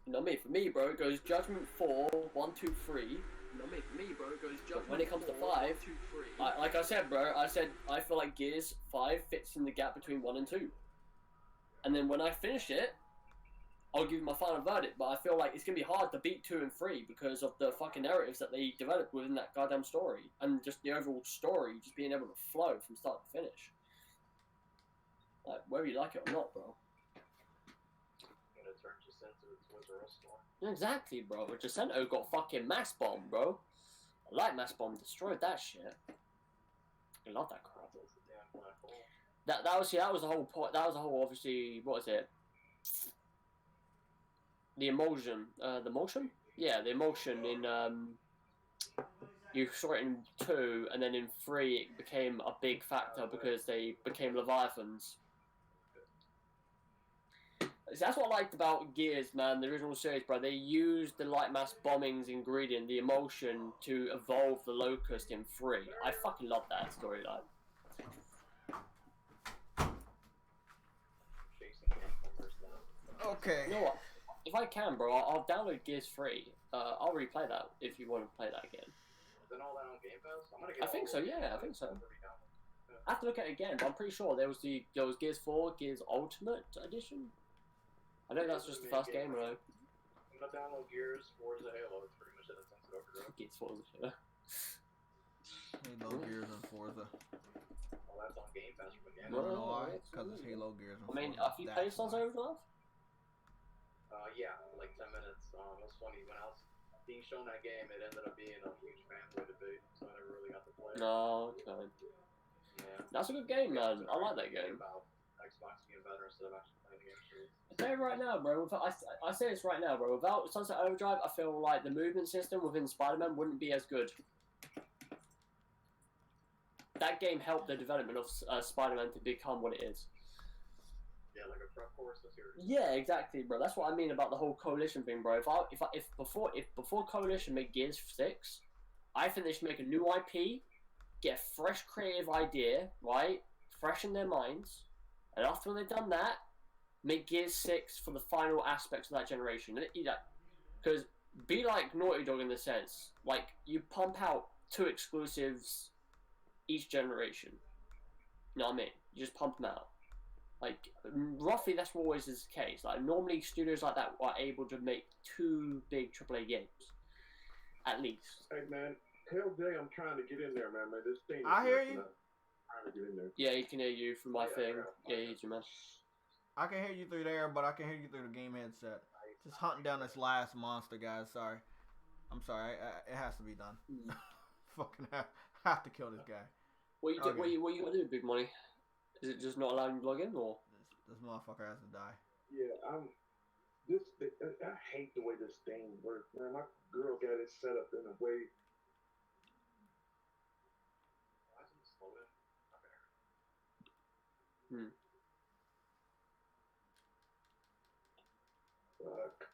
You know what I mean? For me, bro, it goes Judgment 4, 1, 2, 3. You know what I mean? For me, bro, it goes Judgment. But when it comes 4, to 5, 1, 2, 3. Like I said, bro, I feel like Gears 5 fits in the gap between 1 and 2. And then when I finish it, I'll give you my final verdict. But I feel like it's gonna be hard to beat 2 and 3 because of the fucking narratives that they developed within that goddamn story, and just the overall story just being able to flow from start to finish. Like whether you like it or not, bro. Exactly, bro. But Jacinto got fucking mass bomb, bro. I like mass bomb. Destroyed that shit. I love that crap. That was the whole point. That was the whole, obviously. What is it? The emotion. The motion. Yeah, the emotion in you saw it in 2, and then in 3 it became a big factor because they became Leviathans. That's what I liked about Gears, man, the original series, bro. They used the light mass bombings ingredient, the emotion, to evolve the Locust in 3. I fucking love that storyline. Okay. You know what? If I can, bro, I'll download Gears 3. I'll replay that if you want to play that again. Is all that on Game Pass? I'm gonna get I think so, yeah, I think so. I have to look at it again, but I'm pretty sure there was Gears 4, Gears Ultimate Edition. I know that's just the first game, though. I'm gonna download Gears, Forza, Halo. It's pretty much it. Since it over. Gears, Forza, Halo. Halo, Gears, and Forza. Well, that's on Game Pass for the game. You know why? Because it's Halo, Gears, and Forza. I mean, have you played Sons of Overdrive? Yeah, like 10 minutes. It was funny when I was being shown that game, it ended up being a huge fanboy debate, so I never really got to play it. No, okay. Yeah. That's a good game, man. I like that game. About Xbox being better instead of actually playing the game. I tell you right now, bro. I say this right now, bro. Without Sunset Overdrive, I feel like the movement system within Spider-Man wouldn't be as good. That game helped the development of Spider-Man to become what it is. Yeah, like a truck course series. Yeah, exactly, bro. That's what I mean about the whole Coalition thing, bro. If before Coalition made Gears 6, I think they should make a new IP, get a fresh creative idea, right? Fresh in their minds, and after they've done that, make Gears 6 for the final aspects of that generation. Because be like Naughty Dog in the sense, like you pump out 2 exclusives each generation. You know what I mean? You just pump them out. Like, roughly that's what always is the case. Like, normally studios like that are able to make 2 big AAA games. At least. Hey, man. Hell day, I'm trying to get in there, man. This thing I hear you. Trying to get in there. Yeah, he can hear you from my thing. Yeah, he hears you, man. I can hear you through there, but I can hear you through the game headset. Just hunting down this last monster, guys. Sorry. I'm sorry. It has to be done. Fucking have to kill this guy. What you gonna do, Big Money? Is it just not allowing you to log in, or? This motherfucker has to die. Yeah, I hate the way this thing works, man. My girl got it set up in a way. Why isn't it slow in? Fuck.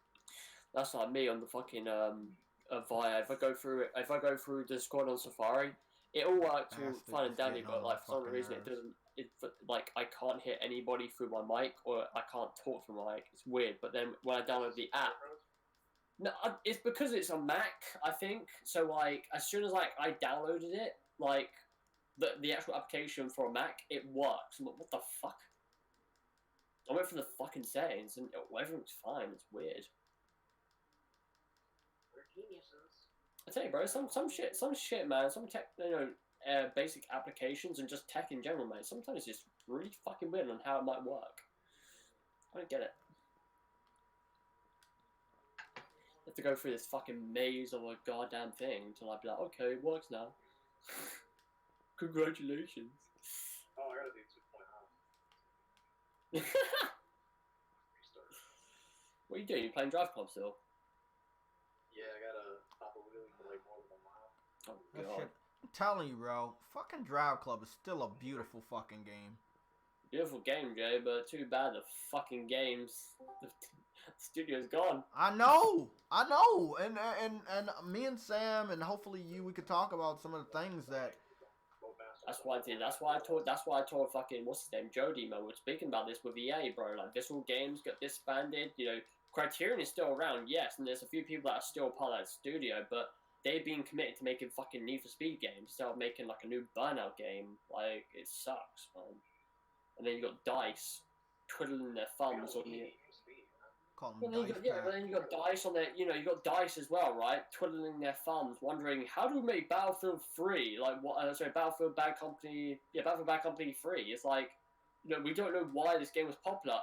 That's like me on the fucking Via. If I go through Discord on Safari, it all works fine and dandy, but like for some reason it doesn't. Like I can't hear anybody through my mic, or I can't talk through my mic. It's weird. But then when I download the app, no, it's because it's a Mac, I think. So like as soon as like I downloaded it, like the actual application for a Mac, it works. I'm like, what the fuck? I went for the fucking settings and everything's fine. It's weird. We're geniuses. I tell you, bro, some shit, man. Some tech, basic applications and just tech in general, mate. Sometimes it's just really fucking weird on how it might work. I don't get it. You have to go through this fucking maze of a goddamn thing until I'd be like, okay, it works now. Congratulations. Oh, I gotta do 2.0. What are you doing? You playing Drive Club still? Yeah, I gotta pop a wheelie for like more than a mile. Oh That god. shit, I'm telling you, bro. Fucking Drive Club is still a beautiful fucking game. Beautiful game, Jay, but too bad the fucking games, the studio's gone. I know, and me and Sam and hopefully you, we could talk about some of the things that. That's why I did. That's why I told fucking what's his name, Jody, man. We're speaking about this with EA, bro. Like Visceral Games got disbanded. You know, Criterion is still around, yes, and there's a few people that are still part of that studio, but they've been committed to making fucking Need for Speed games instead of making like a new Burnout game. Like, it sucks, man. And then you got DICE twiddling their thumbs on the. Call But them then, you dice got, yeah, but pack. then you got DICE on their, you got DICE as well, right? Twiddling their thumbs, wondering how do we make Battlefield 3? Like, what? Sorry, Battlefield Bad Company. Yeah, Battlefield Bad Company 3. It's like, we don't know why this game was popular.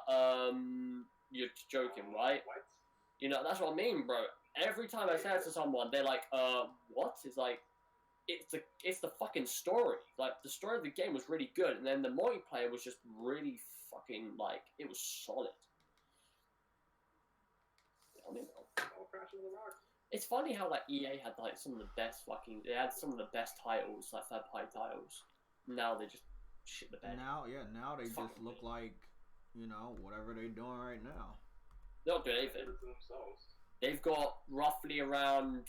You're joking, right? That's what I mean, bro. Every time I say it to someone, they're like, what? It's like, it's the fucking story. Like, the story of the game was really good, and then the multiplayer was just really fucking, like, it was solid. I mean, it's funny how, like, EA had, like, they had some of the best titles, like, third-party titles. Now they just shit the bed. Now they just look like, whatever they're doing right now. They don't do anything. They've got roughly around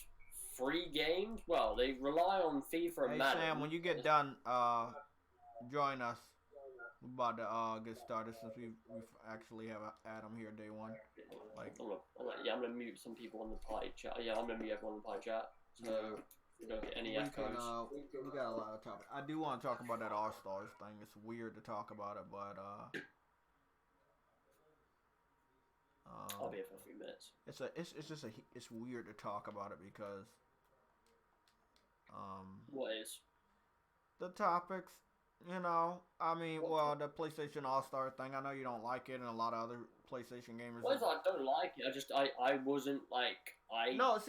3 games. Well, they rely on FIFA and Madden. Hey Sam, when you get done, join us. We're about to get started since we actually have Adam here day one. Like, I'm gonna mute some people on the party chat. Yeah, I'm gonna mute everyone on the party chat. So we don't get any echoes. We got a lot of topics. I do want to talk about that All Stars thing. It's weird to talk about it, but I'll be here for a few minutes. It's weird to talk about it because what is the topics? I mean, well, the PlayStation All Star thing. I know you don't like it, and a lot of other PlayStation gamers. Well, I don't like it. I wasn't like No,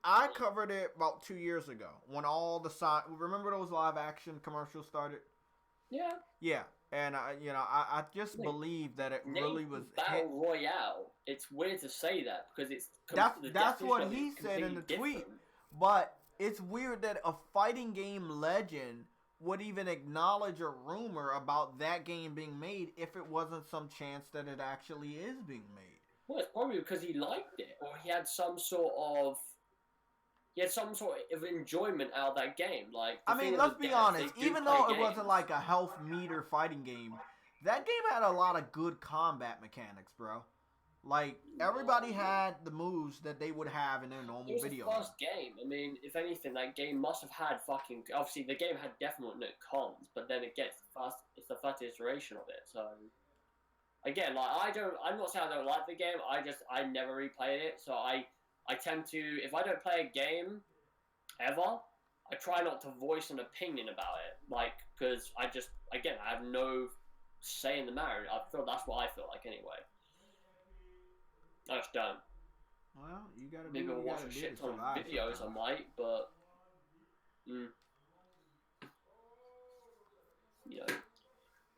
I covered it about 2 years ago when all the remember those live action commercials started. Yeah. Yeah, and I just believe that it really was Battle Royale. It's weird to say that because it's that's what he said in the tweet, but it's weird that a fighting game legend would even acknowledge a rumor about that game being made if it wasn't some chance that it actually is being made. Well, it's probably because he liked it, or he had some sort of enjoyment out of that game. Like, I mean, let's be honest. Even though it wasn't like a health meter fighting game, that game had a lot of good combat mechanics, bro. Like, everybody had the moves that they would have in their normal video. It was the first game. I mean, if anything, that game must have had fucking. Obviously, the game had definite cons, but then it's the first iteration of it. So, again, like, I'm not saying I don't like the game. I never replayed it. So I tend to, if I don't play a game ever, I try not to voice an opinion about it. Like, because I have no say in the matter. That's what I feel like anyway. I just don't. Well, you gotta maybe I'll watch a shit ton of videos. I might, but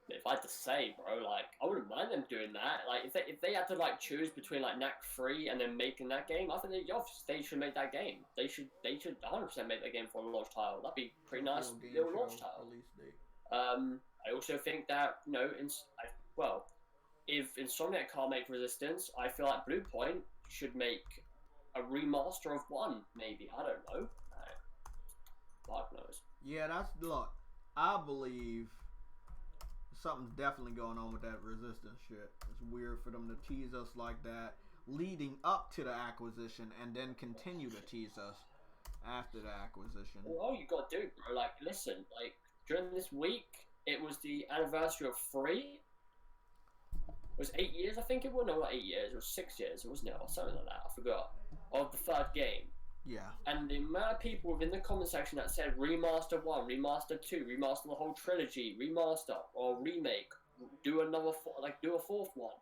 if I had to say, bro, like, I wouldn't mind them doing that. Like, if they had to like choose between like Knack 3 and then making that game, I think they should make that game. They should 100% make that game for a launch title. That'd be pretty nice little launch title. I also think that if Insomniac can't make Resistance, I feel like Bluepoint should make a remaster of 1, maybe. I don't know. God knows. Yeah, look, I believe something's definitely going on with that Resistance shit. It's weird for them to tease us like that, leading up to the acquisition, and then continue to tease us after the acquisition. Well, all you gotta do, bro, like, listen, like, during this week, it was the anniversary of 3. It was 8 years, I think it was. No, not 8 years. It was 6 years. It wasn't it, or something like that. I forgot. Of the third game. Yeah. And the amount of people within the comment section that said remaster 1, remaster 2, remaster the whole trilogy, remaster or remake, do a 4th one.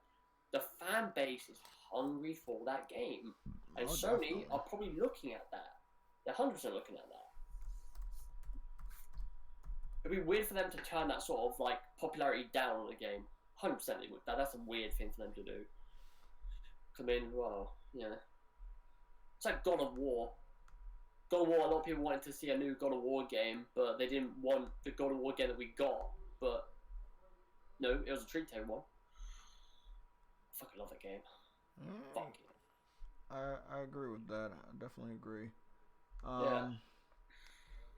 The fan base is hungry for that game, and Sony definitely are probably looking at that. They're 100% looking at that. It'd be weird for them to turn that sort of like popularity down on the game. 100% they would. That's a weird thing for them to do. I mean, well, yeah. It's like God of War. God of War, a lot of people wanted to see a new God of War game, but they didn't want the God of War game that we got. But, no, it was a treat table one. I fucking love that game. Fuck it. I agree with that. I definitely agree. Yeah.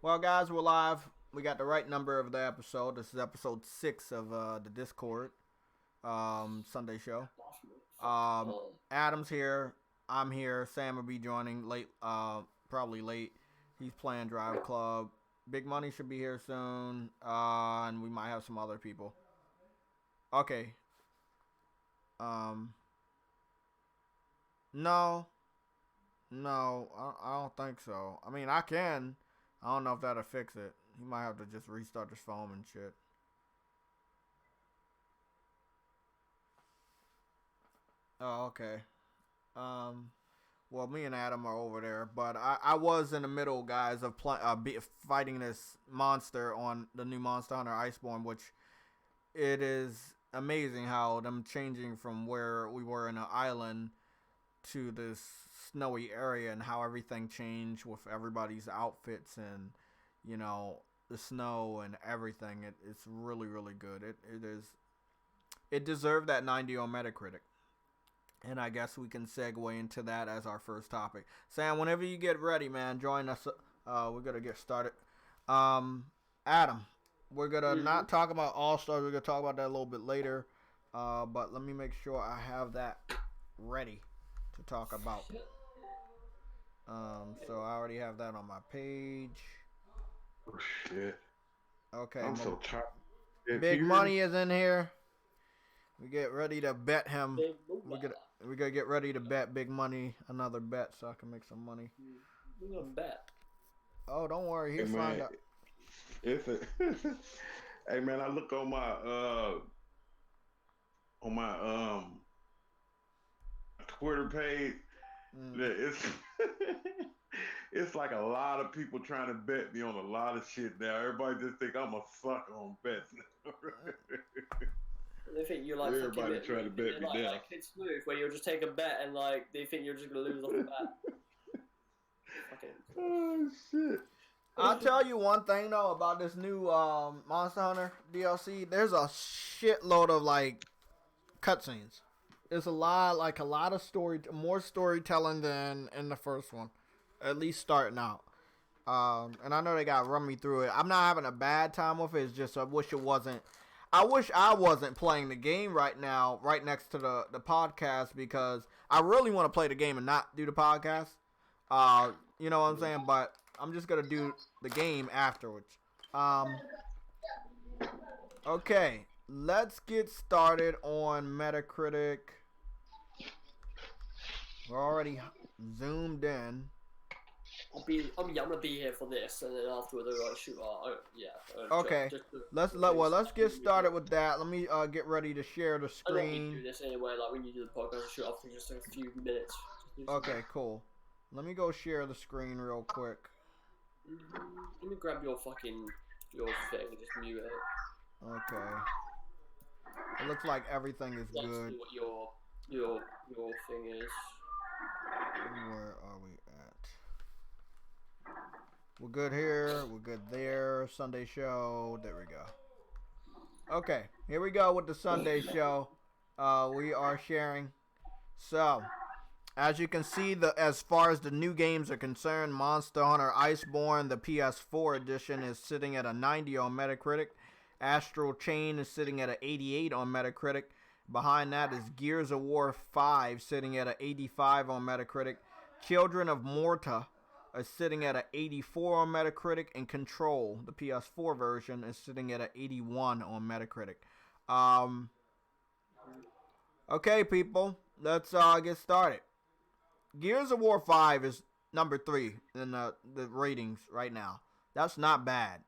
Well, guys, we're live. We got the right number of the episode. This is episode 6 of the Discord. Sunday show. Oh. Adam's here. I'm here. Sam will be joining late. Probably late. He's playing Drive Club. Big Money should be here soon. And we might have some other people. Okay. No. No, I don't think so. I mean, I can. I don't know if that'll fix it. He might have to just restart his phone and shit. Oh, okay. Well, me and Adam are over there, but I was in the middle, guys, of fighting this monster on the new Monster Hunter Iceborne, which it is amazing how them changing from where we were in an island to this snowy area and how everything changed with everybody's outfits and, you know, the snow and everything. It's really, really good. It deserved that 90 on Metacritic. And I guess we can segue into that as our first topic. Sam, whenever you get ready, man, join us. We're going to get started. Adam, we're going to not talk about All-Stars. We're going to talk about that a little bit later. But let me make sure I have that ready to talk about. So I already have that on my page. Oh, shit. Okay. I'm so tired. Big Money is in here. We get ready to bet him. We're gonna get ready to bet Big Money another bet so I can make some money. We're gonna bet. Oh, don't worry, he'll find out. Hey man, I look on my Twitter page. It's it's like a lot of people trying to bet me on a lot of shit now. Everybody just think I'm a sucker on bets. They think you're like everybody trying to bet me down. Like Kid Smooth, where you'll just take a bet and like they think you're just gonna lose off the bat. Oh shit! I'll tell you one thing though about this new Monster Hunter DLC. There's a shitload of like cutscenes. There's a lot of more storytelling than in the first one, at least starting out. And I know they got to run me through it. I'm not having a bad time with it. It's just I wish I wasn't playing the game right now, right next to the podcast, because I really want to play the game and not do the podcast. You know what I'm saying? But I'm just gonna do the game afterwards. Okay, let's get started on Metacritic. We're already zoomed in. I'm gonna be here for this, and then afterwards I'm gonna shoot. Okay, let's get started with that. Let me get ready to share the I don't need screen. to do this anyway. Like when you do the podcast, shoot after just a few minutes. Okay, cool. Let me go share the screen real quick. Let me grab your thing and just mute it. Okay. It looks like everything is Let's good. see what your thing is. Where are we at? We're good here. We're good there. Sunday show. There we go. Okay, here we go with the Sunday show. We are sharing. So, as you can see, as far as the new games are concerned, Monster Hunter Iceborne, the PS4 edition, is sitting at a 90 on Metacritic. Astral Chain is sitting at an 88 on Metacritic. Behind that is Gears of War 5 sitting at an 85 on Metacritic. Children of Morta is sitting at an 84 on Metacritic. And Control, the PS4 version, is sitting at an 81 on Metacritic. Okay, people, let's get started. Gears of War 5 is number 3 in the ratings right now. That's not bad.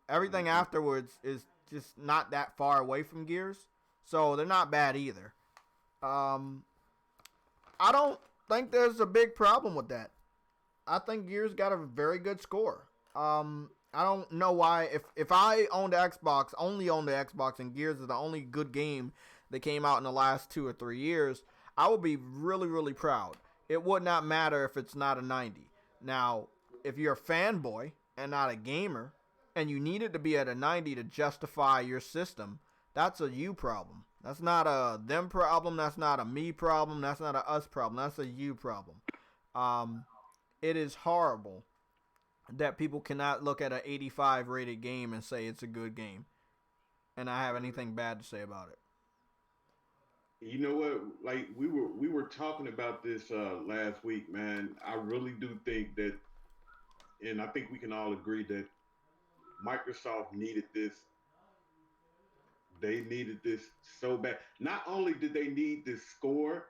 Everything afterwards is just not that far away from Gears, so they're not bad either. I don't think there's a big problem with that. I think Gears got a very good score. I don't know why. If I owned the Xbox, only owned the Xbox, and Gears is the only good game that came out in the last 2 or 3 years, I would be really, really proud. It would not matter if it's not a 90. Now, if you're a fanboy and not a gamer, and you need it to be at a 90 to justify your system, that's a you problem. That's not a them problem. That's not a me problem. That's not a us problem. That's a you problem. It is horrible that people cannot look at an 85 rated game and say it's a good game and not have anything bad to say about it. You know what? Like we were talking about this last week, man. I really do think that, and I think we can all agree that Microsoft needed this. They needed this so bad. Not only did they need this score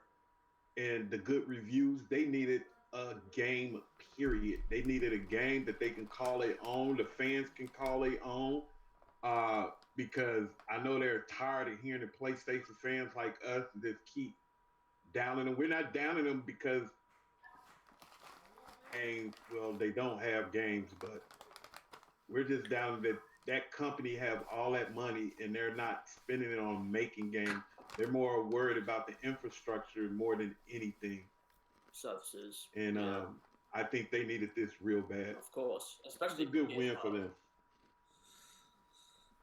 and the good reviews, they needed a game. Period. They needed a game that they can call their own. The fans can call their own. Because I know they're tired of hearing the PlayStation fans like us just keep downing them. We're not downing them because games, well, they don't have games, but we're just down that that company have all that money and they're not spending it on making games. They're more worried about the infrastructure more than anything. Services. And Yeah, I think they needed this real bad. of course. It's a Especially for good Gears win for title. them.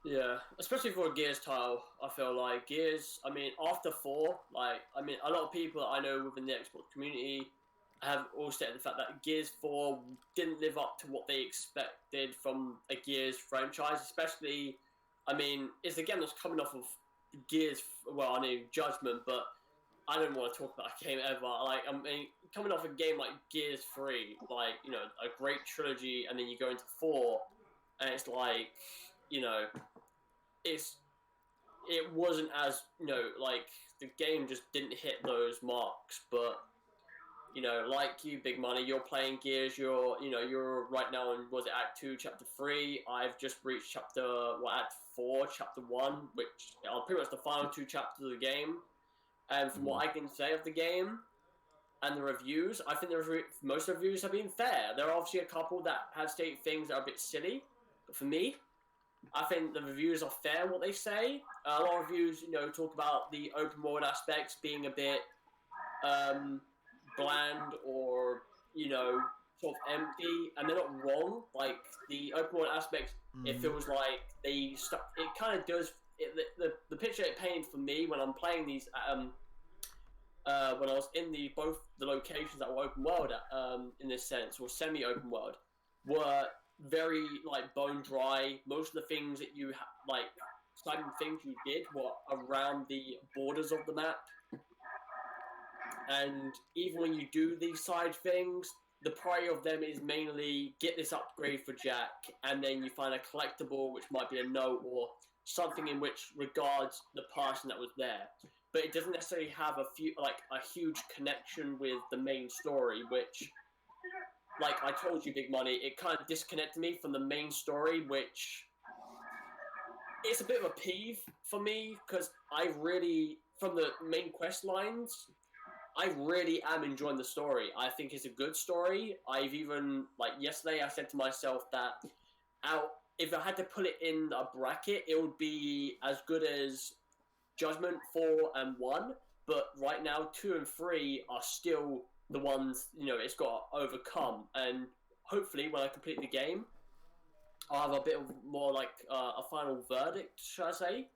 Yeah, especially for a Gears title, I feel like Gears. I mean, after 4, like, I mean, a lot of people that I know within the Xbox community have all stated the fact that Gears 4 didn't live up to what they expected from a Gears franchise. Especially, I mean, it's a game that's coming off of Gears. Well, I know Judgment, but I don't want to talk about a game ever. Like, I mean, coming off a game like Gears 3, like, you know, a great trilogy, and then you go into 4, and it's like, you know, it's it wasn't as, you know, like, the game just didn't hit those marks. But, you know, like you, Big Money, you're playing Gears. You're right now in, was it Act 2, Chapter 3? I've just reached Act 4, Chapter 1, which are pretty much the final 2 chapters of the game. And from Mhm. what I can say of the game and the reviews, I think most reviews have been fair. There are obviously a couple that have stated things that are a bit silly, but for me, I think the reviews are fair in what they say. A lot of reviews, you know, talk about the open world aspects being a bit bland or, you know, sort of empty, and they're not wrong. Like, the open world aspects, it feels like they stuck. It kind of does. The picture it painted for me when I'm playing these when I was in both the locations that were open world in this sense, or semi open world, were very like bone dry. Most of the things that like some things you did were around the borders of the map, and even when you do these side things, the priority of them is mainly get this upgrade for Jack, and then you find a collectible which might be a note or something in which regards the person that was there. But it doesn't necessarily have a huge connection with the main story, which, like I told you, Big Money, it kind of disconnected me from the main story, which it's a bit of a peeve for me because from the main quest lines, I really am enjoying the story. I think it's a good story. I've even, like yesterday, I said to myself that if I had to put it in a bracket, it would be as good as Judgment 4 and 1, but right now 2 and 3 are still the ones, you know, it's got to overcome. And hopefully when I complete the game, I'll have a bit of more like a final verdict, should I say.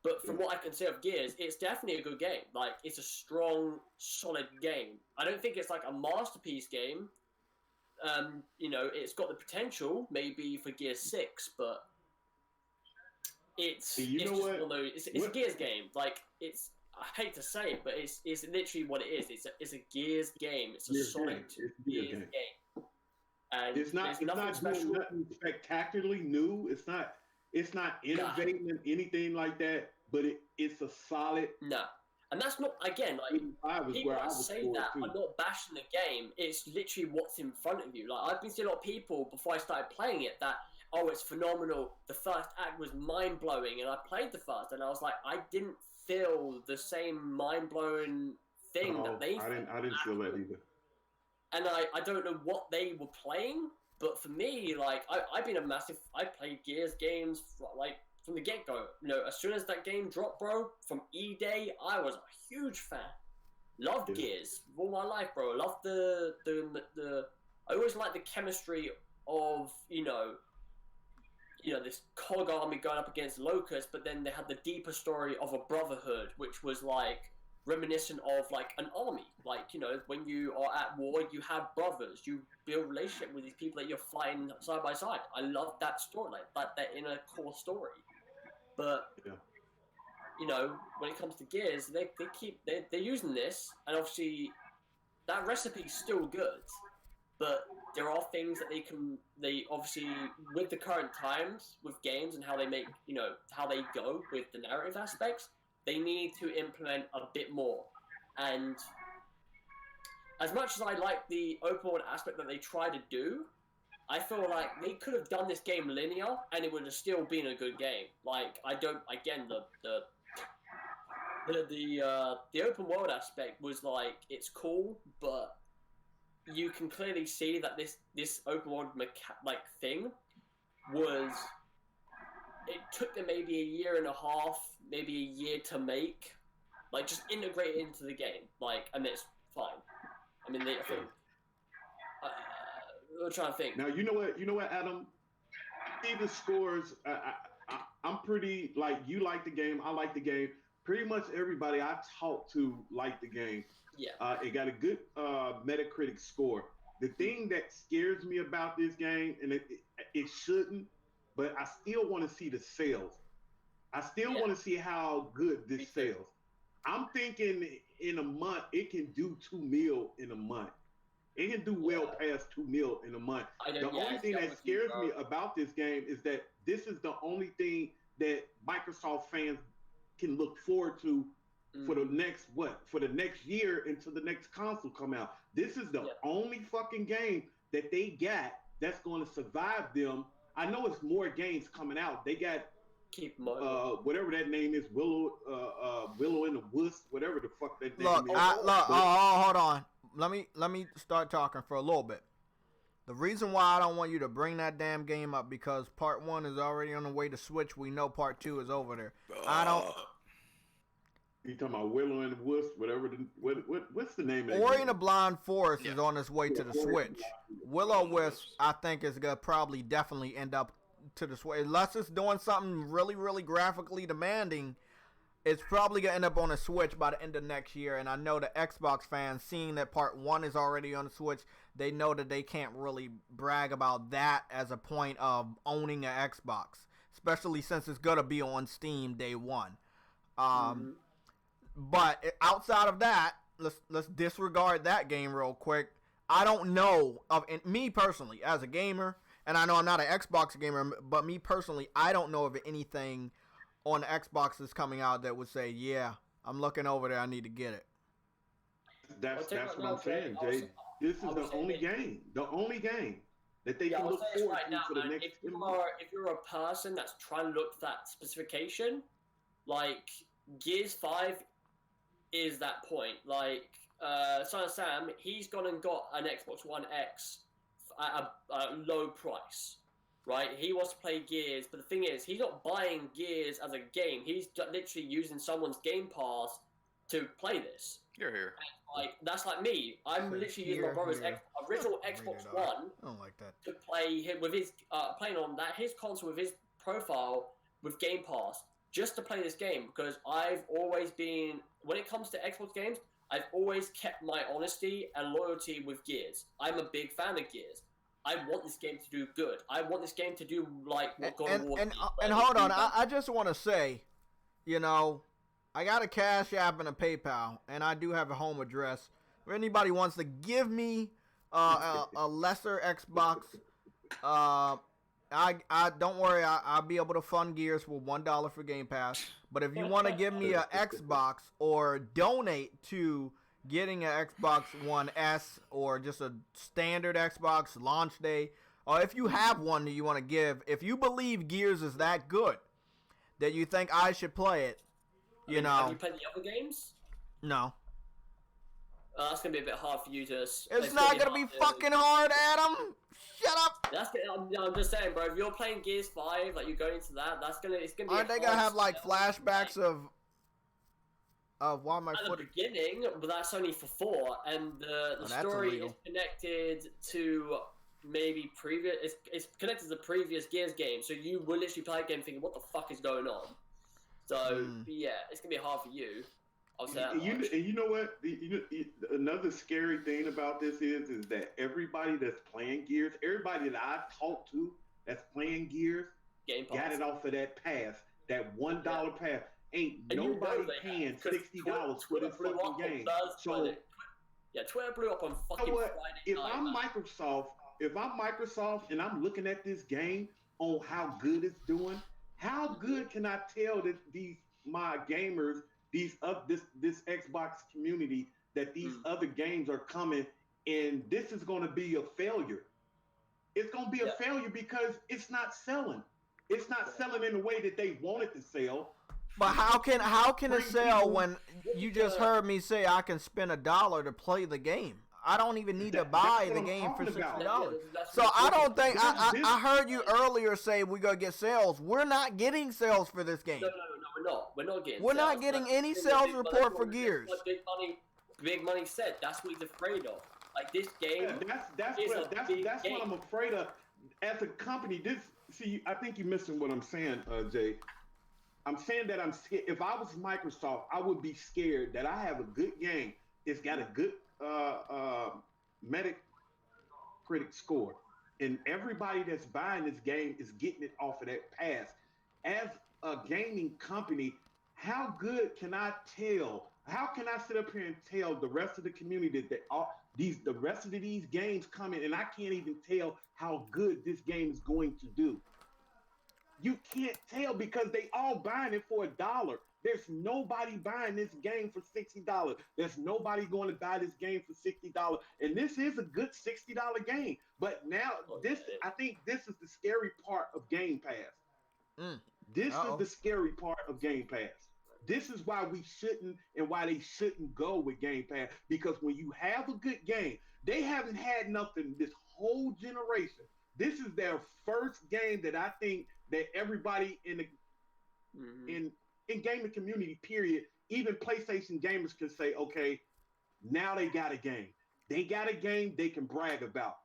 But from what I can say of Gears, it's definitely a good game. Like, it's a strong, solid game. I don't think it's like a masterpiece game. You know, it's got the potential maybe for Gears 6, but it's You know just what? one of those. It's a Gears game. Like, I hate to say it, but it's literally what it is. It's a Gears game. It's a solid It's a Gears game. game. And It's not. there's It's nothing not special. doing nothing spectacularly new. It's not. It's not innovating in anything like that. But it's a solid. No. And that's not, again, like, 85 is people where I that was say for it that too. are not bashing the game. It's literally what's in front of you. Like, I've been seeing a lot of people before I started playing it that, oh, it's phenomenal. The first act was mind blowing, and I played the first, and I was like, I didn't feel the same mind blowing thing that they. I didn't feel that either. And I don't know what they were playing, but for me, like, I've been I played Gears games like from the get go. You know, as soon as that game dropped, bro, from E-Day, I was a huge fan. Loved Gears all my life, bro. Loved the. I always liked the chemistry of this cog army going up against Locust, but then they had the deeper story of a brotherhood, which was like reminiscent of like an army. Like, you know, when you are at war, you have brothers. You build relationship with these people that you're fighting side by side. I love that story, like that inner core story. But you know, when it comes to Gears, they're using this, and obviously that recipe's still good, but there are things that they obviously, with the current times with games and how they make, you know, how they go with the narrative aspects, they need to implement a bit more. And as much as I like the open world aspect that they try to do, I feel like they could have done this game linear and it would have still been a good game. Like, I don't, again, the open world aspect was like, it's cool, but you can clearly see that this open world thing was, it took them maybe a year and a half, maybe a year to make, like, just integrate it into the game, like, and it's fine. I mean, I think I'm trying to think. Now you know what, Adam. See the scores. I'm pretty like you like the game. I like the game. Pretty much everybody I talked to liked the game. Yeah. It got a good Metacritic score. The thing that scares me about this game, and it shouldn't, but I still want to see the sales. I still want to see how good this sells. I'm thinking in a month it can do 2 mil in a month. It can do well past 2 mil in a month. The only thing that scares me about this game is that this is the only thing that Microsoft fans can look forward to for the next year until the next console come out. This is the only fucking game that they got that's going to survive them. I know it's more games coming out. They got whatever that name is, Willow in the Wisp, whatever the fuck that name is. Hold on. Let me start talking for a little bit. The reason why I don't want you to bring that damn game up because part 1 is already on the way to Switch. We know part 2 is over there. I don't. You talking about Willow and the Wisp, whatever? What's the name of it? Ori and the Blind Forest is on its way to the Switch. Willow Wisp, I think, is gonna probably definitely end up to the Switch unless it's doing something really, really graphically demanding. It's probably going to end up on a Switch by the end of next year, and I know the Xbox fans, seeing that part 1 is already on the Switch, they know that they can't really brag about that as a point of owning an Xbox, especially since it's going to be on Steam day 1. But outside of that, let's disregard that game real quick. I don't know of me personally as a gamer, and I know I'm not an Xbox gamer, but me personally, I don't know of anything on the Xbox that's coming out that would say, yeah, I'm looking over there, I need to get it. That's what I'm saying, Jay. This is the only game that they can look forward to for the next 10 months. If you're a person that's trying to look for that specification, like, Gears 5 is that point. Like, Son of Sam, he's gone and got an Xbox One X at a low price. Right, he wants to play Gears, but the thing is, he's not buying Gears as a game. He's literally using someone's Game Pass to play this. You're here. And, like, that's like me. I'm literally using my brother's original Xbox One I don't like that. to play him with his playing on his console with his profile with Game Pass just to play this game because I've always been, when it comes to Xbox games, I've always kept my honesty and loyalty with Gears. I'm a big fan of Gears. I want this game to do good. I want this game to do like what God of War did. And hold on, I just want to say, you know, I got a Cash App and a PayPal, and I do have a home address. If anybody wants to give me a lesser Xbox, I don't worry, I'll be able to fund Gears for $1 for Game Pass. But if you want to give me an Xbox or donate to getting an Xbox One S or just a standard Xbox launch day, or if you have one that you want to give, if you believe Gears is that good that you think I should play it, you know. Have you played the other games? No. That's gonna be a bit hard for you to. It's not gonna be fucking hard, Adam. Shut up. I'm just saying, bro. If you're playing Gears 5, like you're going into that, it's gonna be. Aren't they gonna have like flashbacks of why my at the beginning, but that's only for 4, and the story is connected to maybe previous. It's connected to the previous Gears game, so you will literally play a game thinking, "What the fuck is going on?" So yeah, it's gonna be hard for you. I'll say that. You know what? Another scary thing about this is that everybody that's playing Gears, everybody that I've talked to that's playing Gears, got it off of that pass, that $1 pass. ain't And nobody they paying have, 'cause $60 for this blew fucking up on game. Thursday. Yeah, Twitter blew up on You fucking know what? Friday If night. I'm Man. Microsoft and I'm looking at this game on how good it's doing, how good can I tell that my gamers, this Xbox community, that these other games are coming and this is going to be a failure? It's going to be a failure because it's not selling. It's not selling in the way that they want it to sell. But how can it sell when you just heard me say I can spend $1 to play the game? I don't even need to buy the game for $60. So I don't think I heard you earlier say we're gonna get sales. We're not getting sales for this game. No, we're not. We're not getting. We're not getting any sales report for Gears. What Big Money said. That's what he's afraid of. Like this game. Yeah, that's what I'm afraid of. As a company, I think you're missing what I'm saying, Jay. I'm saying that I'm scared. If I was Microsoft, I would be scared that I have a good game. It's got a good Metacritic score, and everybody that's buying this game is getting it off of that pass. As a gaming company, how good can I tell? How can I sit up here and tell the rest of the community that the rest of these games coming, and I can't even tell how good this game is going to do? You can't tell because they all buying it for $1. There's nobody buying this game for $60. There's nobody going to buy this game for $60. And this is a good $60 game. But now I think this is the scary part of Game Pass. This is the scary part of Game Pass. This is why we shouldn't and why they shouldn't go with Game Pass. Because when you have a good game, they haven't had nothing this whole generation. This is their first game that I think that everybody in the in gaming community, period, even PlayStation gamers can say, okay, now they got a game. They got a game they can brag about.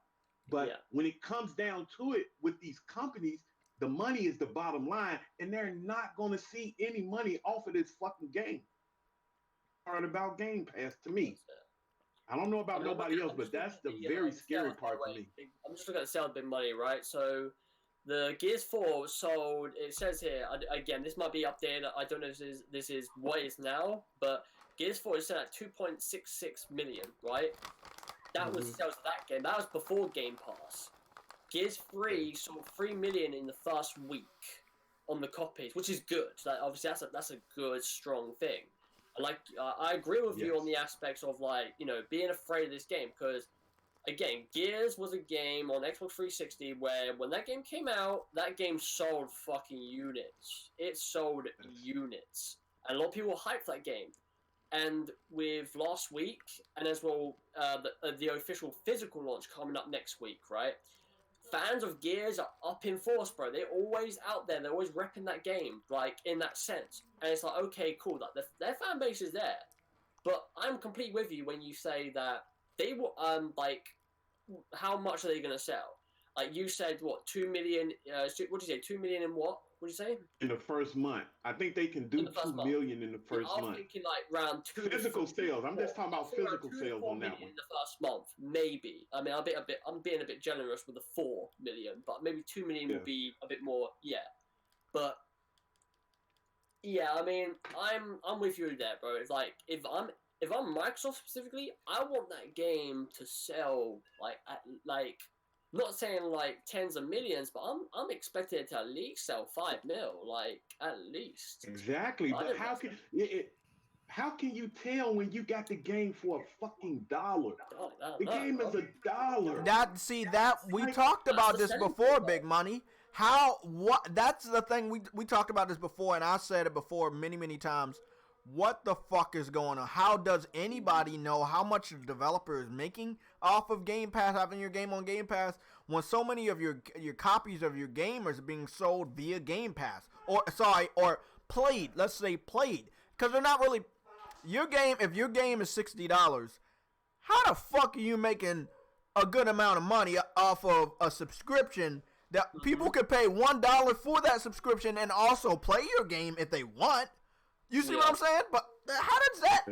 But when it comes down to it with these companies, the money is the bottom line, and they're not going to see any money off of this fucking game. Part about Game Pass to me. I don't know about nobody else, but that's the very scary part to me. I'm just looking at the sales Big Money, right? So the Gears 4 sold, it says here, again, this might be updated. I don't know if this is what it is now, but Gears 4 is set at 2.66 million, right? That was sales of that game. That was before Game Pass. Gears 3 sold 3 million in the first week on the copies, which is good. Like, obviously, that's a good, strong thing. Like, I agree with you on the aspects of, like, you know, being afraid of this game, because, again, Gears was a game on Xbox 360 where when that game came out, that game sold fucking units. It sold units. And a lot of people hyped that game. And with last week, and as well, the official physical launch coming up next week, right? Fans of Gears are up in force, bro. They're always out there. They're always repping that game, like, in that sense. And it's like, okay, cool. Like, their fan base is there. But I'm completely with you when you say that they will, like, how much are they going to sell? Like, you said, what, 2 million, what did you say, 2 million in what? What did you say? In the first month. I think they can do 2 million in the first month. I'm thinking, like, round 2 physical sales. I'm just talking about physical sales on that one. In the first month, maybe. I mean, I'm being a bit generous with the 4 million, but maybe 2 million would be a bit more. Yeah, but yeah, I mean, I'm with you there, bro. It's like if I'm Microsoft specifically, I want that game to sell like not saying like tens of millions, but I'm expecting it to at least sell 5 mil, like at least. Exactly, but how can you tell when you got the game for a fucking $1? The game is $1. We talked about this before, Big Money. That's the thing, we talked about this before, and I said it before many times. What the fuck is going on? How does anybody know how much the developer is making off of Game Pass, having your game on Game Pass, when so many of your copies of your game are being sold via Game Pass? Or played, let's say played. Because they're not really... if your game is $60, how the fuck are you making a good amount of money off of a subscription that people could pay $1 for that subscription and also play your game if they want? You see what I'm saying? But how does that...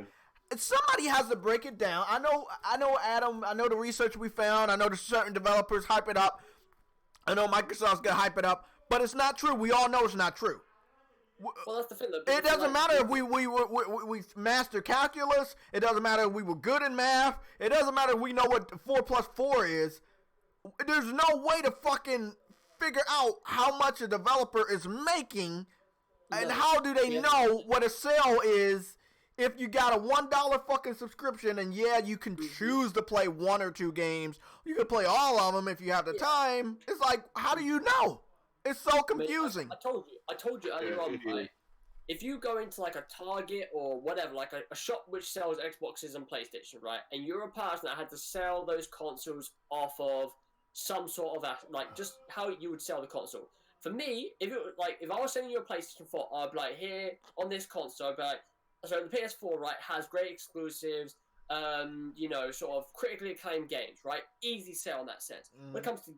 Somebody has to break it down. I know, Adam. I know the research we found. I know the certain developers hype it up. I know Microsoft's going to hype it up. But it's not true. We all know it's not true. Well, that's the thing. Though, It doesn't matter if we master calculus. It doesn't matter if we were good in math. It doesn't matter if we know what 4 plus 4 is. There's no way to fucking figure out how much a developer is making, and how do they know what a sale is if you got a $1 fucking subscription, and yeah, you can choose to play 1 or 2 games. You can play all of them if you have the time. It's like, how do you know? It's so confusing. I told you earlier on, right? If you go into like a Target or whatever, like a shop which sells Xboxes and PlayStation, right? And you're a person that had to sell those consoles off of some sort of like just how you would sell the console. For me, if I was selling you a PlayStation 4, I'd be like, here on this console, I'd be like, so the PS4, right, has great exclusives, sort of critically acclaimed games, right? Easy sell in that sense. When it comes to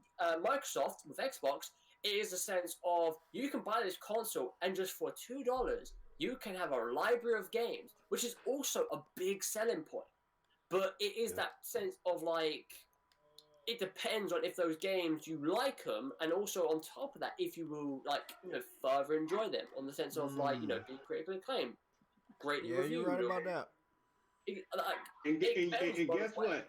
Microsoft with Xbox, it is a sense of you can buy this console and just for $2, you can have a library of games, which is also a big selling point. But it is that sense of like, it depends on if those games you like them, and also on top of that, if you will further enjoy them, on the sense of being critically acclaimed, greatly reviewed. Yeah, you're right about that. And guess what,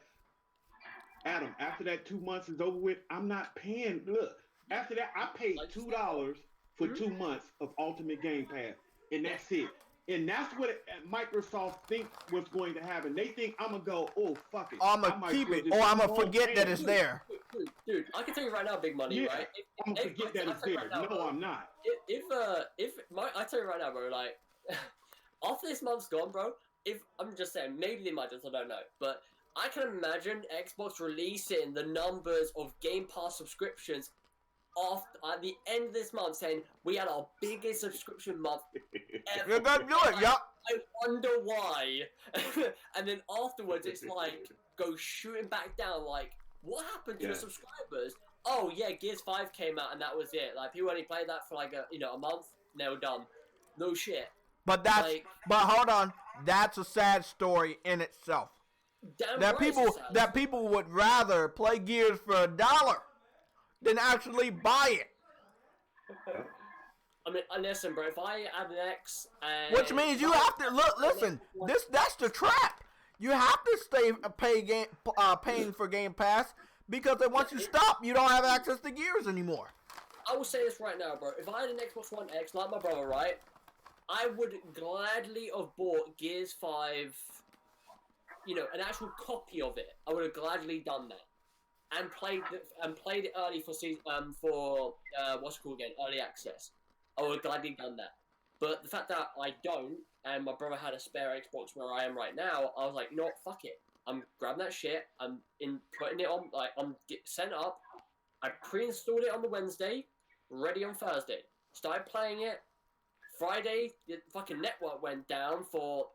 Adam? After that 2 months is over with, I'm not paying. Look, after that, I paid $2 for 2 months of Ultimate Game Pass, and that's it. And that's what Microsoft think was going to happen. They think I'm gonna go, oh fuck it, I'm gonna keep it, or I'm gonna forget that it's there. Dude, I can tell you right now, big money, right? I'm gonna forget that it's there. No, I'm not. I tell you right now, bro, like after this month's gone, bro. If I'm just saying, maybe they might just, I don't know, but I can imagine Xbox releasing the numbers of Game Pass subscriptions at the end of this month, saying we had our biggest subscription month ever. You're gonna do it, yeah. I wonder why. And then afterwards, it's like go shooting back down. Like, what happened to the subscribers? Oh yeah, Gears 5 came out and that was it. Like, people only played that for like a month. They were done. No shit. But but hold on, that's a sad story in itself. That people would rather play Gears for $1 than actually buy it. I mean, listen, bro. If I add an X, which means you have to listen. That's the trap. You have to stay paying for Game Pass, because then once you stop, you don't have access to Gears anymore. I will say this right now, bro. If I had an Xbox One X, like my brother, right, I would gladly have bought Gears 5, an actual copy of it. I would have gladly done that. And played it early for what's it called again? Early access. I would have gladly done that. But the fact that I don't, and my brother had a spare Xbox where I am right now, I was like, you know what, fuck it. I'm grabbing that shit. I'm putting it on. Like, I'm sent up. I pre-installed it on the Wednesday, ready on Thursday. Started playing it. Friday, the fucking network went down for,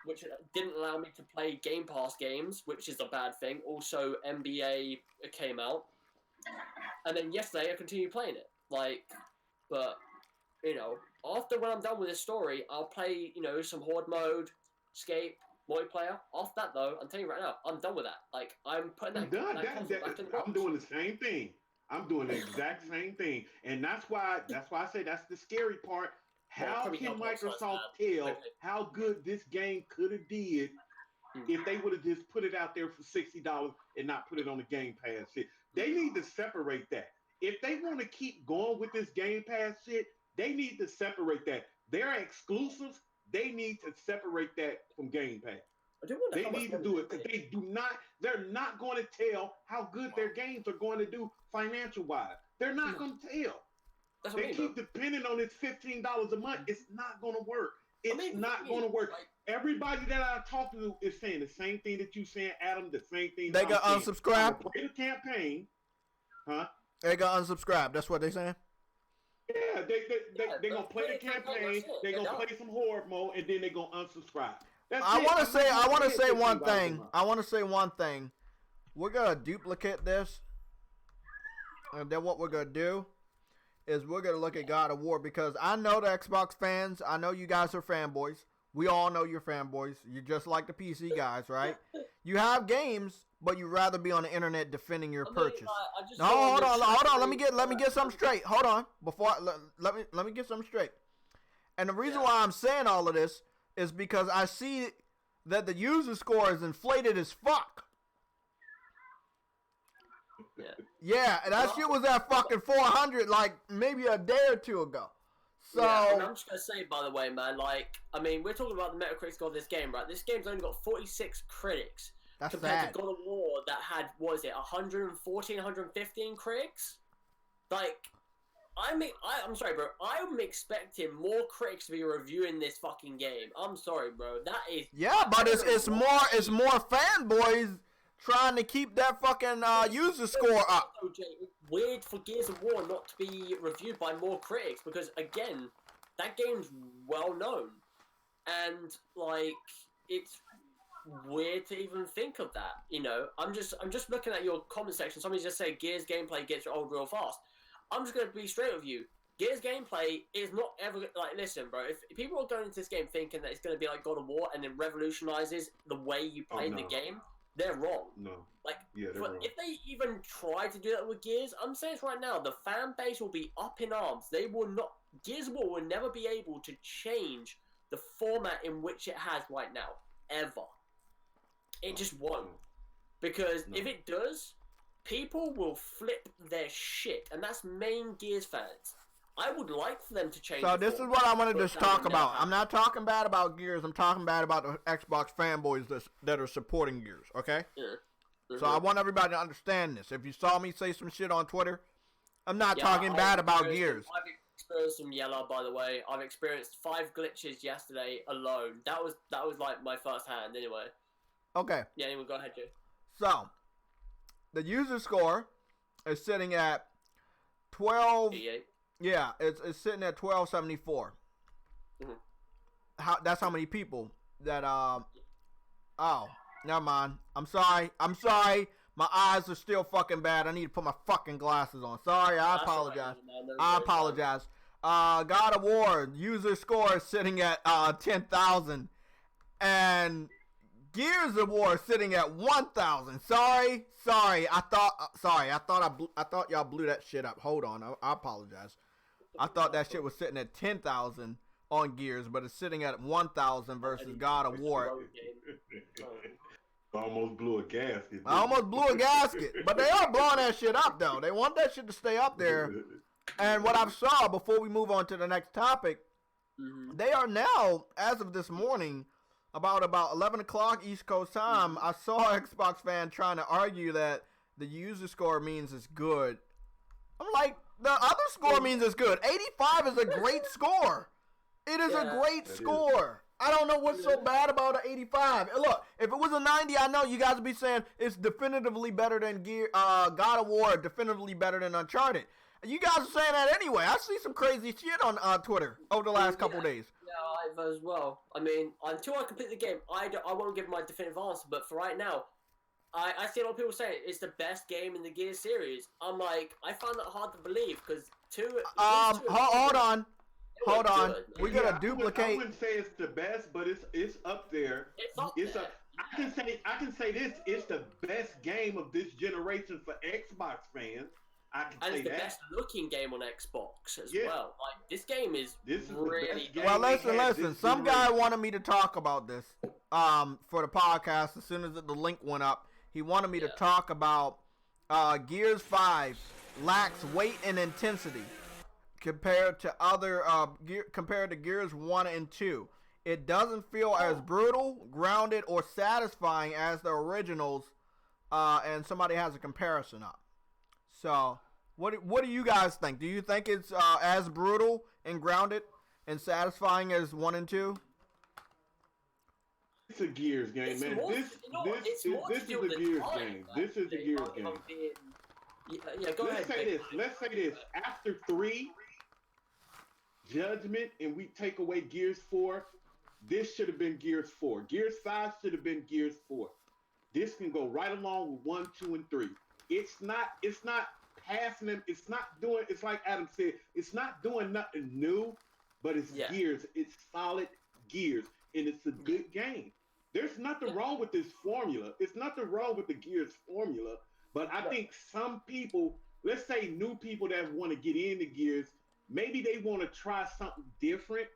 which didn't allow me to play Game Pass games, which is a bad thing. Also, NBA came out. And then yesterday, I continued playing it. But, after when I'm done with this story, I'll play, some Horde mode, Escape, multiplayer. After that, though, I'm telling you right now, I'm done with that. Like, I'm putting that console back in the box. I'm doing the same thing. I'm doing the exact same thing. And that's why I say that's the scary part. How can Microsoft tell how good this game could have did if they would have just put it out there for $60 and not put it on the Game Pass shit? They need to separate that. If they want to keep going with this Game Pass shit, they need to separate that. Their exclusives, they need to separate that from Game Pass. They need to do it, because they're not going to tell how good their games are going to do financial wise. They're not going to tell. They keep depending on this $15 a month. It's not going to work. It's not going to work. Everybody that I talk to is saying the same thing that you saying, Adam. The same thing. They got unsubscribed. Play the campaign, huh? They got unsubscribed. That's what they saying. Yeah, they gonna play the campaign. They gonna play some horde mode, and then they gonna unsubscribe. I want to say one thing. We're gonna duplicate this, and then what we're gonna do is we're gonna look at God of War, because I know the Xbox fans. I know you guys are fanboys. We all know you're fanboys. You're just like the PC guys, right? You have games, but you'd rather be on the internet defending your purchase. No, hold on. Let me get something straight. Hold on. Let me get something straight. And the reason why I'm saying all of this is because I see that the user score is inflated as fuck. Yeah. Yeah, and that shit was at fucking 400 like maybe a day or two ago. So yeah, and I'm just gonna say, by the way, man, like, I mean, we're talking about the Metacritic score of this game, right? This game's only got 46 critics compared sad. to God of War that had, what is it, 114, 115 critics? Like, I'm sorry, bro. I'm expecting more critics to be reviewing this fucking game. I'm sorry, bro. That is but it's more fanboys trying to keep that fucking user score up. It's weird for Gears of War not to be reviewed by more critics because again, that game's well known, and like it's weird to even think of that. You know, I'm just looking at your comment section. Somebody just said Gears gameplay gets old real fast. I'm just gonna be straight with you. Gears gameplay is not ever like. Listen, bro. If people are going into this game thinking that it's gonna be like God of War and it revolutionizes the way you play the game, they're wrong. No. Like, they're wrong. if they even try to do that with Gears, I'm saying it right now, the fan base will be up in arms. They will not. Gears of War will never be able to change the format in which it has right now, ever. It just won't. Because if it does, people will flip their shit, and that's main Gears fans. I would like for them to change. So this is what I want to just talk about. I'm not talking bad about Gears. I'm talking bad about the Xbox fanboys that are supporting Gears. Okay. Yeah. Mm-hmm. So I want everybody to understand this. If you saw me say some shit on Twitter, I'm not talking bad about Gears. I've experienced some yellow, by the way. I've experienced 5 glitches yesterday alone. That was like my first hand, anyway. Okay. Yeah. Anyway, go ahead, Jay. So the user score is sitting at 12. Yeah, it's sitting at 1274. Mm-hmm. That's how many people that oh, never mind. I'm sorry. My eyes are still fucking bad. I need to put my fucking glasses on. Sorry, I apologize. I apologize. God of War user score is sitting at 10,000, and Gears of War is sitting at 1,000. Sorry. I thought y'all blew that shit up. Hold on. I apologize. I thought that shit was sitting at 10,000 on Gears, but it's sitting at 1,000 versus God of War. Almost blew a gasket. I almost blew a gasket, but they are blowing that shit up though. They want that shit to stay up there. And what I saw before we move on to the next topic, they are now, as of this morning, about 11 o'clock East Coast time, I saw an Xbox fan trying to argue that the user score means it's good. I'm like, the other score means it's good. 85 is a great score. It is a great score. I don't know what's so bad about an 85. Look, if it was a 90, I know you guys would be saying it's definitively better than God of War, definitively better than Uncharted. You guys are saying that anyway. I see some crazy shit on Twitter over the last couple days. Yeah, I've as well. I mean, until I complete the game, I won't give my definitive answer. But for right now, I see a lot of people saying it's the best game in the Gears series. I'm like, I find that hard to believe because hold on. We gotta duplicate. I wouldn't say it's the best, but it's up there. It's up there. I can say this. It's the best game of this generation for Xbox fans. And it's the best looking game on Xbox as well. Like this game is really good. Well, listen. Some guy wanted me to talk about this for the podcast. As soon as the link went up, he wanted me to talk about Gears 5 lacks weight and intensity compared to other compared to Gears 1 and 2. It doesn't feel as brutal, grounded, or satisfying as the originals. And somebody has a comparison up. So, what do you guys think? Do you think it's as brutal and grounded and satisfying as 1 and 2? It's a Gears game, man. This is a Gears game. This is a Gears game. Yeah, go ahead. Let's say this. After 3, Judgment, and we take away Gears 4, this should have been Gears 4. Gears 5 should have been Gears 4. This can go right along with 1, 2, and 3. It's not passing them. It's not doing. It's like Adam said. It's not doing nothing new, but it's Gears. It's solid Gears, and it's a good game. There's nothing wrong with this formula. It's nothing wrong with the Gears formula. But I think some people, let's say new people that want to get into Gears, maybe they want to try something different.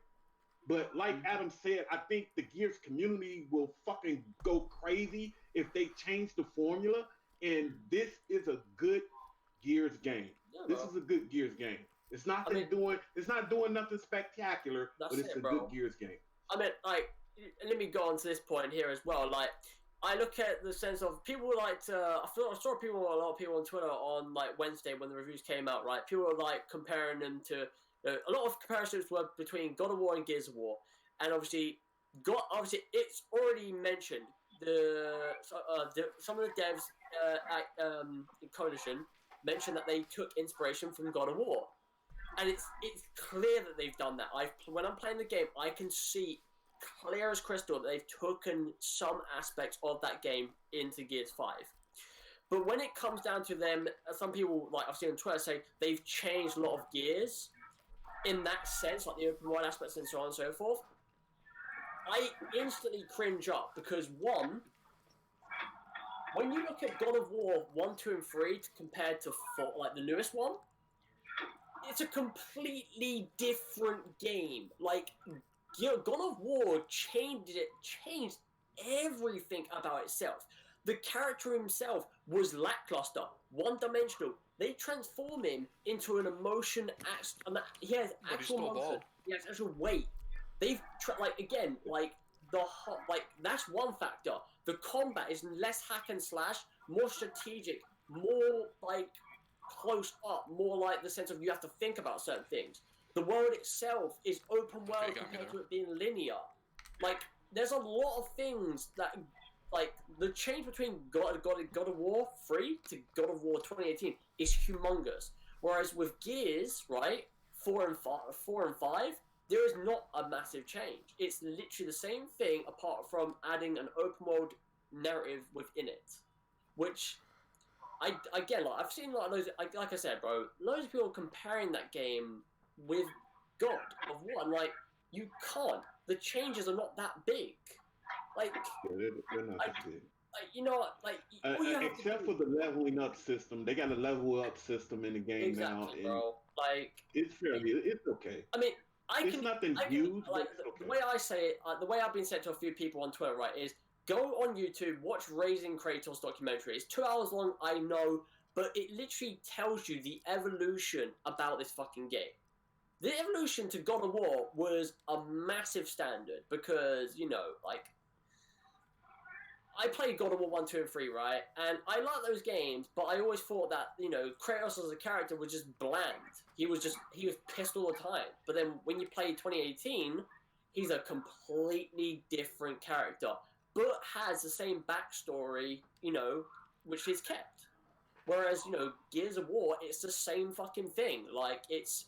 But like Adam said, I think the Gears community will fucking go crazy if they change the formula. And this is a good Gears game. Yeah, This bro. is a good Gears game. It's not I mean, it's not doing nothing spectacular, that's but it's a it, good bro. Gears game. I mean, like, let me go on to this point here as well. Like, I look at the sense of people like to. I saw a lot of people on Twitter on like Wednesday when the reviews came out. Right, people were like comparing them to a lot of comparisons were between God of War and Gears of War, and obviously, it's already mentioned some of the devs in Coalition mentioned that they took inspiration from God of War. And it's clear that they've done that. When I'm playing the game, I can see clear as crystal that they've taken some aspects of that game into Gears 5. But when it comes down to them, some people, like I've seen on Twitter, say they've changed a lot of Gears in that sense, like the open world aspects and so on and so forth. I instantly cringe up because, one, when you look at God of War 1, 2, and 3 compared to 4, like the newest one, it's a completely different game. Like, God of War changed everything about itself. The character himself was lackluster, one-dimensional. They transform him into an emotion. He has actual emotion. He has actual weight. They've that's one factor. The combat is less hack and slash, more strategic, more like close up, more like the sense of you have to think about certain things. The world itself is open world compared to it being linear. Like, there's a lot of things that, like, the change between God of War 3 to God of War 2018 is humongous. Whereas with Gears, right, 4 and 5, there is not a massive change. It's literally the same thing apart from adding an open world narrative within it, which again, like, I've seen a lot of those. Like I said, bro, loads of people comparing that game with God of War. And, like, you can't. The changes are not that big. Like, they're not that big. Like, you know what? Like, except for the leveling up system, they got a level up system in the game now. Exactly, bro. Like, it's fairly, it's okay. I mean, it's nothing huge, but it's okay. The way I say it, the way I've been said to a few people on Twitter, right, is go on YouTube, watch Raising Kratos documentary. It's 2 hours long, I know, but it literally tells you the evolution about this fucking game. The evolution to God of War was a massive standard because, you know, like, I played God of War 1, 2, and 3, right? And I like those games, but I always thought that, you know, Kratos as a character was just bland. He was pissed all the time. But then when you play 2018, he's a completely different character, but has the same backstory, you know, which is kept. Whereas, you know, Gears of War, it's the same fucking thing. Like, it's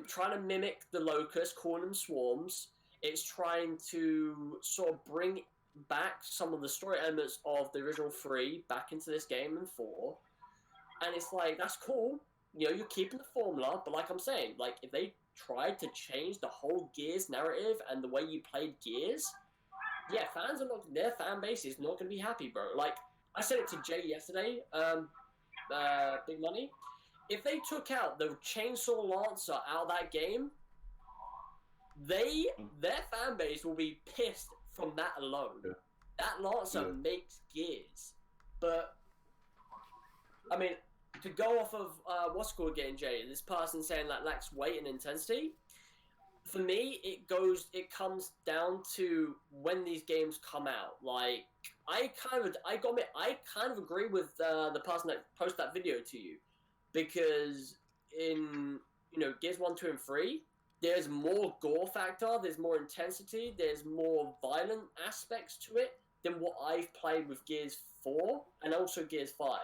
trying to mimic the locusts, calling them swarms. It's trying to sort of bring back some of the story elements of the original 3 back into this game and 4. And it's like, that's cool. You know, you're keeping the formula, but like I'm saying, like, if they tried to change the whole Gears narrative and the way you played Gears, yeah, their fan base is not going to be happy, bro. Like, I said it to Jay yesterday, Big Money. If they took out the Chainsaw Lancer out of that game, their fan base will be pissed from that alone. Yeah. That Lancer makes Gears. But, I mean, to go off of what's called again, Jay, this person saying that lacks weight and intensity, for me, it comes down to when these games come out. Like, I kind of agree with the person that posted that video to you, because in, you know, Gears 1, 2, and 3, there's more gore factor, there's more intensity, there's more violent aspects to it than what I've played with Gears 4 and also Gears 5.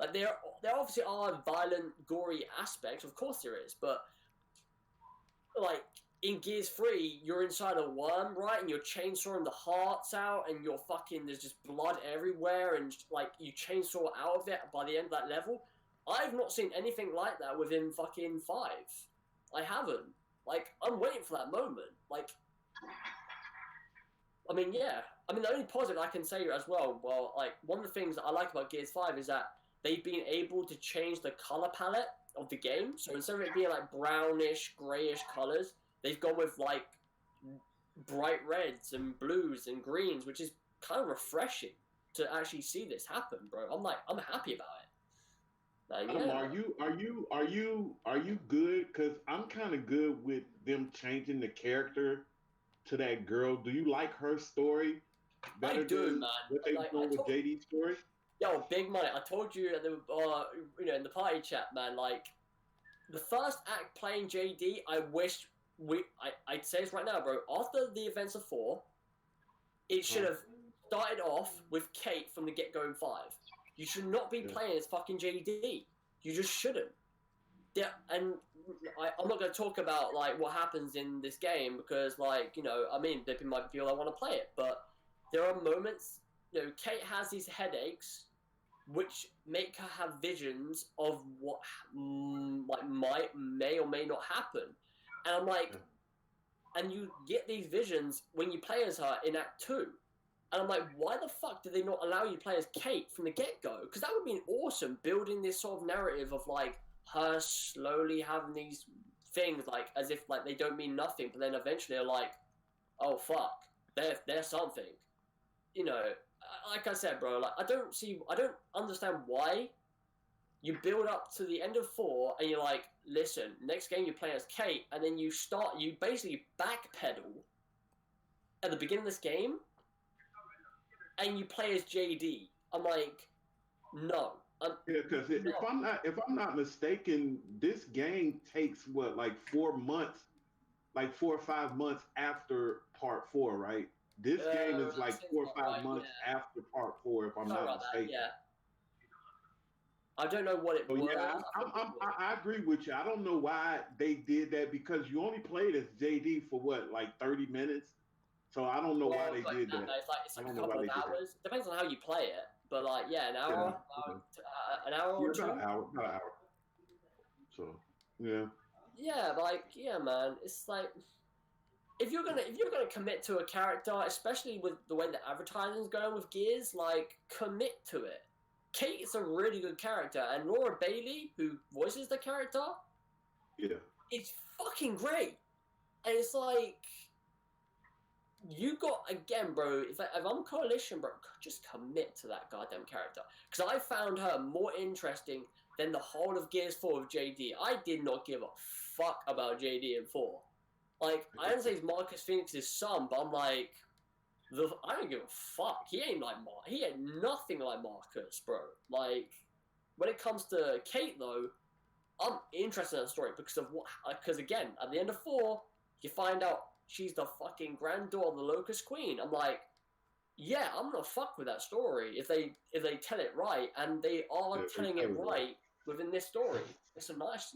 Like, there obviously are violent, gory aspects, of course there is, but, like, in Gears 3, you're inside a worm, right, and you're chainsawing the hearts out, and you're fucking, there's just blood everywhere, and, like, you chainsaw out of it by the end of that level. I've not seen anything like that within fucking 5. I haven't. Like, I'm waiting for that moment. Like, I mean, yeah. I mean, the only positive I can say as well, like, one of the things that I like about Gears 5 is that they've been able to change the color palette of the game. So instead of it being, like, brownish, grayish colors, they've gone with, like, bright reds and blues and greens, which is kind of refreshing to actually see this happen, bro. I'm happy about it. Like, yeah, Are you good? Because I'm kind of good with them changing the character to that girl. Do you like her story I better do, than man. what they were Like I doing with told, JD's story? yo, big money. I told you at the in the party chat, man. Like the first act playing JD, I wish I'd say this right now, bro. After the events of 4, it should have started off with Kate from the get-go in 5. You should not be playing as fucking JD. You just shouldn't. Yeah, and I'm not going to talk about like what happens in this game because, like, you know, I mean, there might be people that want to play it, but there are moments. You know, Kate has these headaches, which make her have visions of what may or may not happen, and I'm like, and you get these visions when you play as her in Act 2. And I'm like, why the fuck did they not allow you to play as Kate from the get-go? Because that would have been awesome, building this sort of narrative of, like, her slowly having these things, like, as if, like, they don't mean nothing, but then eventually are like, oh, fuck, they're something. You know, like I said, bro, like, I don't understand why you build up to the end of 4, and you're like, listen, next game you play as Kate, and then you basically backpedal at the beginning of this game, and you play as JD. I'm like, no. Yeah, because no. if I'm not mistaken, this game takes what, like 4 months, like 4 or 5 months after part 4, right? This game is like 4 or 5 months after part 4, if I'm not mistaken. Yeah. I don't know what it was. Yeah, I agree with you. I don't know why they did that because you only played as JD for what, like 30 minutes. So I don't know why they did that. It's like a couple of hours. Depends on how you play it, but like an hour, an hour or 2. About an hour. So yeah. Yeah, but like man, it's like if you're gonna commit to a character, especially with the way the advertising's going with Gears, like commit to it. Kate is a really good character, and Laura Bailey, who voices the character, it's fucking great. And it's like, you got, again, bro, if I'm Coalition, bro, just commit to that goddamn character. Because I found her more interesting than the whole of Gears 4 of JD. I did not give a fuck about JD in 4. Like, I don't say he's Marcus Phoenix's son, but I'm like, I don't give a fuck. He ain't nothing like Marcus, bro. Like, when it comes to Kate, though, I'm interested in that story because again, at the end of 4, you find out she's the fucking granddaughter of the Locust Queen. I'm like, yeah, I'm gonna fuck with that story if they tell it right, and they are telling it right within this story. It's a nice,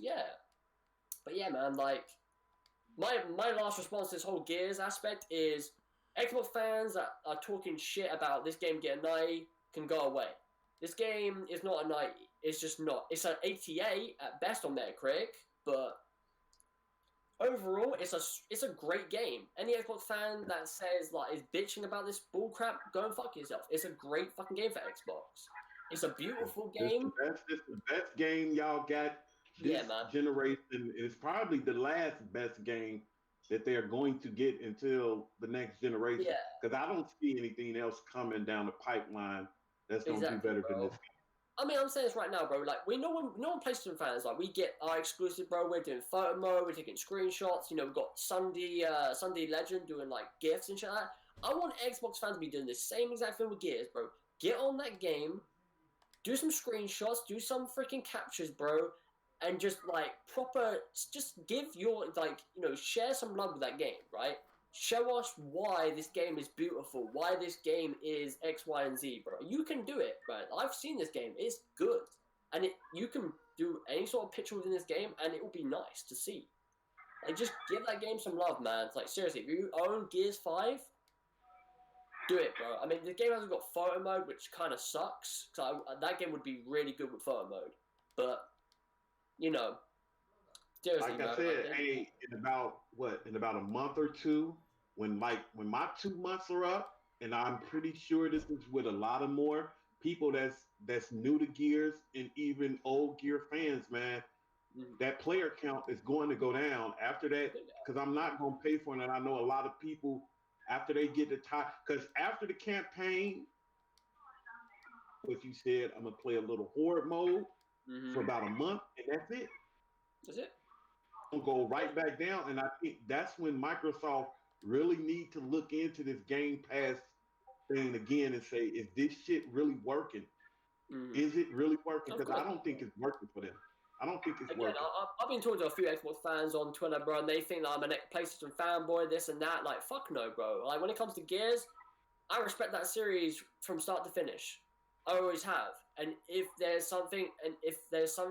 But yeah, man, like, my last response to this whole Gears aspect is, Xbox fans that are talking shit about this game getting 90 can go away. This game is not a 90. It's just not. It's an 88 at best on Metacritic, but overall, it's a great game. Any Xbox fan that says like is bitching about this bullcrap, go and fuck yourself. It's a great fucking game for Xbox. It's a beautiful game. It's the best game y'all got this generation. It's probably the last best game that they are going to get until the next generation. Because I don't see anything else coming down the pipeline that's going to do better than this. I mean, I'm saying this right now, bro. Like, no one PlayStation fans, like, we get our exclusive, bro. We're doing photo mode, we're taking screenshots. You know, we've got Sunday Legend doing, like, gifts and shit like that. I want Xbox fans to be doing the same exact thing with Gears, bro. Get on that game, do some screenshots, do some freaking captures, bro, and just, like, just give your, like, you know, share some love with that game, right? Show us why this game is beautiful, why this game is X, Y, and Z, bro. You can do it, bro. I've seen this game. It's good. And you can do any sort of picture within this game, and it will be nice to see. Like, just give that game some love, man. It's like, seriously, if you own Gears 5, do it, bro. I mean, the game hasn't got photo mode, which kind of sucks. That game would be really good with photo mode. But, you know, seriously, like I said, hey, in about a month or two, when my 2 months are up, and I'm pretty sure this is with a lot of more people that's new to Gears and even old Gear fans, man. That player count is going to go down after that because I'm not going to pay for it, and I know a lot of people after they get the top, because after the campaign, what you said, I'm gonna play a little horde mode for about a month, and that's it. That's it. I'll go right back down, and I think that's when Microsoft really need to look into this Game Pass thing again and say, is this shit really working? Is it really working? Because I don't think it's working for them. I don't think it's working. I've been talking to a few Xbox fans on Twitter, bro, and they think that I'm a PlayStation fanboy, this and that. Like, fuck no, bro. Like, when it comes to Gears, I respect that series from start to finish. I always have. And if there's something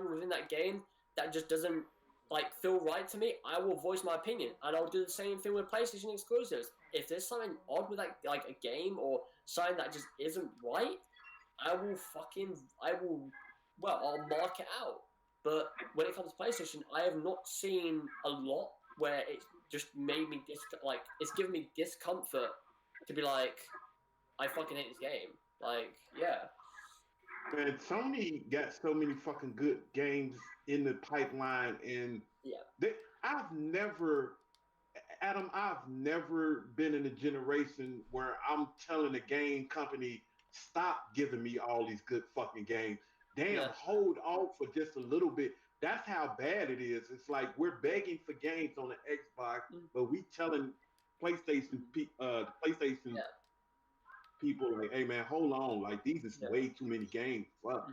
within that game that just doesn't like feel right to me, I will voice my opinion, and I'll do the same thing with PlayStation exclusives. If there's something odd with that, like a game or something that just isn't right, I'll mark it out. But when it comes to PlayStation, I have not seen a lot where it's just made me it's given me discomfort to be like, I fucking hate this game. Like, yeah. Man, Sony got so many fucking good games in the pipeline, and I've never been in a generation where I'm telling a game company, stop giving me all these good fucking games. Damn, hold off for just a little bit. That's how bad it is. It's like we're begging for games on the Xbox, but we telling PlayStation people like, hey man, hold on. Like these is way too many games. Fuck.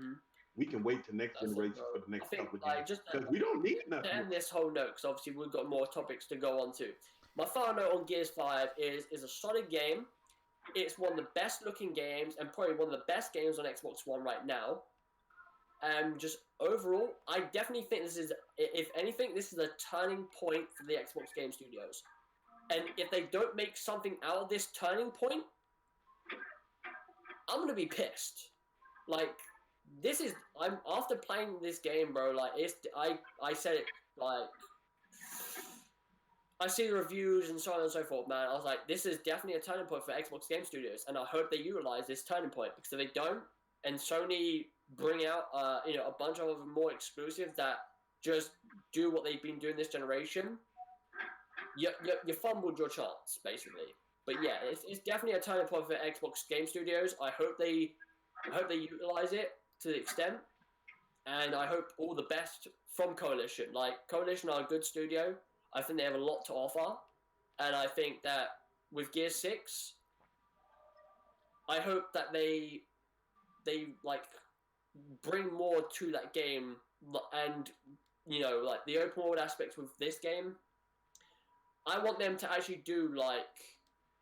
We can wait till next generation for the next couple of games. Because we don't need nothing. To end this whole note, because obviously we've got more topics to go on to. My final note on Gears 5 is a solid game. It's one of the best looking games and probably one of the best games on Xbox One right now. Just overall, I definitely think this is, if anything, this is a turning point for the Xbox Game Studios. And if they don't make something out of this turning point, I'm gonna be pissed. Like, I'm after playing this game, bro. Like, I said it, like, I see the reviews and so on and so forth, man. I was like, this is definitely a turning point for Xbox Game Studios, and I hope they utilize this turning point, because if they don't, and Sony bring out, a bunch of more exclusives that just do what they've been doing this generation, you fumbled your chance, basically. But yeah, it's definitely a turning point for Xbox Game Studios. I hope they utilize it to the extent, and I hope all the best from Coalition. Like, Coalition are a good studio. I think they have a lot to offer, and I think that with Gear 6, I hope that they like bring more to that game, and like the open world aspects with this game. I want them to actually do like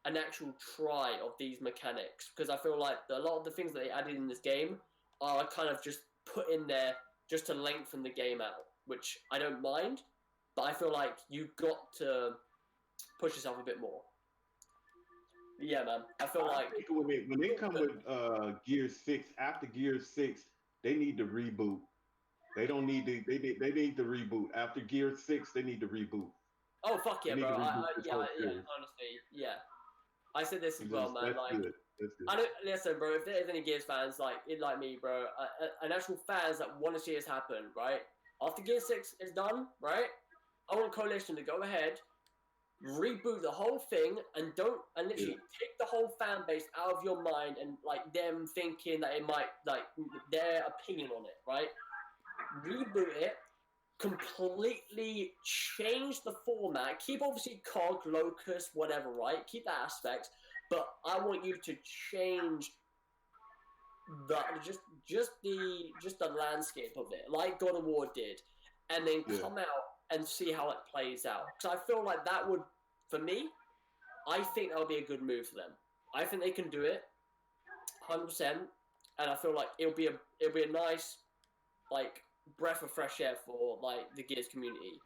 an actual try of these mechanics, because I feel like a lot of the things that they added in this game are kind of just put in there just to lengthen the game out, which I don't mind, but I feel like you've got to push yourself a bit more. Yeah, man. I feel like when they come with Gear 6, after Gear 6, they need to reboot. They don't need to. They need to reboot after Gear 6. They need to reboot. Oh fuck yeah, bro! Honestly, yeah. I said this as well, man. Like, I don't listen, bro. If there's any Gears fans like me, bro, and actual fans that want to see this happen, right? After Gear 6 is done, right? I want Coalition to go ahead, reboot the whole thing, and literally take the whole fan base out of your mind and like them thinking that it might like their opinion on it, right? Reboot it, completely change the format, keep obviously COG, Locust, whatever, right? Keep that aspect, but I want you to change the just the landscape of it, like God of War did, and then come out and see how it plays out. So I feel like that would, for me, I think that would be a good move for them. I think they can do it, 100%, and I feel like it'll be a nice like breath of fresh air for like the Gears community.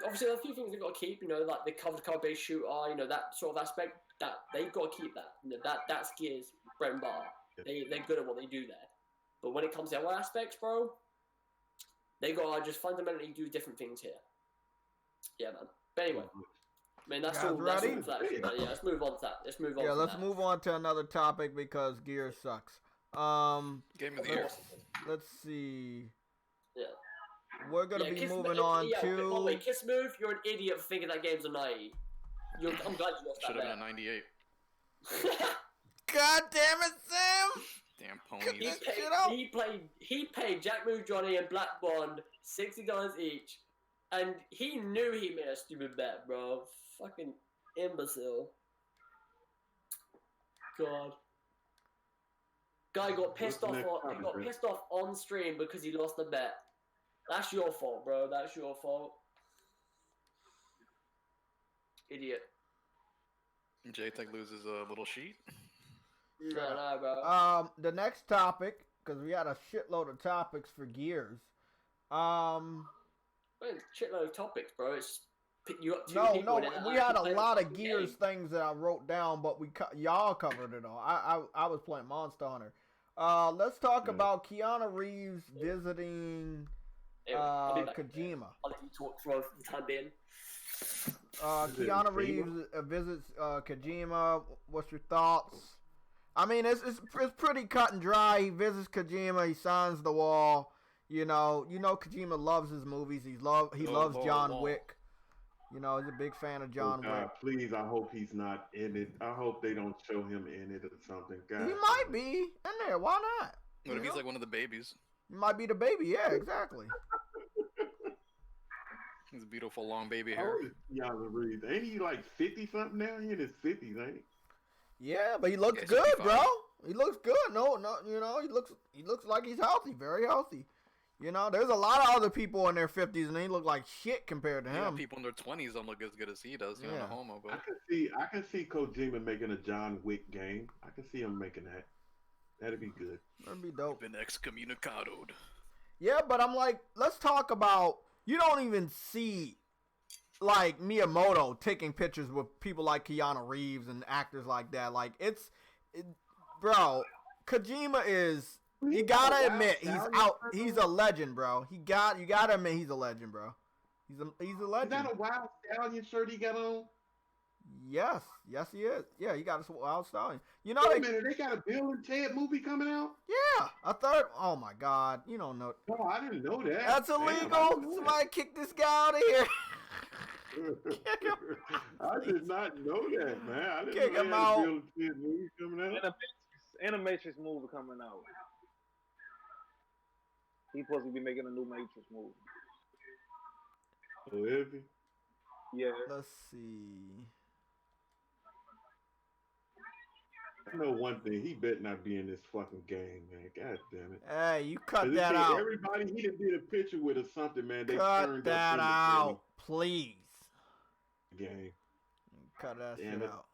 Obviously a few things they've got to keep, like the cover-to-cover based shooter, that sort of aspect, that they've got to keep that. That's Gears bread and butter. They're good at what they do there. But when it comes to other aspects, bro, they got to just fundamentally do different things here. Yeah, man. But anyway, I mean, that's all for that. Yeah, let's move on to that. Let's move on to another topic because Gears sucks. Game of the year. Let's see. Yeah. We're gonna be moving on to. Wait, Kiss Move, you're an idiot for thinking that game's a 90. I'm glad you lost Should that have been a bet. 98. God damn it, Sam! Damn He ponies. paid, he paid Jack Blue Johnny and Black Bond $60 each, and he knew he made a stupid bet, bro. Fucking imbecile. God. Guy got pissed off. He got pissed off on stream because he lost the bet. That's your fault, bro. That's your fault. Idiot. JTech loses a little sheet. No, bro. The next topic, because we had a shitload of topics for Gears. Shitload of topics, bro. It's you got two No, people in it we that had a actually play lot the of Gears game. things that I wrote down, but y'all covered it all. I was playing Monster Hunter. Let's talk about Keanu Reeves visiting I'll be back. Kojima. I'll let you talk for the time being. Keanu Reeves visits Kojima. What's your thoughts? I mean, it's pretty cut and dry. He visits Kojima. He signs the wall. You know, Kojima loves his movies. He loves John Wick. You know, he's a big fan of John Wick. Please, I hope he's not in it. I hope they don't show him in it or something. God, he might be in there. Why not? What if he's like one of the babies? He might be the baby. Yeah, exactly. His beautiful long baby How hair. old is Keanu Reeves? Ain't he like 50-something now? He in his 50s, ain't he? Yeah, but he looks good, 55. bro. He looks good. No, you know, he looks like he's healthy, very healthy. You know, there's a lot of other people in their 50s and they look like shit compared to him. People in their 20s don't look as good as he does. You know, no homo, but I can see Kojima making a John Wick game. I can see him making that. That'd be good. That'd be dope. been excommunicadoed. Yeah, but I'm like, let's talk about. You don't even see like Miyamoto taking pictures with people like Keanu Reeves and actors like that. Like bro, Kojima is. You gotta admit he's out. He's a legend, bro. You gotta admit he's a legend, bro. He's a legend. Is that a Wild Stallion shirt he got on? Yes, he is. Yeah, he got a Wild Stallion. You know Wait a minute, they got a Bill and Ted movie coming out? Yeah, a third. Oh my God, you don't know. No, I didn't know that. That's illegal. Somebody kick this guy out of here. I did not know that, man. I didn't Kick know him they had out. a Bill and Ted movie coming out. And a Matrix movie coming out. He's supposed to be making a new Matrix movie. Oh, is he? Yeah. Let's see. I know one thing. He better not be in this fucking game, man. God damn it. Hey, you cut 'Cause that out. Everybody he done did a picture with or something, man. They Cut turned that up out, please. in the game. Cut that Damn shit it. out.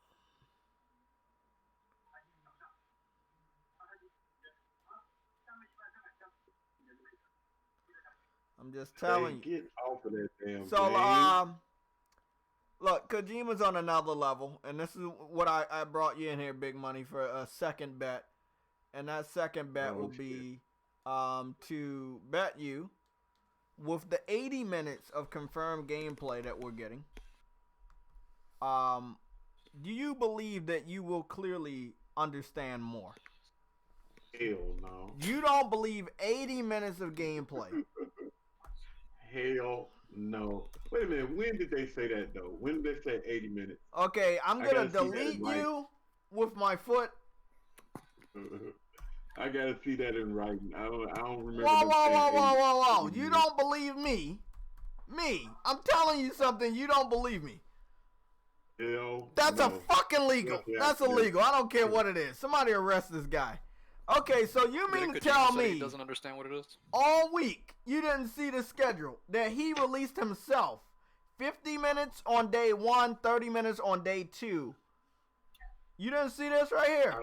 I'm just telling Hey, you. get off of that damn So, game. look, Kojima's on another level, and this is what I brought you in here, Big Money, for a second bet, and that second bet will be to bet you with the 80 minutes of confirmed gameplay that we're getting. Do you believe that you will clearly understand more? Hell no. You don't believe 80 minutes of gameplay? Hell no. Wait a minute. When did they say that though? When did they say 80 minutes? Okay, I'm I gonna gotta see that delete in writing. you with my foot. I gotta see that in writing. I don't remember. Whoa, them whoa, saying whoa, 80 whoa, whoa, whoa! 80 You minutes. don't believe me? Me? I'm telling you something. You don't believe me. Hell That's no. a fucking legal. Yeah, That's yeah. illegal. I don't care what it is. Somebody arrest this guy. Okay, so you mean to tell He me doesn't understand what it is? all week you didn't see the schedule that he released himself? 50 minutes on day 1, 30 minutes on day 2. You didn't see this right here?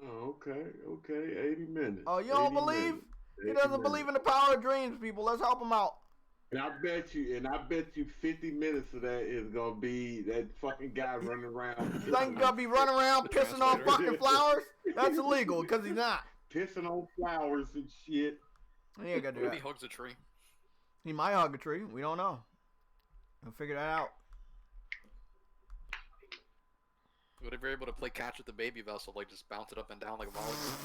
Oh, okay. 80 minutes. Oh, you don't 80 believe? minutes, He 80 doesn't believe in the power of dreams, people. Let's help him out. And I bet you 50 minutes of that is gonna be that fucking guy running around. You think he's gonna be running around pissing on fucking flowers? That's illegal because he's not. Pissing on flowers and shit. He ain't gonna do What if that. he hugs a tree? He might hug a tree. We don't know. We'll figure that out. What if you're able to play catch with the baby vessel, like just bounce it up and down like a volleyball?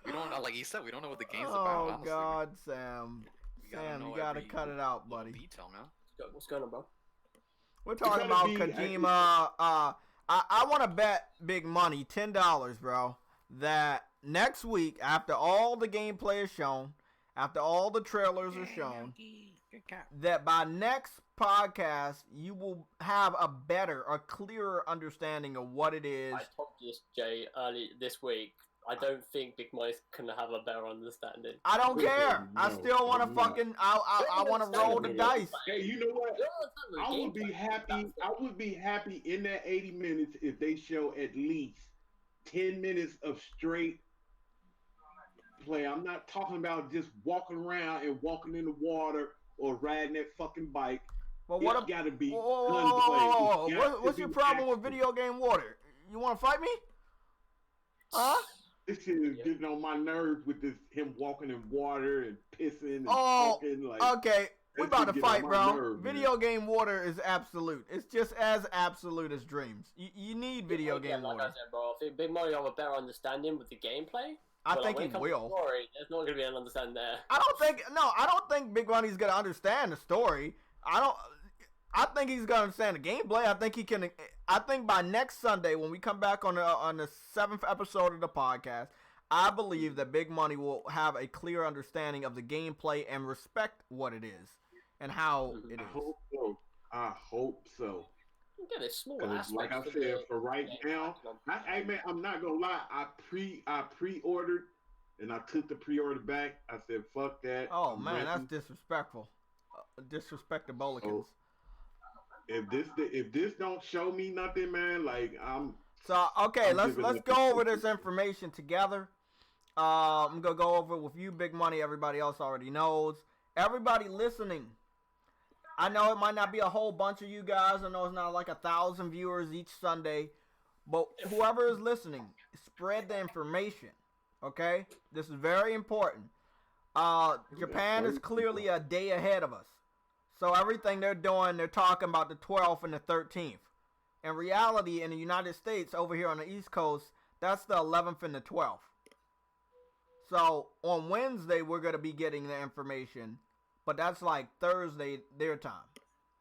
We don't know, like he said, we don't know what the game's about, Oh honestly. God, Sam. Sam, you gotta cut it out, buddy. Detail, man. What's going on, bro? We're talking about Kojima. I want to bet big money, $10, bro, that next week, after all the gameplay is shown, after all the trailers are shown, that by next podcast you will have a better, a clearer understanding of what it is. I told you this, Jay, early this week. I don't think Big Money's gonna have a better understanding. I don't care. No, I still want to fucking. I want to roll the dice. Hey, you know what? I would be happy. I would be happy in that 80 minutes if they show at least 10 minutes of straight play. I'm not talking about just walking around and walking in the water or riding that fucking bike. Well, what gotta be gunplay. What's your problem with video game water? You want to fight me? Huh? This shit is getting on my nerves with this him walking in water and pissing and Oh, talking like. okay. We about to fight, bro. Nerve, video game water is absolute. It's just as absolute as dreams. You need video game like water. I said, bro, I think Big Money will have a better understanding with the gameplay. I But, think when he it comes will. to story, there's not gonna be an understanding there. I don't think Big Money's gonna understand the story. I think he's gonna understand the gameplay. I think he can. I think by next Sunday when we come back on the 7th episode of the podcast, I believe that Big Money will have a clear understanding of the gameplay and respect what it is and how it I is. hope so. I hope so. Yeah, there's small 'Cause aspects. like I of said, the for right game. now, man, I'm not gonna lie. I pre-ordered, and I took the pre-order back. I said, "Fuck that." Oh I'm man, that's renting. disrespectful. Disrespectabolicans. If this don't show me nothing, man, like So okay, I'm let's giving it go over a- this information together. I'm gonna go over it with you, Big Money. Everybody else already knows. Everybody listening, I know it might not be a whole bunch of you guys. I know it's not like 1,000 viewers each Sunday, but whoever is listening, spread the information. Okay, this is very important. Japan is clearly a day ahead of us, so everything they're doing, they're talking about the 12th and the 13th. In reality, in the United States, over here on the East Coast, that's the 11th and the 12th. So on Wednesday, we're going to be getting the information, but that's like Thursday their time.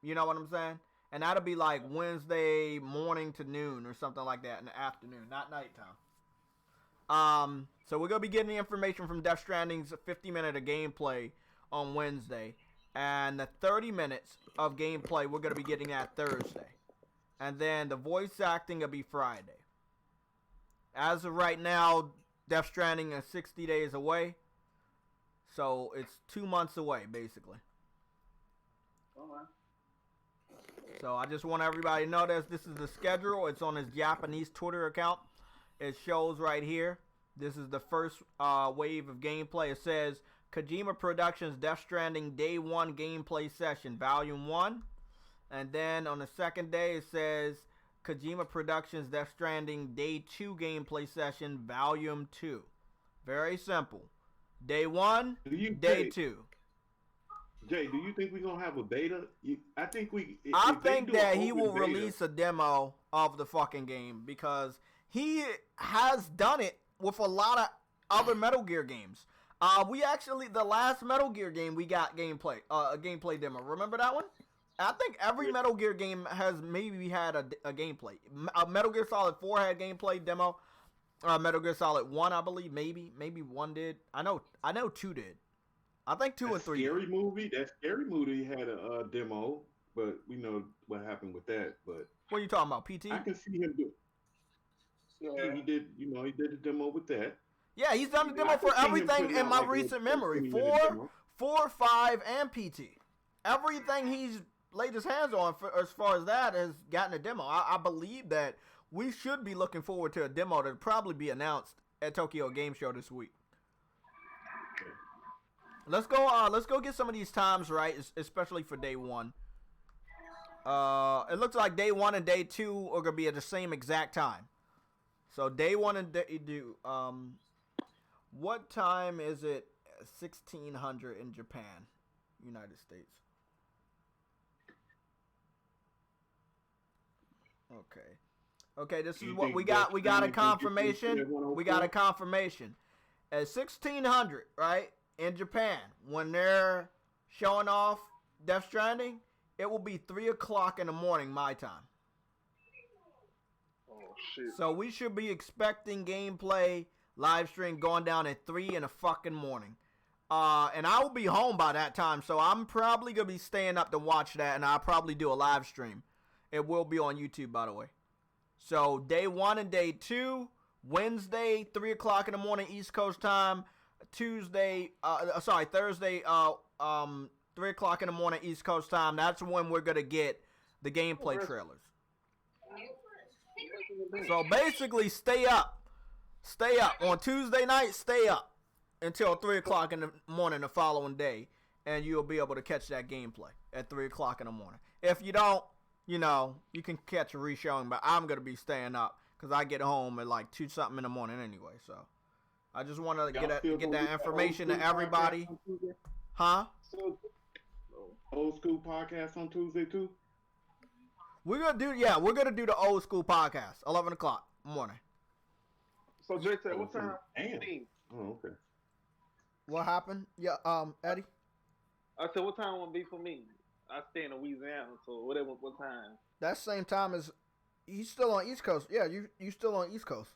You know what I'm saying? And that'll be like Wednesday morning to noon or something like that in the afternoon, not nighttime. So we're going to be getting the information from Death Stranding's 50-minute of gameplay on Wednesday. And the 30 minutes of gameplay, we're going to be getting that Thursday. And then the voice acting will be Friday. As of right now, Death Stranding is 60 days away. So it's 2 months away, basically. So I just want everybody to know this is the schedule. It's on his Japanese Twitter account. It shows right here. This is the first wave of gameplay. It says Kojima Productions Death Stranding Day 1 Gameplay Session, Volume 1. And then on the second day, it says Kojima Productions Death Stranding Day 2 Gameplay Session, Volume 2. Very simple. Day 1, Day 2. Jay, do you think we're going to have a beta? I think we... I if they think do an that he open will beta- release a demo of the fucking game because he has done it with a lot of other Metal Gear games. We actually, the last Metal Gear game, we got gameplay, a gameplay demo. Remember that one? I think every Metal Gear game has maybe had a gameplay. Metal Gear Solid 4 had gameplay demo. Metal Gear Solid 1, I believe, maybe 1 did. I know 2 did. I think 2 and 3 did. That scary movie had a demo, but we know what happened with that. But What are you talking about, PT? I can see him do. Yeah, he did. He did the demo with that. Yeah, he's done the demo I for can see him everything putting in out my like a recent memory. 15-minute 4, demo. 4, 5, and PT. Everything he's laid his hands on as far as that has gotten a demo. I believe that we should be looking forward to a demo that'll probably be announced at Tokyo Game Show this week. Let's go get some of these times right, especially for day 1. It looks like day 1 and day 2 are gonna be at the same exact time. So day 1 and day 2, what time is it? 1600 in Japan, United States. Okay, this is You what think we got. We got a Death Stranding confirmation. can get We got a confirmation. At 1600, right, in Japan, when they're showing off Death Stranding, it will be 3 o'clock in the morning my time. Oh shit. So we should be expecting gameplay live stream going down at 3 in the fucking morning. And I will be home by that time, so I'm probably going to be staying up to watch that, and I'll probably do a live stream. It will be on YouTube, by the way. So day 1 and day 2, Wednesday, 3 o'clock in the morning East Coast time. Thursday, 3 o'clock in the morning East Coast time. That's when we're going to get the gameplay trailers. So basically, stay up. Stay up. On Tuesday night, stay up until 3 o'clock in the morning the following day, and you'll be able to catch that gameplay at 3 o'clock in the morning. If you don't, you can catch a re-showing, but I'm going to be staying up because I get home at like 2 something in the morning anyway, so I just want to get that information to everybody. Huh? Old school podcast on Tuesday too? We're going to do the old school podcast, 11 o'clock morning. So JT, what time? Damn. Oh, okay. What happened? Yeah, Eddie? I said, what time will be for me? I stay in Louisiana, so what time? That same time as he's still on East Coast. Yeah, you still on East Coast.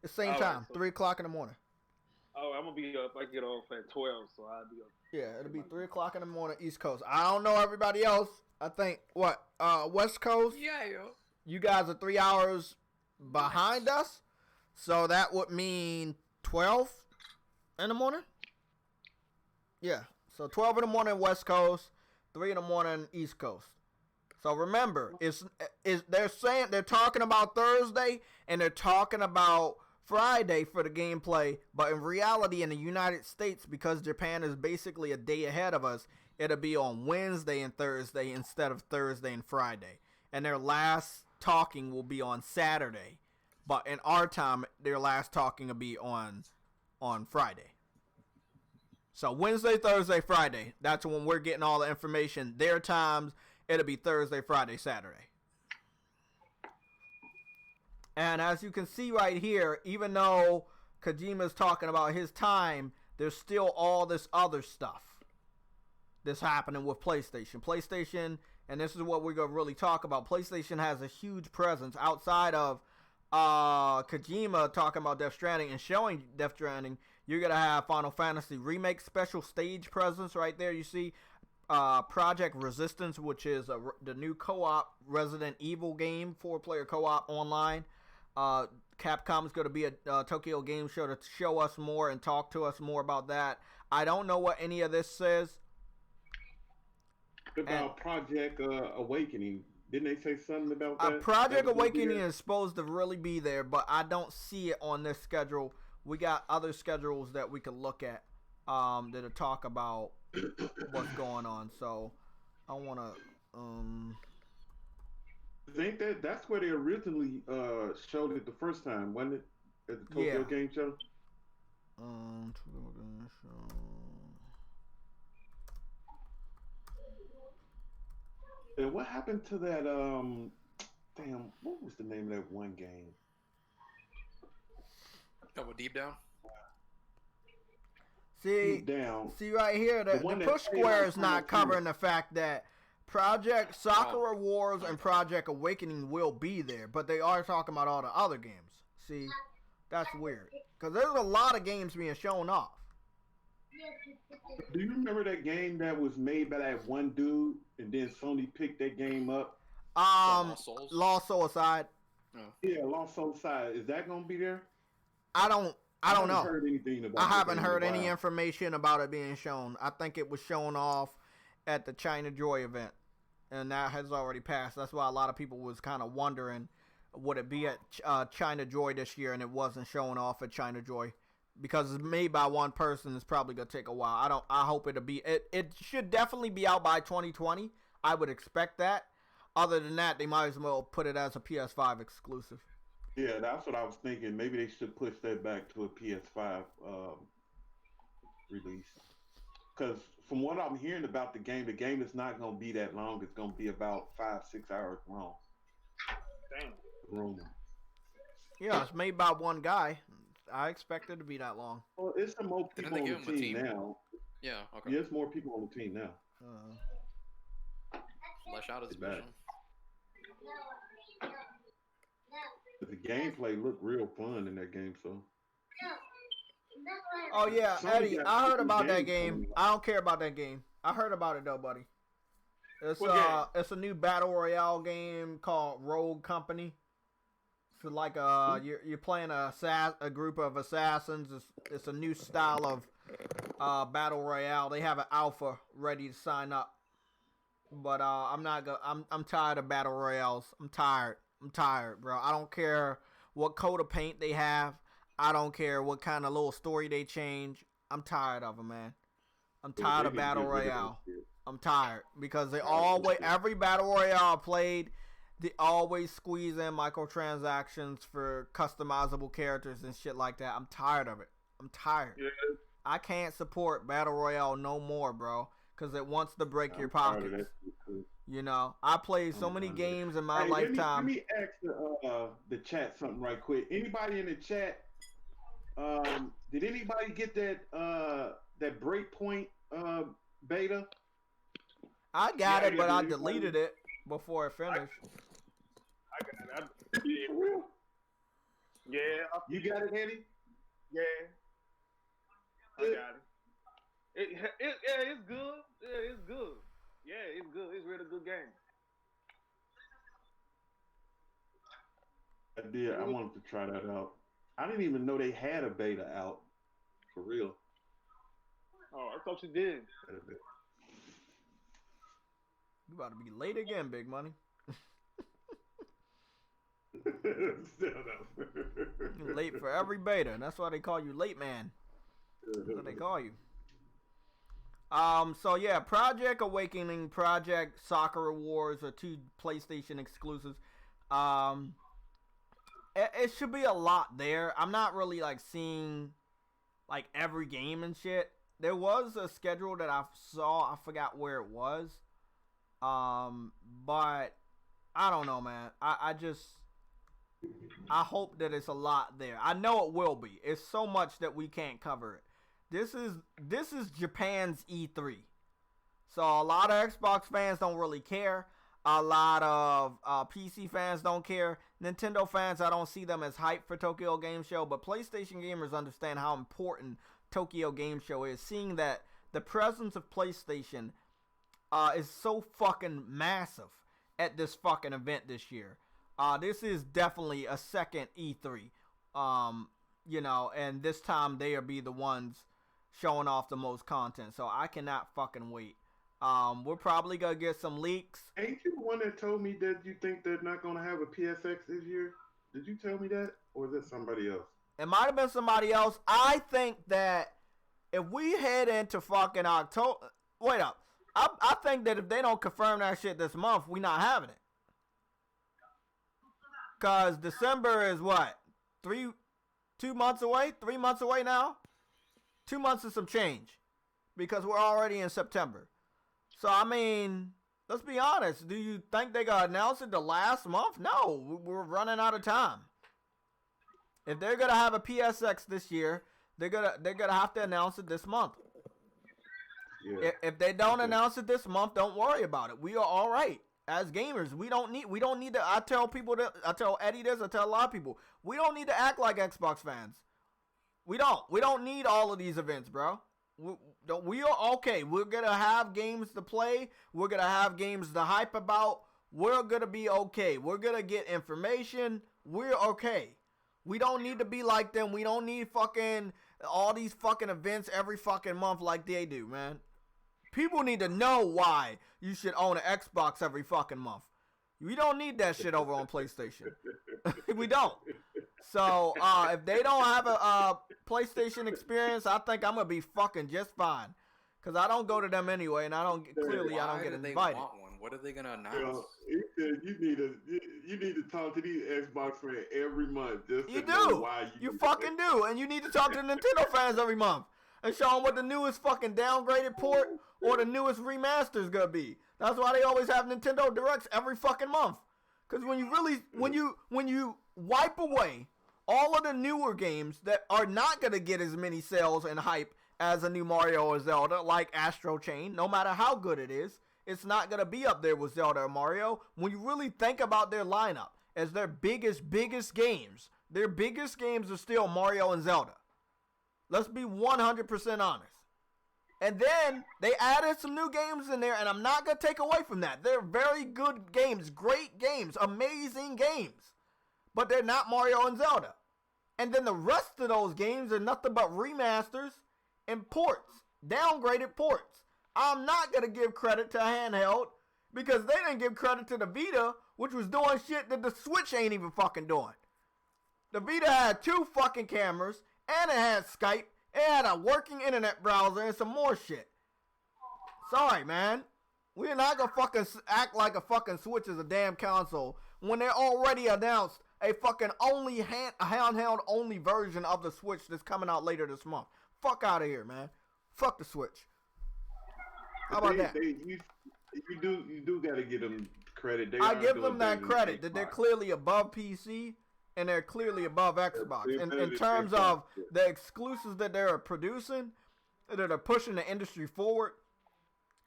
It's same time, so 3 o'clock in the morning. Oh, I'm gonna be up. I get off at 12, so I'll be up. Yeah, it'll be 3 o'clock in the morning East Coast. I don't know everybody else. I think West Coast. Yeah, yo. You guys are 3 hours behind us, so that would mean 12 in the morning. Yeah, so 12 in the morning West Coast, 3 in the morning East Coast. So remember, they're talking about Thursday and they're talking about Friday for the gameplay, but in reality in the United States, because Japan is basically a day ahead of us, it'll be on Wednesday and Thursday instead of Thursday and Friday. And their last talking will be on Saturday, but in our time, their last talking will be on Friday. So Wednesday, Thursday, Friday, that's when we're getting all the information. Their times, it'll be Thursday, Friday, Saturday. And as you can see right here, even though Kojima's talking about his time, there's still all this other stuff that's happening with PlayStation. PlayStation, and this is what we're going to really talk about, PlayStation has a huge presence outside of Kojima talking about Death Stranding and showing Death Stranding. You're going to have Final Fantasy Remake special stage presence right there. You see Project Resistance, which is the new co-op Resident Evil game, 4-player co-op online. Capcom is going to be at Tokyo Game Show to show us more and talk to us more about that. I don't know what any of this says. About Project Awakening. Didn't they say something about that? Project Awakening is supposed to really be there, but I don't see it on this schedule. We got other schedules that we can look at that'll talk about what's going on. So I want to... I think that's where they originally showed it the first time, wasn't it? At the Tokyo Game Show? Tokyo Game Show... And what happened to that, damn, what was the name of that one game? Deep Down? See, Deep Down. See right here, the Push Square is not covering the fact that Project Sakura Wars and Project Awakening will be there, but they are talking about all the other games. See, that's weird. Because there's a lot of games being shown off. Do you remember that game that was made by that one dude, and then Sony picked that game up? Lost Soul Aside. Oh. Yeah, Lost Soul Aside. Is that gonna be there? I don't know. I haven't heard any information about it being shown. I think it was shown off at the China Joy event, and that has already passed. That's why a lot of people was kind of wondering, would it be at China Joy this year, and it wasn't showing off at China Joy. Because it's made by one person, it's probably gonna take a while. I hope it'll be. It should definitely be out by 2020. I would expect that. Other than that, they might as well put it as a PS5 exclusive. Yeah, that's what I was thinking. Maybe they should push that back to a PS5 release. Because from what I'm hearing about the game is not gonna be that long. It's gonna be about 5-6 hours long. Damn. Rumor. Yeah, it's made by one guy. I expect it to be that long. Well, it's some more people on the team now. Yeah, okay. Yeah, there's more people on the team now. Flesh out his It's bad. vision. But the gameplay looked real fun in that game, so. Oh yeah, Sony Eddie, got I heard two about that games game. coming out. I don't care about that game. I heard about it though, buddy. It's What game? it's a new battle royale game called Rogue Company. So like you're playing a group of assassins. It's a new style of battle royale. They have an alpha ready to sign up. But I'm tired of battle royales. I'm tired, bro. I don't care what coat of paint they have. I don't care what kind of little story they change. I'm tired of them, man. I'm tired of battle royale. I'm tired because they always every battle royale I played, they always squeeze in microtransactions for customizable characters and shit like that. I'm tired of it. I'm tired. Yeah. I can't support battle royale no more, bro, because it wants to break your pockets. You know, I played so many games in my lifetime. Let me ask the chat something right quick. Anybody in the chat? Did anybody get that breakpoint beta? I got Yeah, it, but yeah, I yeah. deleted it before it finished. I got it. Yeah. You got it, Eddie? Yeah. I got it. Yeah, it's good. Yeah, it's good. Yeah, it's good. It's really good game. I did. I wanted to try that out. I didn't even know they had a beta out. For real. Oh, I thought you did. You about to be late again, Big Money. Still no. You're late for every beta, and that's why they call you late man. That's what they call you. So yeah, Project Awakening, Project Soccer Wars are two PlayStation exclusives. It should be a lot there. I'm not really like seeing like every game and shit. There was a schedule that I saw. I forgot where it was. But I don't know, man. I hope that it's a lot there. I know it will be. It's so much that we can't cover it. This is Japan's E3. So a lot of Xbox fans don't really care. A lot of PC fans don't care. Nintendo fans, I don't see them as hype for Tokyo Game Show. But PlayStation gamers understand how important Tokyo Game Show is. Seeing that the presence of PlayStation is so fucking massive at this fucking event this year. This is definitely a second E3. You know, and this time they'll be the ones showing off the most content. So I cannot fucking wait. We're probably gonna get some leaks. Ain't you the one that told me that you think they're not gonna have a PSX this year? Did you tell me that, or is it somebody else? It might have been somebody else. I think that if we head into fucking October, wait up. I think that if they don't confirm that shit this month, we not having it. Cause December is what? 2 months away? 3 months away now? 2 months is some change. Because we're already in September. So, I mean, let's be honest. Do you think they gonna announce it the last month? No, we're running out of time. If they're gonna have a PSX this year, they're gonna have to announce it this month. Yeah. If they don't announce it this month, don't worry about it. We are all right as gamers. We don't need to. I tell people that. I tell Eddie this. I tell a lot of people. We don't need to act like Xbox fans. We don't need all of these events, bro. We are okay. We're gonna have games to play. We're gonna have games to hype about. We're gonna be okay. We're gonna get information. We're okay. We don't need to be like them. We don't need fucking all these fucking events every fucking month like they do, man. People need to know why you should own an Xbox every fucking month. We don't need that shit over on PlayStation. We don't. So, if they don't have a PlayStation experience, I think I'm going to be fucking just fine. Because I don't go to them anyway, and I don't get invited. Want one? What are they going to announce? You need to talk to these Xbox fans every month. Just You to know do. why You fucking do. And you need to talk to the Nintendo fans every month. And show them what the newest fucking downgraded port or the newest remaster is going to be. That's why they always have Nintendo Directs every fucking month. Because when you wipe away all of the newer games that are not going to get as many sales and hype as a new Mario or Zelda like Astro Chain. No matter how good it is, it's not going to be up there with Zelda or Mario. When you really think about their lineup as their biggest games, their biggest games are still Mario and Zelda. Let's be 100% honest. And then they added some new games in there, and I'm not going to take away from that. They're very good games, great games, amazing games. But they're not Mario and Zelda. And then the rest of those games are nothing but remasters and ports, downgraded ports. I'm not going to give credit to handheld because they didn't give credit to the Vita, which was doing shit that the Switch ain't even fucking doing. The Vita had 2 fucking cameras, and it had Skype, it had a working internet browser, and some more shit. Sorry, man. We're not gonna fucking act like a fucking Switch is a damn console when they already announced a fucking handheld only version of the Switch that's coming out later this month. Fuck out of here, man. Fuck the Switch. How about that? You do gotta give them credit. I give them that credit that they're clearly above PC and they're clearly above Xbox. In terms of the exclusives that they're producing, that are pushing the industry forward,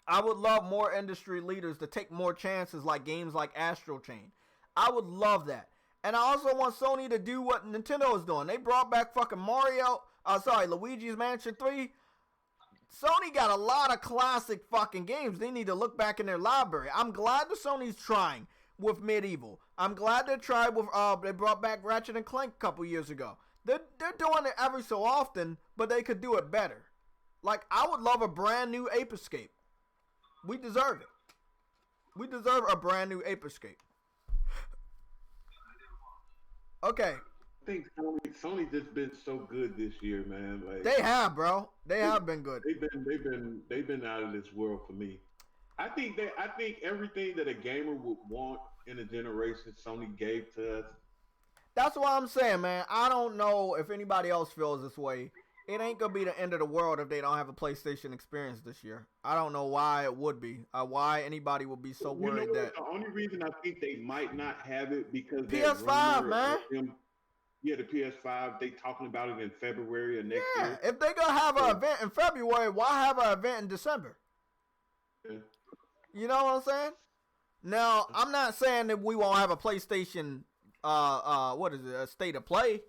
I would love more industry leaders to take more chances like games like Astro Chain. I would love that. And I also want Sony to do what Nintendo is doing. They brought back fucking Luigi's Mansion 3. Sony got a lot of classic fucking games. They need to look back in their library. I'm glad that Sony's trying with Medieval. I'm glad they tried with they brought back Ratchet and Clank a couple years ago. They're doing it every so often, but they could do it better. Like, I would love a brand new Ape Escape. We deserve it. We deserve a brand new Ape Escape. Okay. I think Sony just been so good this year, man. Like, they have, bro. They have been good. They've been out of this world for me. I think everything that a gamer would want in a generation, Sony gave to us. That's what I'm saying, man. I don't know if anybody else feels this way. It ain't gonna be the end of the world if they don't have a PlayStation experience this year. I don't know why it would be. Why anybody would be so worried that. The only reason I think they might not have it because PS5, man. The PS5. They talking about it in February of next year. If they gonna have an event in February, why have an event in December? Yeah. You know what I'm saying? Now, I'm not saying that we won't have a PlayStation. A state of play.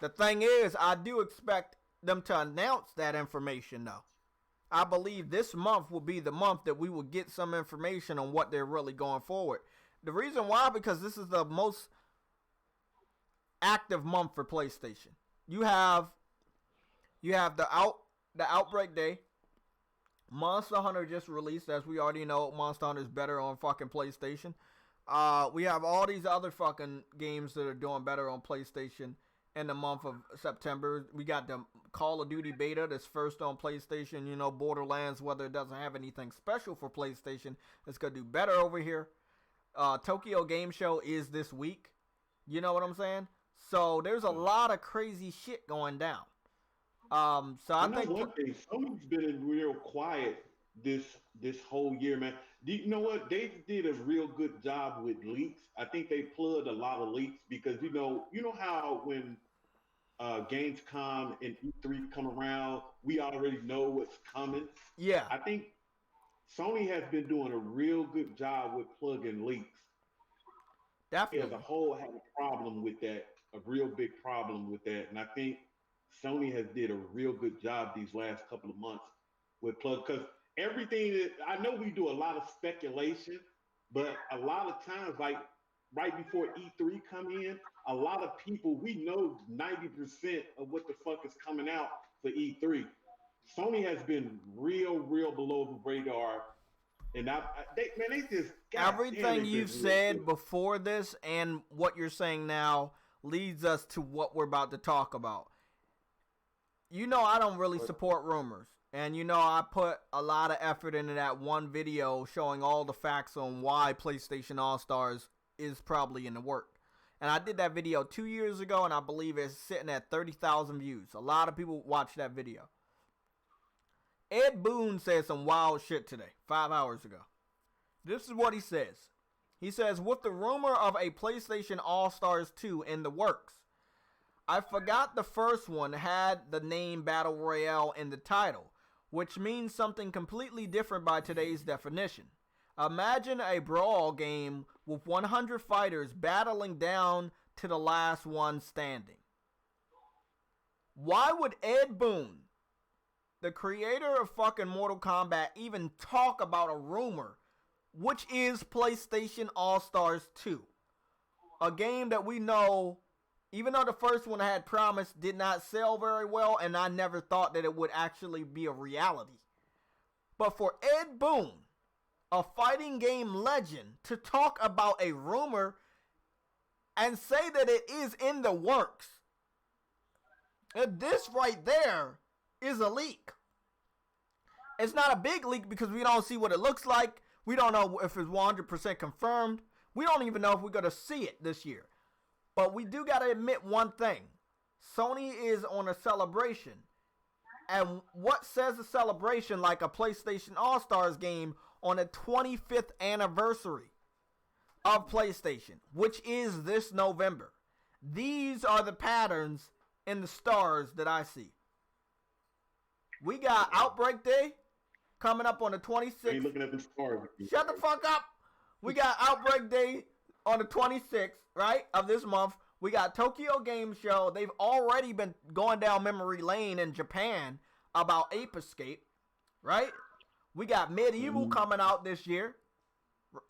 The thing is, I do expect them to announce that information, though. I believe this month will be the month that we will get some information on what they're really going forward. The reason why, because this is the most active month for PlayStation. You have the Outbreak Day. Monster Hunter just released, as we already know. Monster Hunter is better on fucking PlayStation. We have all these other fucking games that are doing better on PlayStation in the month of September. We got the Call of Duty beta that's first on PlayStation. You know, Borderlands, whether it doesn't have anything special for PlayStation, it's going to do better over here. Tokyo Game Show is this week. You know what I'm saying? So there's a lot of crazy shit going down. So I think one thing, Sony's been real quiet this whole year, man. You know what? They did a real good job with leaks. I think they plugged a lot of leaks because you know how when Gamescom and E3 come around, we already know what's coming. Yeah. I think Sony has been doing a real good job with plugging leaks. Definitely. As a whole, had a problem with that, a real big problem with that, and I think Sony has did a real good job these last couple of months with plug, because everything that I know we do a lot of speculation, but a lot of times, like right before E3 come in, a lot of people, we know 90% of what the fuck is coming out for E3. Sony has been real below the radar, and they just everything you've said before this and what you're saying now leads us to what we're about to talk about. You know, I don't really support rumors. And you know, I put a lot of effort into that one video showing all the facts on why PlayStation All-Stars is probably in the work. And I did that video 2 years ago, and I believe it's sitting at 30,000 views. A lot of people watched that video. Ed Boon said some wild shit today, 5 hours ago. This is what he says. He says, with the rumor of a PlayStation All-Stars 2 in the works, I forgot the first one had the name Battle Royale in the title, which means something completely different by today's definition. Imagine a brawl game with 100 fighters battling down to the last one standing. Why would Ed Boon, the creator of fucking Mortal Kombat, even talk about a rumor, which is PlayStation All-Stars 2? A game that we know, even though the first one had promise, did not sell very well, and I never thought that it would actually be a reality. But for Ed Boon, a fighting game legend, to talk about a rumor and say that it is in the works, this right there is a leak. It's not a big leak because we don't see what it looks like. We don't know if it's 100% confirmed. We don't even know if we're going to see it this year. But we do got to admit one thing. Sony is on a celebration. And what says a celebration like a PlayStation All-Stars game on the 25th anniversary of PlayStation, which is this November? These are the patterns in the stars that I see. We got Outbreak Day coming up on the 26th. Ain't looking at the stars. Shut the fuck up. We got Outbreak Day on the 26th, right, of this month. We got Tokyo Game Show. They've already been going down memory lane in Japan about Ape Escape, right? We got Medieval coming out this year.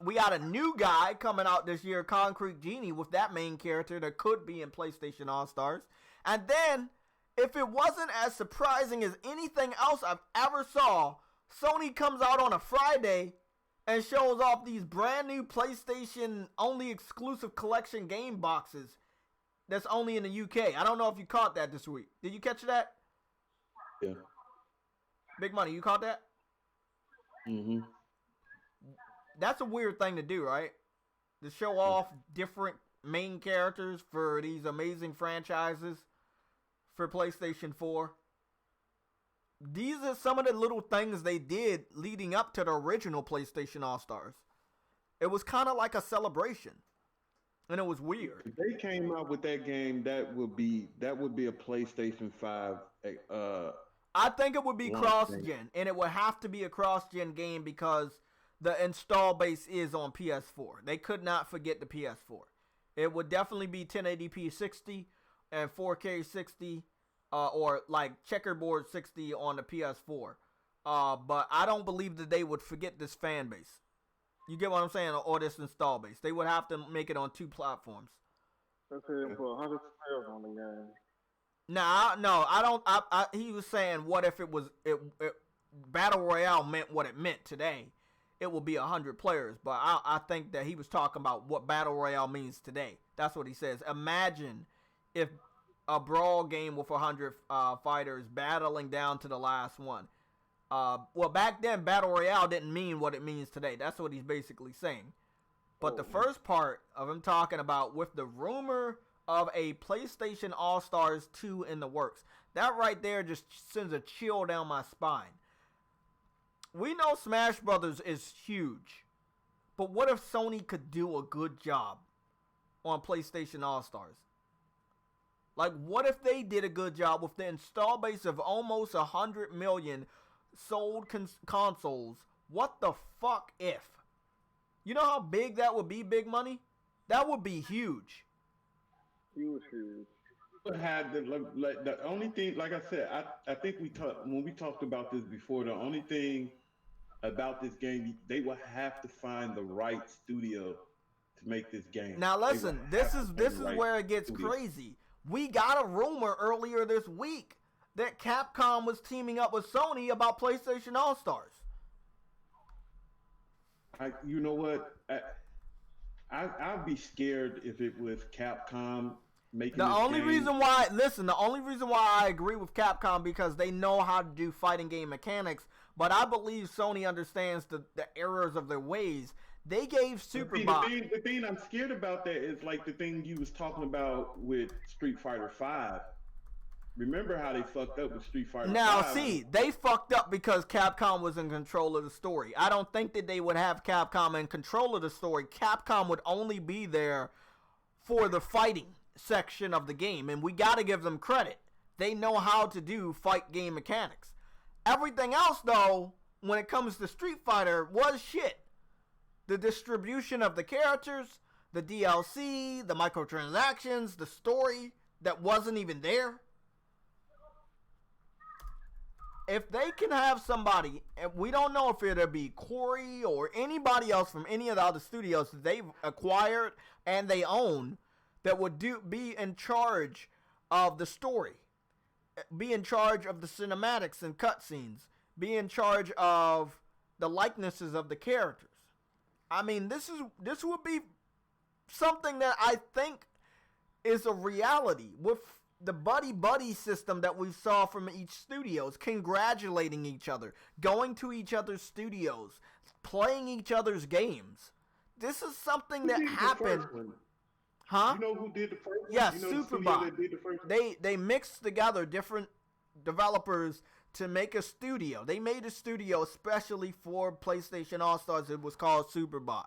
We got a new guy coming out this year, Concrete Genie, with that main character that could be in PlayStation All-Stars. And then, if it wasn't as surprising as anything else I've ever saw, Sony comes out on a Friday and shows off these brand new PlayStation only exclusive collection game boxes that's only in the UK. I don't know if you caught that this week. Did you catch that? Yeah. Big Money, you caught that? Mm-hmm. That's a weird thing to do, right? To show off different main characters for these amazing franchises for PlayStation 4. These are some of the little things they did leading up to the original PlayStation All-Stars. It was kind of like a celebration. And it was weird. If they came out with that game, that would be a PlayStation 5. I think it would be Launch cross-gen. game. And it would have to be a cross-gen game because the install base is on PS4. They could not forget the PS4. It would definitely be 1080p 60 and 4K 60, or like checkerboard 60 on the PS4. But I don't believe that they would forget this fan base. You get what I'm saying? Or this install base. They would have to make it on 2 platforms. Let's say for 100 players on the game. Nah, no, I don't. He was saying, what if it was Battle Royale meant what it meant today? It will be 100 players, but I think that he was talking about what Battle Royale means today. That's what he says. Imagine if a brawl game with 100 fighters battling down to the last one. Well, back then, Battle Royale didn't mean what it means today. That's what he's basically saying. But the first part of him talking about with the rumor of a PlayStation All-Stars 2 in the works, that right there just sends a chill down my spine. We know Smash Brothers is huge, but what if Sony could do a good job on PlayStation All-Stars? Like, what if they did a good job with the install base of almost 100 million sold consoles? What the fuck if? You know how big that would be, Big Money? That would be huge. Huge. Had the only thing, like I said, I think when we talked about this before, the only thing about this game, they will have to find the right studio to make this game. Now listen, this is where it gets studio. crazy. We got a rumor earlier this week that Capcom was teaming up with Sony about PlayStation All-Stars. You know what? I'd be scared if it was Capcom making The this only game. reason why I agree with Capcom because they know how to do fighting game mechanics, but I believe Sony understands the errors of their ways. They gave Superbot. The thing I'm scared about that is like the thing you was talking about with Street Fighter V. Remember how they fucked up with Street Fighter Now, V? see, they fucked up because Capcom was in control of the story. I don't think that they would have Capcom in control of the story. Capcom would only be there for the fighting section of the game, and we got to give them credit. They know how to do fight game mechanics. Everything else, though, when it comes to Street Fighter, was shit. The distribution of the characters, the DLC, the microtransactions, the story that wasn't even there. If they can have somebody, and we don't know if it'll be Corey or anybody else from any of the other studios that they've acquired and they own, that would be in charge of the story, be in charge of the cinematics and cutscenes, be in charge of the likenesses of the characters. I mean, this would be something that I think is a reality with the buddy system that we saw from each studios, congratulating each other, going to each other's studios, playing each other's games. This is something that happened. Huh? You know who did the first one? Yeah, you know Superbot. They mixed together different developers to make a studio. They made a studio especially for PlayStation All-Stars. It was called Superbot.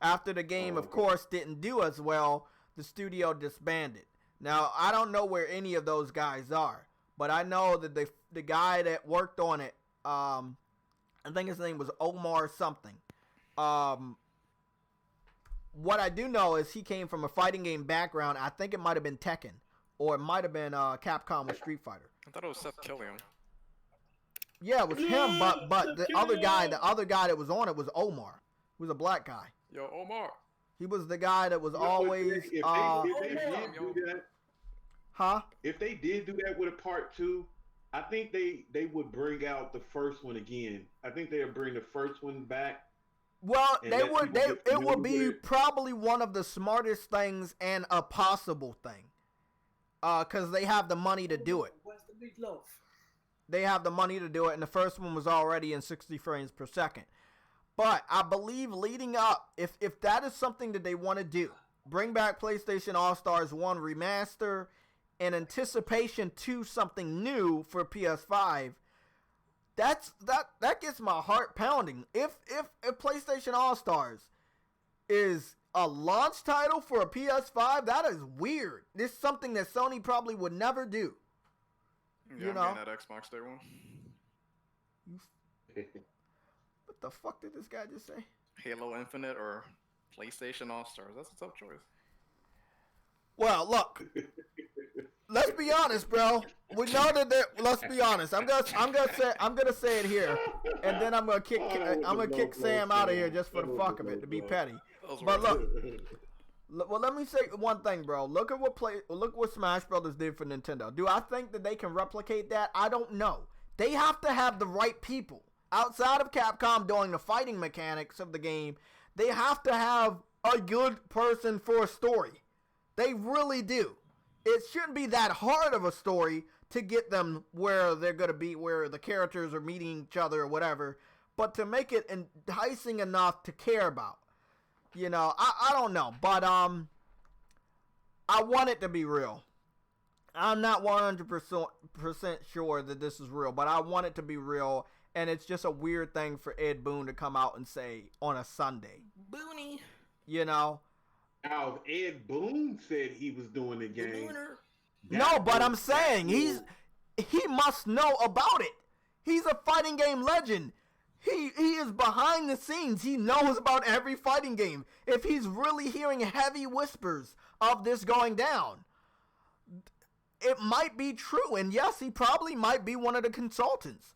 After the game, of course, didn't do as well, the studio disbanded. Now, I don't know where any of those guys are, but I know that the guy that worked on it, I think his name was Omar something. What I do know is he came from a fighting game background. I think it might have been Tekken, or it might have been Capcom with Street Fighter. I thought it was Seth Killian. Yeah, it was him, but the other guy that was on it was Omar. He was a black guy. Yo, Omar. He was the guy that was always. If they did do that with a part 2, I think they would bring out the first one again. I think they would bring the first one back. Well, it would be probably one of the smartest things and a possible thing. Because they have the money to do it. Where's the big love? They have the money to do it, and the first one was already in 60 frames per second. But I believe leading up, if that is something that they want to do, bring back PlayStation All-Stars 1 Remaster in anticipation to something new for PS5, that gets my heart pounding. If PlayStation All-Stars is a launch title for a PS5, that is weird. This is something that Sony probably would never do. Yeah, you know? I'm getting that Xbox Day one. What the fuck did this guy just say? Halo Infinite or PlayStation All-Stars. That's a tough choice. Well, look. Let's be honest, bro. We know that. Let's be honest. I'm gonna say it here, and then I'm gonna kick Sam out of here just for the fuck of it, to be petty. But look, well, let me say one thing, bro. Look what Smash Brothers did for Nintendo. Do I think that they can replicate that? I don't know. They have to have the right people outside of Capcom doing the fighting mechanics of the game. They have to have a good person for a story. They really do. It shouldn't be that hard of a story to get them where they're going to be, where the characters are meeting each other or whatever, but to make it enticing enough to care about. You know, I don't know, but I want it to be real. I'm not 100% sure that this is real, but I want it to be real, and it's just a weird thing for Ed Boon to come out and say on a Sunday. Booney. You know? Now, if Ed Boon said he was doing the game. No, but I'm saying he must know about it. He's a fighting game legend. He is behind the scenes. He knows about every fighting game. If he's really hearing heavy whispers of this going down, it might be true. And yes, he probably might be one of the consultants.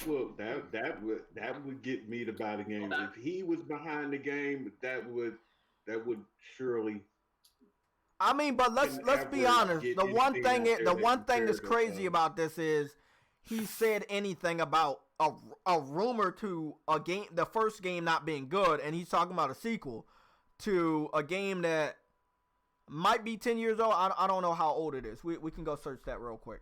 Well, that would get me to buy the game. If he was behind the game, that would surely. I mean, but let's be honest. The one thing that's crazy about this is he said anything about a rumor to a game, the first game not being good, and he's talking about a sequel to a game that might be 10 years old. I don't know how old it is. We can go search that real quick.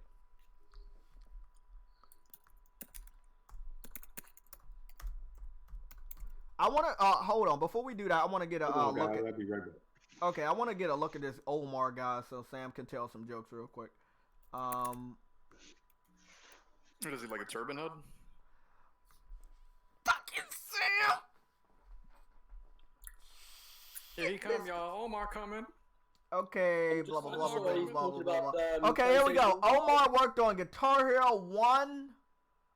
I want to hold on before we do that. I want to get a look at. I'll be right back. Okay, I want to get a look at this Omar guy so Sam can tell some jokes real quick. What is he, like a turban head? Fucking Sam! Here he come, y'all. Omar coming. Okay, Just- blah blah I blah just blah saw you blah blah talking blah about, blah. Okay, here we go. PlayStation. Omar worked on Guitar Hero 1,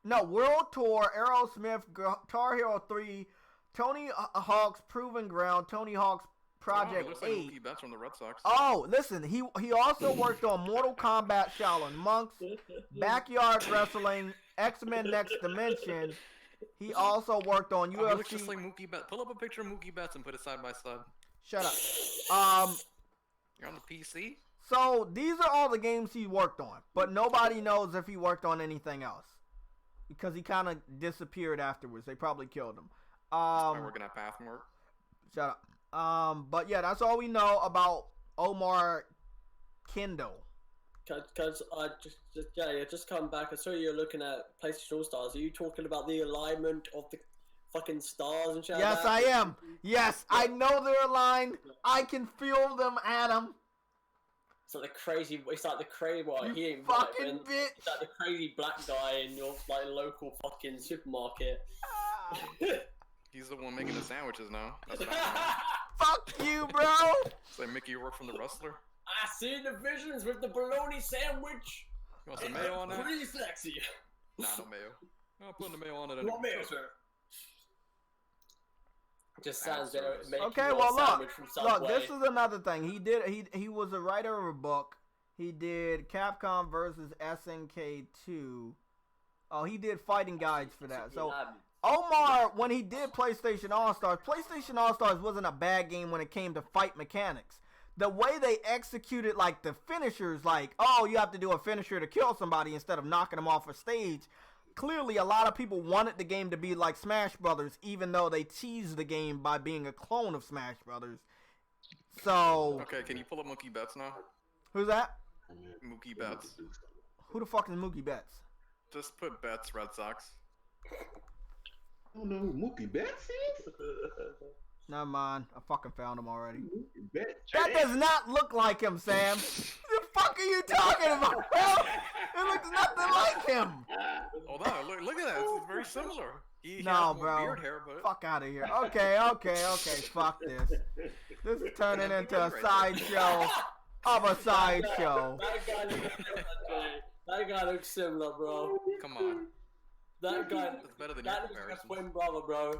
no, World Tour, Aerosmith, Guitar Hero 3, Tony Hawk's Proving Ground, Tony Hawk's It Project looks like 8. Mookie Betts from the Red Sox. Oh, listen, he also worked on Mortal Kombat Shaolin Monks, Backyard Wrestling, X-Men Next Dimension. He also worked on Oh, he looks UFC. just like Mookie Betts. Pull up a picture of Mookie Betts and put it side by side. Shut up. You're on the PC? So these are all the games he worked on, but nobody knows if he worked on anything else because he kind of disappeared afterwards. They probably killed him. I'm working at Pathmark. Shut up. But yeah, that's all we know about Omar Kendall. Cause just come back. I saw you're looking at PlayStation All Stars. Are you talking about the alignment of the fucking stars and shit? like Yes, that? I am. Yes, I know they're aligned. I can feel them, Adam. It's like the crazy. It's like the crazy. Well, You he ain't fucking black, man. bitch. It's like the crazy black guy in your like local fucking supermarket. He's the one making the sandwiches now. That's right. Fuck you, bro. It's like Mickey, you work from the Rustler. I see the visions with the bologna sandwich. You want some mayo on that? Pretty sexy. Nah, no mayo. I'm putting the mayo on it. You Anyway. want mayo, sir? Just sounds Service. very making Okay, you a well sandwich from look, Subway. this is another thing. He was a writer of a book. He did Capcom versus SNK 2. Oh, he did fighting guides for that. So Omar, when he did PlayStation All-Stars wasn't a bad game when it came to fight mechanics. The way they executed, like, the finishers, like, oh, you have to do a finisher to kill somebody instead of knocking them off a stage. Clearly, a lot of people wanted the game to be like Smash Brothers, even though they teased the game by being a clone of Smash Brothers. So... Okay, can you pull up Mookie Betts now? Who's that? Mookie Betts. Who the fuck is Mookie Betts? Just put Betts, Red Sox. I don't know who Mookie Betts is. Never mind. I fucking found him already. Mookie Betts. That does not look like him, Sam. The fuck are you talking about, bro? It looks nothing like him. Hold on, look at that. It's very similar. He No, has more bro. beard hair, but Fuck out of here. Okay. Fuck this. This is turning into a sideshow of a sideshow. That guy looks similar, bro. come on. That guy. That's better than your That looks like a comparison. twin brother, bro.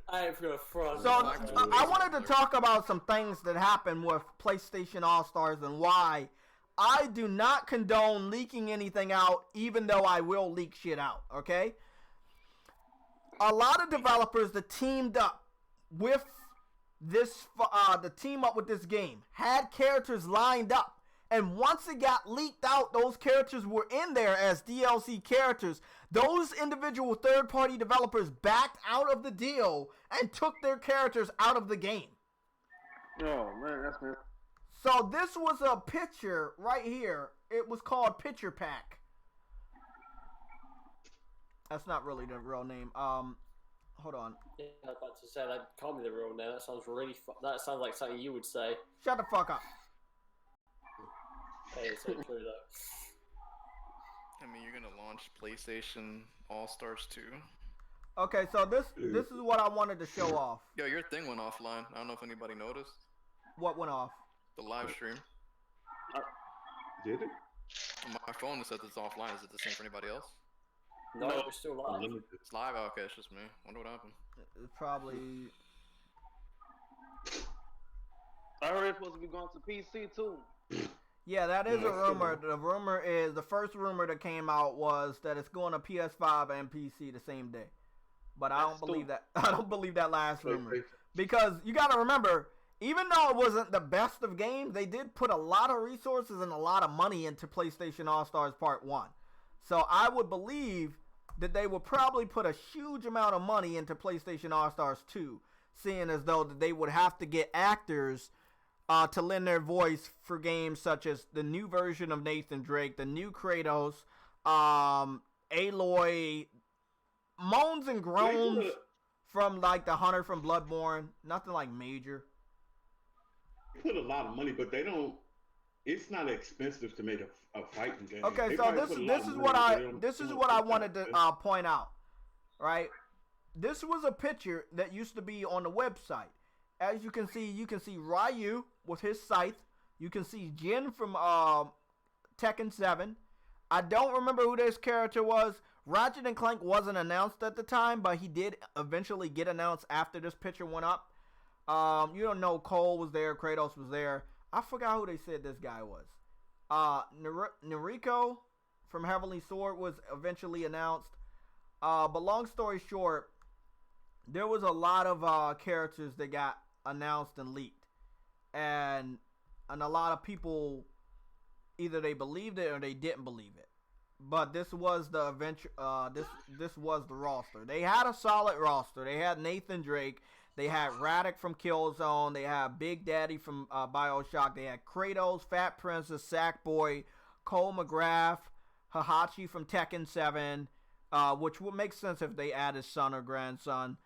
I ain't gonna front. So I wanted to talk about some things that happened with PlayStation All-Stars and why I do not condone leaking anything out, even though I will leak shit out, okay? A lot of developers that teamed up with this, this game had characters lined up. And once it got leaked out, those characters were in there as DLC characters. Those individual third-party developers backed out of the deal and took their characters out of the game. Oh man, that's man. So this was a picture right here. It was called Picture Pack. That's not really the real name. Hold on. Yeah, I was about to say that can't be the real name. That sounds really. That sounds like something you would say. Shut the fuck up. Hey, it's so true though. I mean, you're gonna launch PlayStation All Stars 2. Okay, so this is what I wanted to show off. Yo, your thing went offline. I don't know if anybody noticed. What went off? The live stream. Did it? On my phone, it says it's offline. Is it the same for anybody else? No, we're still live. Unlimited. It's live? Oh, okay, it's just me. Wonder what happened. It's probably... I heard it's supposed to be going to PC too. Yeah, that is Yeah, a rumor. The rumor is, the first rumor that came out was that it's going to PS5 and PC the same day. But I don't believe that. I don't believe that last rumor. Because you got to remember, even though it wasn't the best of games, they did put a lot of resources and a lot of money into PlayStation All-Stars Part 1. So I would believe that they would probably put a huge amount of money into PlayStation All-Stars 2, seeing as though that they would have to get actors to lend their voice for games such as the new version of Nathan Drake, the new Kratos, Aloy, moans and groans from like the Hunter from Bloodborne. Nothing like major. They put a lot of money, but they don't. It's not expensive to make a fighting game. Okay, They so probably this put a lot this of is money, what but I they don't this is do it what I for wanted to expensive. point out, right? This was a picture that used to be on the website, as you can see Ryu with his scythe. You can see Jin from Tekken 7. I don't remember who this character was. Ratchet and Clank wasn't announced at the time, but he did eventually get announced after this picture went up. You don't know, Cole was there, Kratos was there. I forgot who they said this guy was. Nariko from Heavenly Sword was eventually announced. But long story short, there was a lot of characters that got announced and leaked. And a lot of people, either they believed it or they didn't believe it. But this was the adventure. This was the roster. They had a solid roster. They had Nathan Drake. They had Radek from Killzone. They had Big Daddy from BioShock. They had Kratos, Fat Princess, Sackboy, Cole McGrath, Hahachi from Tekken 7, which would make sense if they added son or grandson.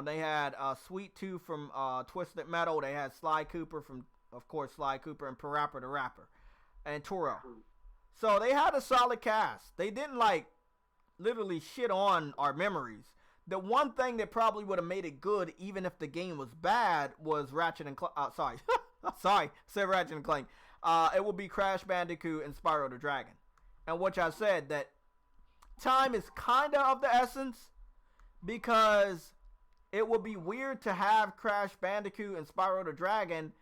They had Sweet Tooth from Twisted Metal. They had Sly Cooper from, of course, Sly Cooper and Parappa the Rapper, and Toro. So they had a solid cast. They didn't literally shit on our memories. The one thing that probably would have made it good, even if the game was bad, was Ratchet and Clank. Sorry, said Ratchet and Clank. It would be Crash Bandicoot and Spyro the Dragon, and which I said that time is kinda of the essence, because it would be weird to have Crash Bandicoot and Spyro the Dragon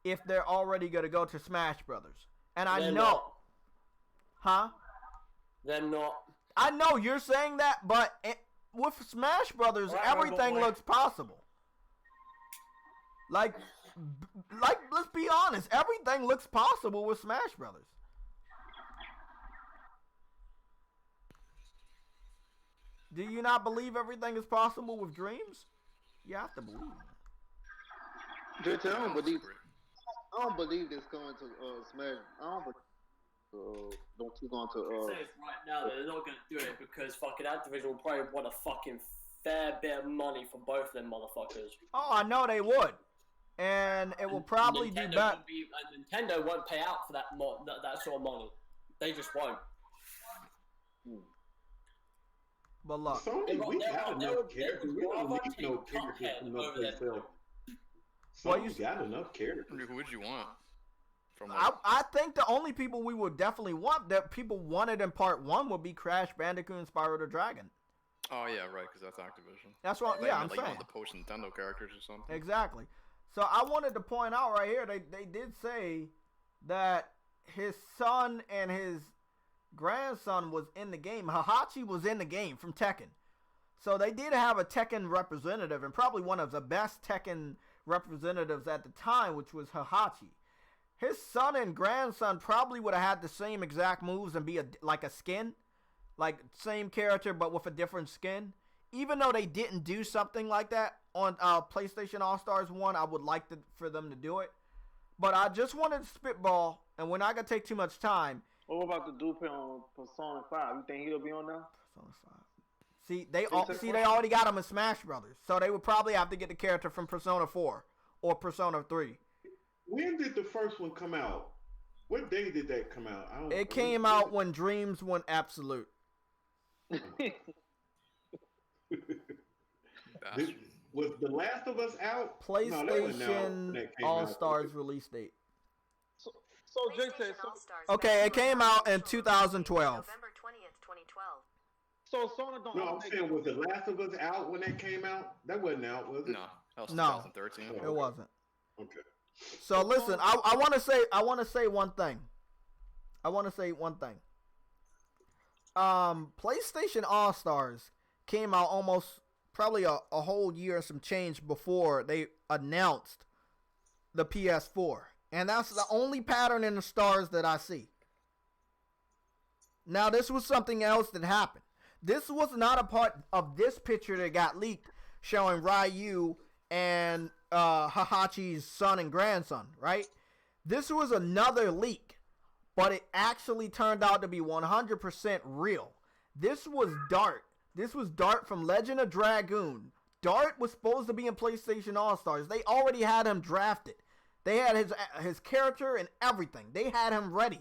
if they're already gonna go to Smash Brothers. And I know. Huh? They're not. I know you're saying that, but with Smash Brothers, everything looks possible. Like, let's be honest, everything looks possible with Smash Brothers. Do you not believe everything is possible with Dreams? You have to believe. JT, I don't believe this going to Smash. I don't believe. Don't keep going to. Say it's right now that they're not going to do it because fucking Activision will probably want a fucking fair bit of money from both of them motherfuckers. Oh, I know they would, and it will probably do better. Nintendo won't pay out for that sort of money. They just won't. But look, Sony, we got enough characters. We don't need no characters from no place else. Sony's got enough characters. Who would you want? I think the only people we would definitely want, that people wanted in part 1, would be Crash Bandicoot and Spyro the Dragon. Oh yeah, right, because that's Activision. That's what. Yeah, I'm saying. One of the post Nintendo characters or something. Exactly. So I wanted to point out right here, they did say that his son and his grandson was in the game. Hahachi was in the game from Tekken. So they did have a Tekken representative, and probably one of the best Tekken representatives at the time, which was Hahachi. His son and grandson probably would have had the same exact moves and be like a skin. Like, same character, but with a different skin. Even though they didn't do something like that on PlayStation All-Stars 1, I would like for them to do it. But I just wanted to spitball, and we're not going to take too much time. What about the dude on Persona 5? You think he'll be on there? Persona 5. See, they already got him in Smash Brothers. So they would probably have to get the character from Persona 4 or Persona 3. When did the first one come out? What day did that come out? It came out when Dreams went absolute. Was The Last of Us out? PlayStation All-Stars release date. So JT, okay, it came out in 2012. November 20th, 2012. So Sony don't. No, I'm saying, was The Last of Us out when that came out? That wasn't out, was it? No, that was 2013. It wasn't. Okay. So listen, I want to say one thing. PlayStation All-Stars came out almost probably a whole year and some change before they announced the PS4. And that's the only pattern in the stars that I see. Now, this was something else that happened. This was not a part of this picture that got leaked showing Ryu and Hahachi's son and grandson, right? This was another leak, but it actually turned out to be 100% real. This was Dart. This was Dart from Legend of Dragoon. Dart was supposed to be in PlayStation All-Stars. They already had him drafted. They had his character and everything. They had him ready.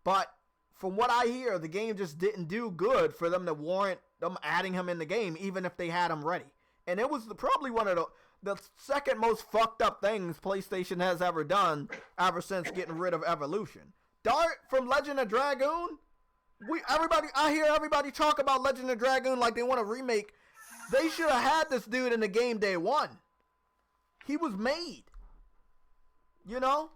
But from what I hear, the game just didn't do good for them to warrant them adding him in the game, even if they had him ready. And it was probably one of the second most fucked up things PlayStation has ever done ever since getting rid of Evolution. Dart from Legend of Dragoon. I hear everybody talk about Legend of Dragoon like they want a remake. They should have had this dude in the game day one. He was made. You know?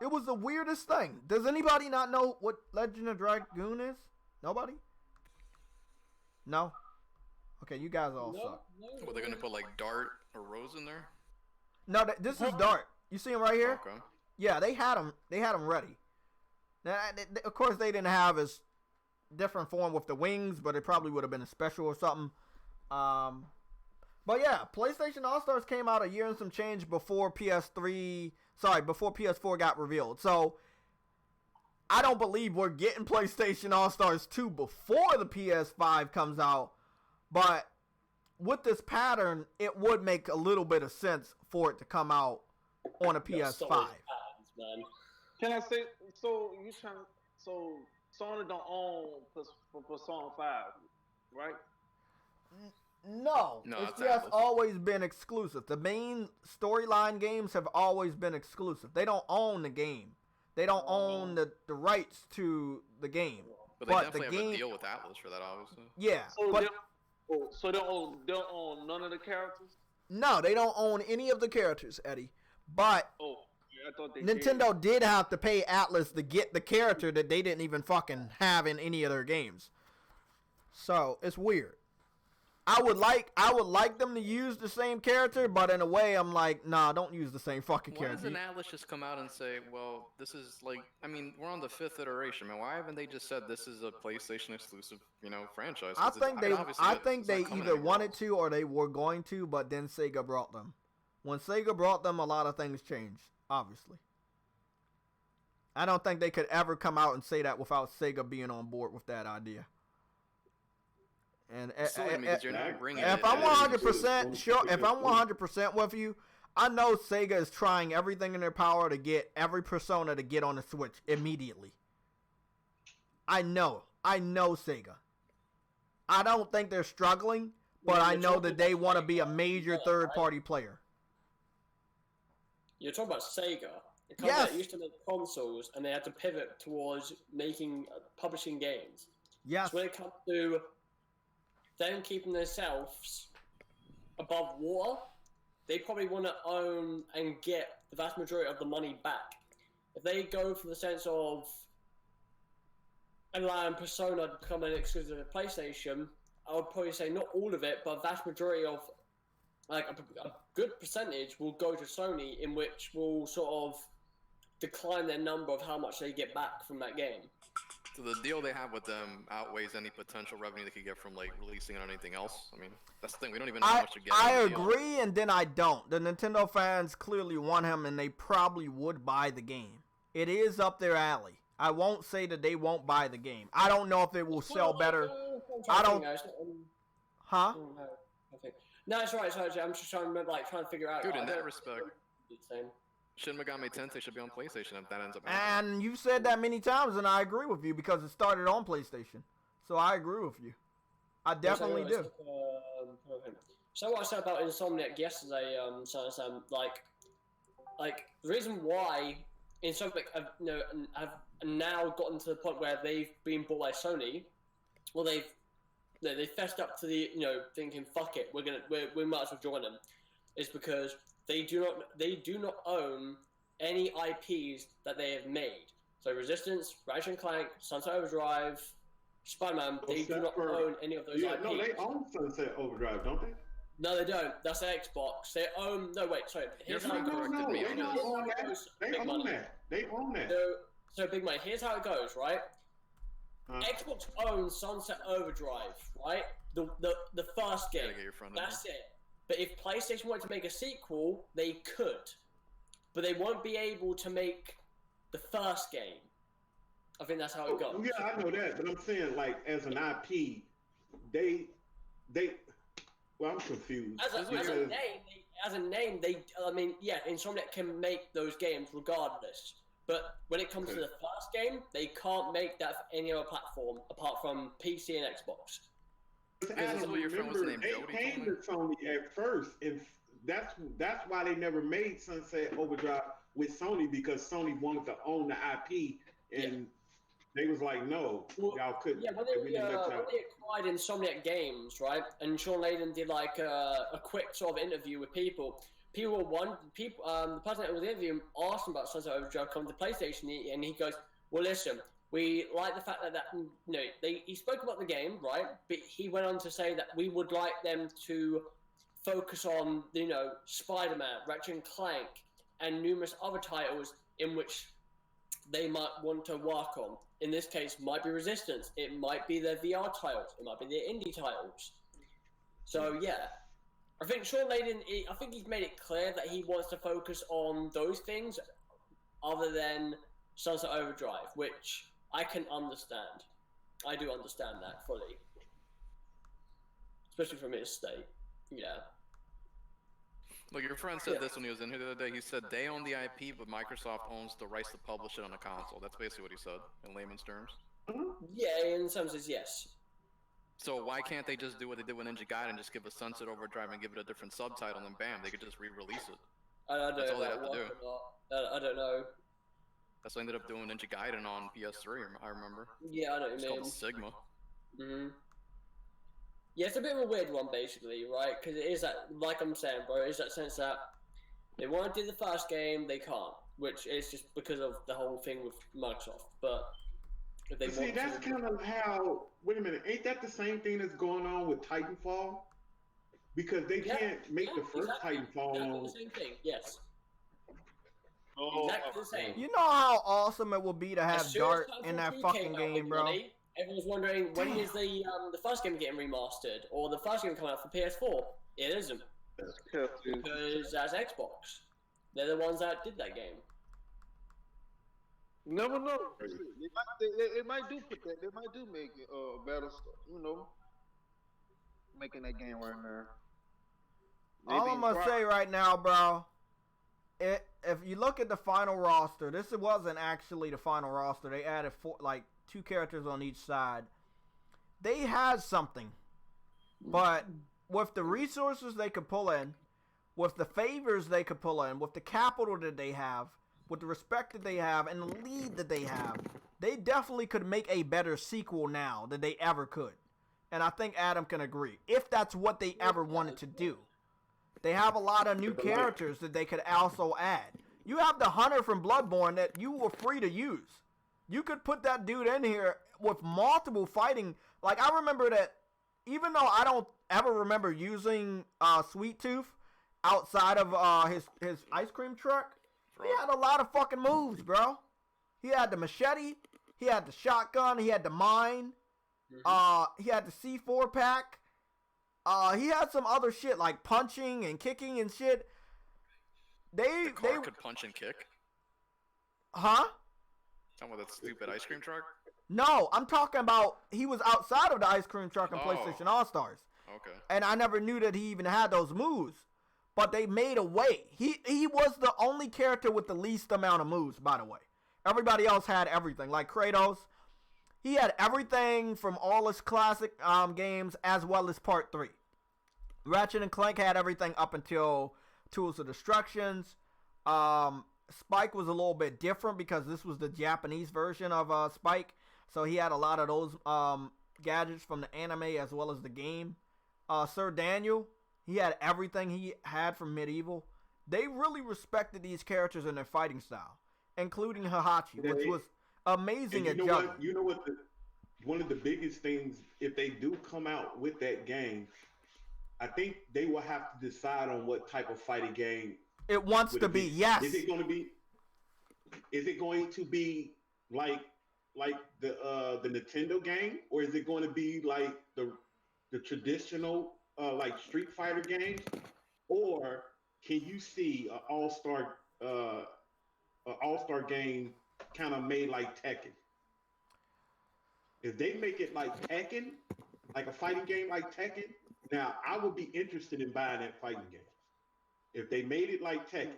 It was the weirdest thing. Does anybody not know what Legend of Dragoon is? Nobody? No? Okay, you guys all suck. Were they gonna put like Dart or Rose in there? No, this is Dart. You see him right here? Okay. Yeah, they had him ready. Now, of course, they didn't have his different form with the wings, but it probably would have been a special or something. But yeah, PlayStation All-Stars came out a year and some change before before PS4 got revealed. So, I don't believe we're getting PlayStation All-Stars 2 before the PS5 comes out. But with this pattern, it would make a little bit of sense for it to come out on a PS5. Can I say, so Sony don't own Persona 5, right? No, it's just always been exclusive. The main storyline games have always been exclusive. They don't own the game. They don't own the rights to the game. But they definitely have a deal with Atlas for that, obviously. Yeah, so they don't own none of the characters? No, they don't own any of the characters, Eddie. But I thought Nintendo did have to pay Atlas to get the character that they didn't even fucking have in any of their games. So it's weird. I would like them to use the same character, but in a way, I'm like, nah, don't use the same fucking character. Why doesn't Atlas just come out and say, well, this is like, I mean, we're on the 5th iteration, man. Why haven't they just said this is a PlayStation exclusive, franchise? I think they either wanted to or they were going to, but then Sega brought them. When Sega brought them, a lot of things changed, obviously. I don't think they could ever come out and say that without Sega being on board with that idea. And if I'm 100% sure, if I'm 100% with you, I know Sega is trying everything in their power to get every Persona to get on the Switch immediately. I know Sega. I don't think they're struggling, but I know that they want to be a major third-party player. You're talking about Sega. Yes. They used to make consoles, and they had to pivot towards publishing games. Yes. So when it comes to them keeping themselves above water, they probably want to own and get the vast majority of the money back. If they go for the sense of allowing Persona to become an exclusive to PlayStation, I would probably say not all of it, but a vast majority of, like a good percentage, will go to Sony, in which will sort of decline their number of how much they get back from that game. So the deal they have with them outweighs any potential revenue they could get from like releasing it on anything else. I mean, that's the thing. We don't even know how much to get. I agree, and then I don't. The Nintendo fans clearly want him, and they probably would buy the game. It is up their alley. I won't say that they won't buy the game. I don't know if it will sell better. I don't. Huh? No, it's alright. I'm just trying to remember, trying to figure out. Dude, in that respect, Shin Megami Tensei should be on PlayStation if that ends up happening. And you've said that many times, and I agree with you because it started on PlayStation. So I agree with you. I definitely do. So what I said about Insomniac yesterday, the reason why Insomniac have now gotten to the point where they've been bought by Sony, well, they fessed up to the thinking, fuck it, we might as well join them, is because they do not own any IPs that they have made. So Resistance, Ratchet & Clank, Sunset Overdrive, Spider-Man, they do not own any of those IPs. No, they own Sunset Overdrive, don't they? No, they don't. That's Xbox. They own... No, wait, sorry. They own that. So, Big Money, here's how it goes, right? Xbox owns Sunset Overdrive, right? The first game. That's it. But if PlayStation wanted to make a sequel, they could. But they won't be able to make the first game. I think that's how it goes. Yeah, I know that, but I'm saying, as an IP, well, I'm confused. As a name, Insomniac can make those games regardless. But when it comes to the first game, they can't make that for any other platform apart from PC and Xbox. Adam, remember, they came to Sony at first, and that's why they never made Sunset Overdrive with Sony, because Sony wanted to own the IP, and they was like, no, Well, y'all couldn't. yeah, We didn't let y'all. when they acquired Insomniac Games, right, and Sean Layden did like a quick sort of interview with people. The person that was interviewing asked him about Sunset Overdrive coming to PlayStation, and he goes, "Well, listen, we like the fact that he spoke about the game, right, but he went on to say that we would like them to focus on Spider-Man, Ratchet and Clank, and numerous other titles in which they might want to work on. In this case, might be Resistance. It might be their VR titles. It might be their indie titles. So yeah, I think Sean Layden. I think he's made it clear that he wants to focus on those things, other than Sunset Overdrive, which I can understand. I do understand that fully, especially from his state. Yeah. Look, your friend said this when he was in here the other day. He said they own the IP, but Microsoft owns the rights to publish it on a console. That's basically what he said in layman's terms. Yeah, in some sense, yes. So why can't they just do what they did with Ninja Gaiden and just give a Sunset Overdrive and give it a different subtitle, and bam, they could just re-release it? That's all they have to do. I don't know. That's what I ended up doing Ninja Gaiden on PS3. I remember. Yeah, I know what you It's mean. called Sigma. Mhm. Yeah, it's a bit of a weird one, basically, right? Because it is that, like I'm saying, bro, it is that sense that they want to do the first game, they can't, which is just because of the whole thing with Microsoft. But if they want that's to, kind of how. Wait a minute, ain't that the same thing that's going on with Titanfall? Because they can't make the first Titanfall. Exactly the same thing. Yes. Oh, Exactly the same. You know how awesome it would be to have As soon Dart as in Titanfall that 2 fucking came out game, with bro. money, everyone's wondering when is the first game getting remastered or the first game coming out for PS4. It isn't, because that's Xbox. They're the ones that did that game. Never know. They might do put that. They might do make it Battlestar. Making that game right now. All I'm gonna say right now, bro, if you look at the final roster, this wasn't actually the final roster. They added 2 characters on each side. They had something, but with the resources they could pull in, with the favors they could pull in, with the capital that they have, with the respect that they have, and the lead that they have, they definitely could make a better sequel now than they ever could. And I think Adam can agree, if that's what they ever wanted to do. They have a lot of new characters that they could also add. You have the Hunter from Bloodborne that you were free to use. You could put that dude in here with multiple fighting. Like, I remember that, even though I don't ever remember using Sweet Tooth outside of his ice cream truck, he had a lot of fucking moves, bro. He had the machete, he had the shotgun, he had the mine, he had the C4 pack. He had some other shit like punching and kicking and shit. The car could punch and kick? Huh? Talking about that stupid ice cream truck? No, I'm talking about he was outside of the ice cream truck in PlayStation All-Stars. Okay. And I never knew that he even had those moves. But they made a way. He was the only character with the least amount of moves, by the way. Everybody else had everything. Like Kratos, he had everything from all his classic games as well as Part 3. Ratchet and Clank had everything up until Tools of Destructions. Spike was a little bit different because this was the Japanese version of Spike. So he had a lot of those gadgets from the anime as well as the game. Sir Daniel, he had everything he had from Medieval. They really respected these characters and their fighting style, including Hahachi, which was amazing at juggling. You know what? One of the biggest things, if they do come out with that game, I think they will have to decide on what type of fighting game it wants to be. Yes. Is it going to be? Is it going to be like the Nintendo game, or is it going to be like the traditional like Street Fighter games, or can you see an all-star game kind of made like Tekken? If they make it like Tekken, like a fighting game like Tekken, now I would be interested in buying that fighting game. If they made it like Tekken,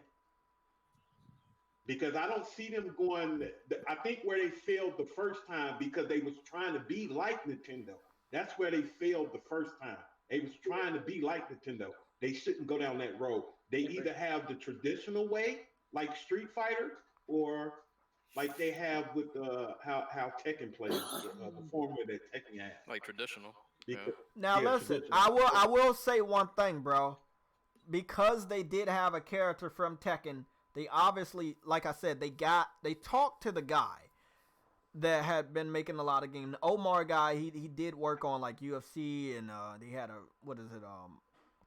because I don't see them going. I think where they failed the first time because they was trying to be like Nintendo. That's where they failed the first time. They was trying to be like Nintendo. They shouldn't go down that road. they either have the traditional way, like Street Fighter, or like they have with how Tekken plays, the formula that Tekken has. Like traditional. Yeah. Because, Now yeah, listen, traditional. I will say one thing, bro. Because they did have a character from Tekken, they obviously, like I said, they talked to the guy that had been making a lot of games. The Omar guy, he did work on like UFC and they had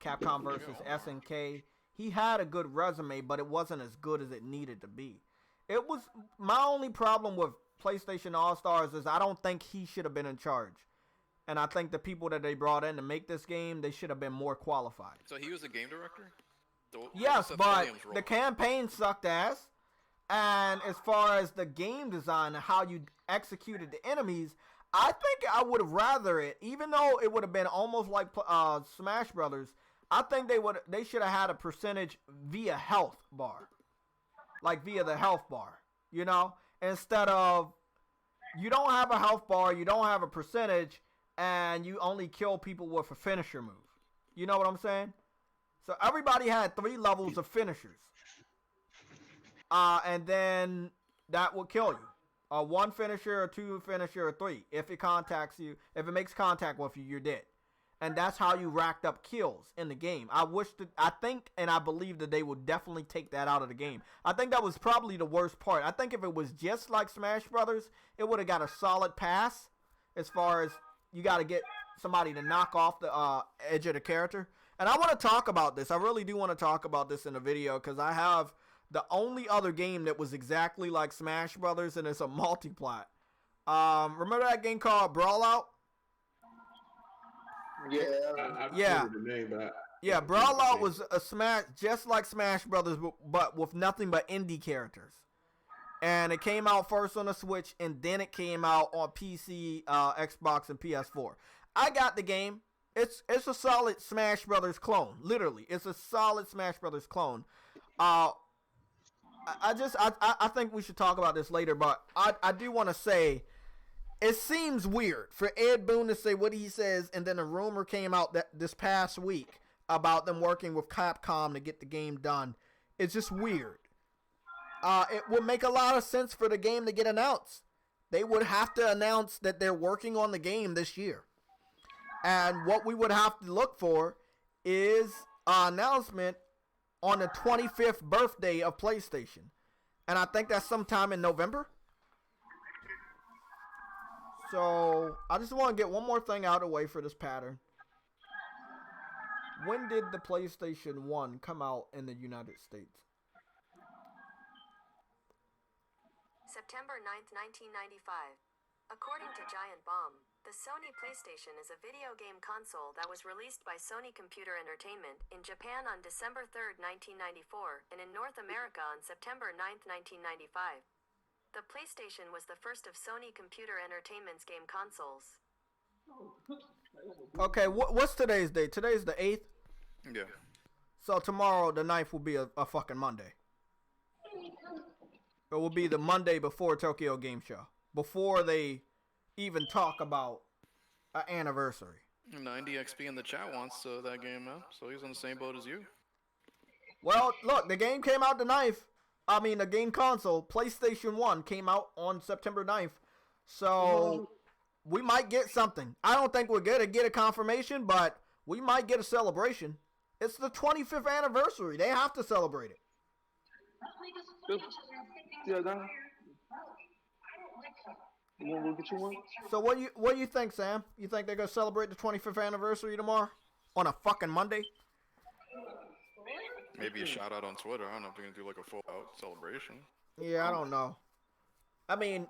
Capcom versus SNK. He had a good resume, but it wasn't as good as it needed to be. It was my only problem with PlayStation All Stars is I don't think he should have been in charge. And I think the people that they brought in to make this game, they should have been more qualified. So he was the game director? Yes, but the campaign sucked ass. And as far as the game design and how you executed the enemies, I think I would have rather it, even though it would have been almost like Smash Brothers. I think they should have had a percentage via health bar, like via the health bar, you know, instead of you don't have a health bar, you don't have a percentage, and you only kill people with a finisher move. You know what I'm saying? So everybody had 3 levels of finishers. And then that will kill you. 1 finisher, or 2 finisher, or 3. If it contacts you, if it makes contact with you, you're dead. And that's how you racked up kills in the game. I think and I believe that they would definitely take that out of the game. I think that was probably the worst part. I think if it was just like Smash Brothers, it would have got a solid pass as far as you got to get somebody to knock off the edge of the character. And I want to talk about this. I really do want to talk about this in the video because I have the only other game that was exactly like Smash Brothers, and it's a multi-plat. Remember that game called Brawl Out? Yeah. I've Yeah. heard the name, but Yeah, Brawl Out was a Smash, just like Smash Brothers, but with nothing but indie characters. And it came out first on the Switch, and then it came out on PC, Xbox, and PS4. I got the game. It's a solid Smash Brothers clone. Literally, it's a solid Smash Brothers clone. I think we should talk about this later, but I do want to say it seems weird for Ed Boon to say what he says, and then a rumor came out that this past week about them working with Capcom to get the game done. It's just weird. It would make a lot of sense for the game to get announced. They would have to announce that they're working on the game this year. And what we would have to look for is an announcement on the 25th birthday of PlayStation. And I think that's sometime in November. So, I just want to get one more thing out of the way for this pattern. When did the PlayStation 1 come out in the United States? September 9th, 1995. According to Giant Bomb, the Sony PlayStation is a video game console that was released by Sony Computer Entertainment in Japan on December 3rd, 1994, and in North America on September 9th, 1995. The PlayStation was the first of Sony Computer Entertainment's game consoles. Okay, what's today's date? Today's the 8th? Yeah. So tomorrow, the 9th, will be a fucking Monday. It will be the Monday before Tokyo Game Show. Before they even talk about an anniversary. 90XP in the chat wants that game out, so he's on the same boat as you. Well, look, the game came out the 9th. I mean, the game console, PlayStation 1, came out on September 9th. So, we might get something. I don't think we're going to get a confirmation, but we might get a celebration. It's the 25th anniversary. They have to celebrate it. Yeah, done. You want to go get you one? So what do you think, Sam? You think they're gonna celebrate the 25th anniversary tomorrow on a fucking Monday? Maybe a shout out on Twitter. I don't know if they're gonna do like a full out celebration. Yeah, I don't know. I mean,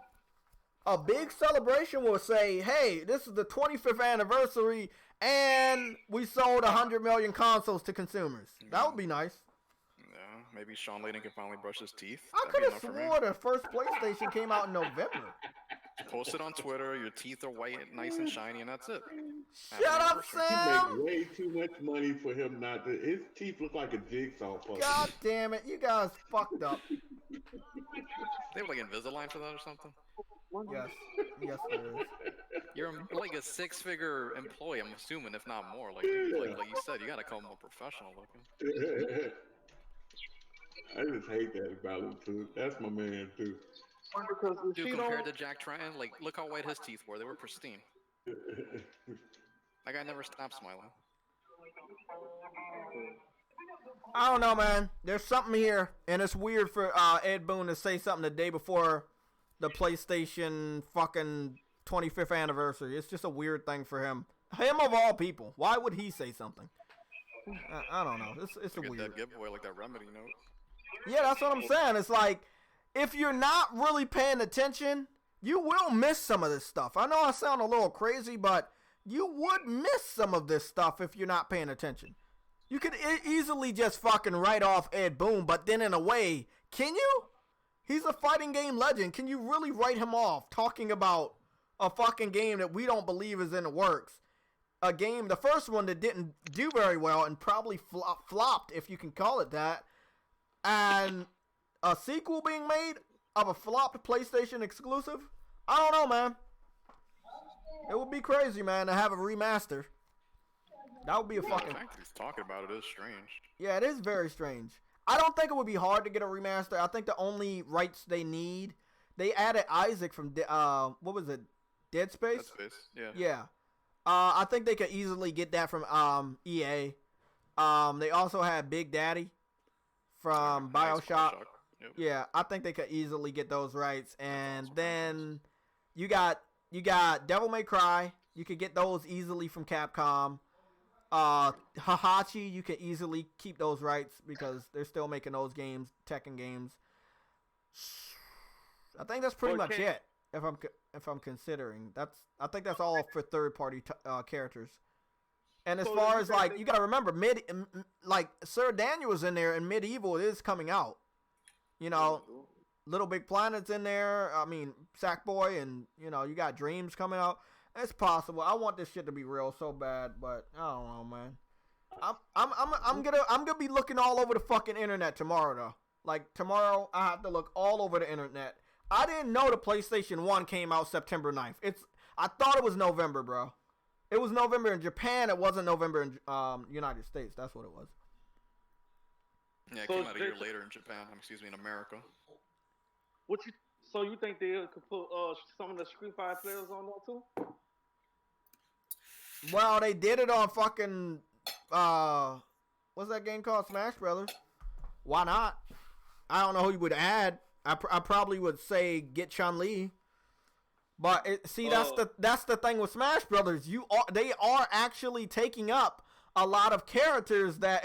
a big celebration will say, "Hey, this is the 25th anniversary, and we sold 100 million consoles to consumers." That would be nice. Yeah, maybe Sean Layden can finally brush his teeth. I could have swore the first PlayStation came out in November. Post it on Twitter. Your teeth are white, nice and shiny, and that's it. Shut up, He Sam! make way too much money for him not to. His teeth look like a jigsaw puzzle. God damn it, you guys fucked up. They have like Invisalign for that or something. Yes, there is. You're like a 6-figure employee, I'm assuming, if not more. Like you said, you gotta come more professional looking. I just hate that about him too. That's my man too. Because if Dude, she compared don't, to Jack Tran, like, look how white his teeth were. They were pristine. That guy never stopped smiling. I don't know, man. There's something here, and it's weird for Ed Boon to say something the day before the PlayStation fucking 25th anniversary. It's just a weird thing for him. Him of all people. Why would he say something? I don't know. It's a Look at weird. that giveaway, like that Remedy note. Yeah, that's what I'm saying. It's like, if you're not really paying attention, you will miss some of this stuff. I know I sound a little crazy, but you would miss some of this stuff if you're not paying attention. You could easily just fucking write off Ed Boon, but then in a way, can you? He's a fighting game legend. Can you really write him off talking about a fucking game that we don't believe is in the works? A game, the first one that didn't do very well and probably flopped, if you can call it that, and a sequel being made of a flopped PlayStation exclusive? I don't know, man. It would be crazy, man, to have a remaster. That would be a fucking... The fact that he's talking about it is strange. Yeah, it is very strange. I don't think it would be hard to get a remaster. I think the only rights they need... They added Isaac from... what was it? Dead Space? Dead Space, yeah. Yeah. I think they could easily get that from EA. They also had Big Daddy from BioShock. Yep. Yeah, I think they could easily get those rights. And then you got Devil May Cry. You could get those easily from Capcom. Hahachi, you can easily keep those rights because they're still making those games, Tekken games. I think that's pretty much it. If I'm considering, I think that's all for third party characters. And as far as like, you gotta remember, like Sir Daniel was in there, and Medieval is coming out. You know, Little Big Planet's in there. I mean, Sackboy, and you know, you got Dreams coming out. It's possible. I want this shit to be real so bad, but I don't know, man. I'm gonna be looking all over the fucking internet tomorrow, though. Like tomorrow, I have to look all over the internet. I didn't know the PlayStation 1 came out September 9th. I thought it was November, bro. It was November in Japan. It wasn't November in United States. That's what it was. Yeah, it came out a year later in Japan. In America. So you think they could put some of the Street Fighter players on there too? Well, they did it on fucking what's that game called? Smash Brothers. Why not? I don't know who you would add. I probably would say get Chun-Li. But that's the thing with Smash Brothers. They are actually taking up a lot of characters that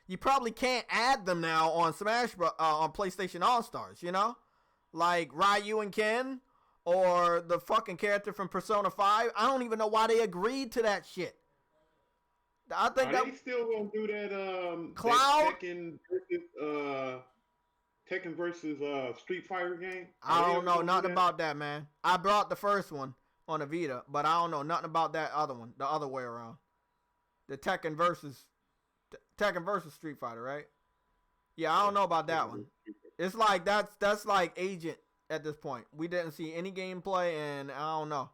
you probably can't add them now on on PlayStation All Stars. You know, like Ryu and Ken, or the fucking character from Persona 5. I don't even know why they agreed to that shit. I think they still gonna do that. Cloud. That Tekken versus Street Fighter game? I don't know nothing about that, man. I brought the first one on the Vita, but I don't know nothing about that other one, the other way around. The Tekken versus Street Fighter, right? Yeah, I don't know about that one. It's like that's like Agent at this point. We didn't see any gameplay, and I don't know.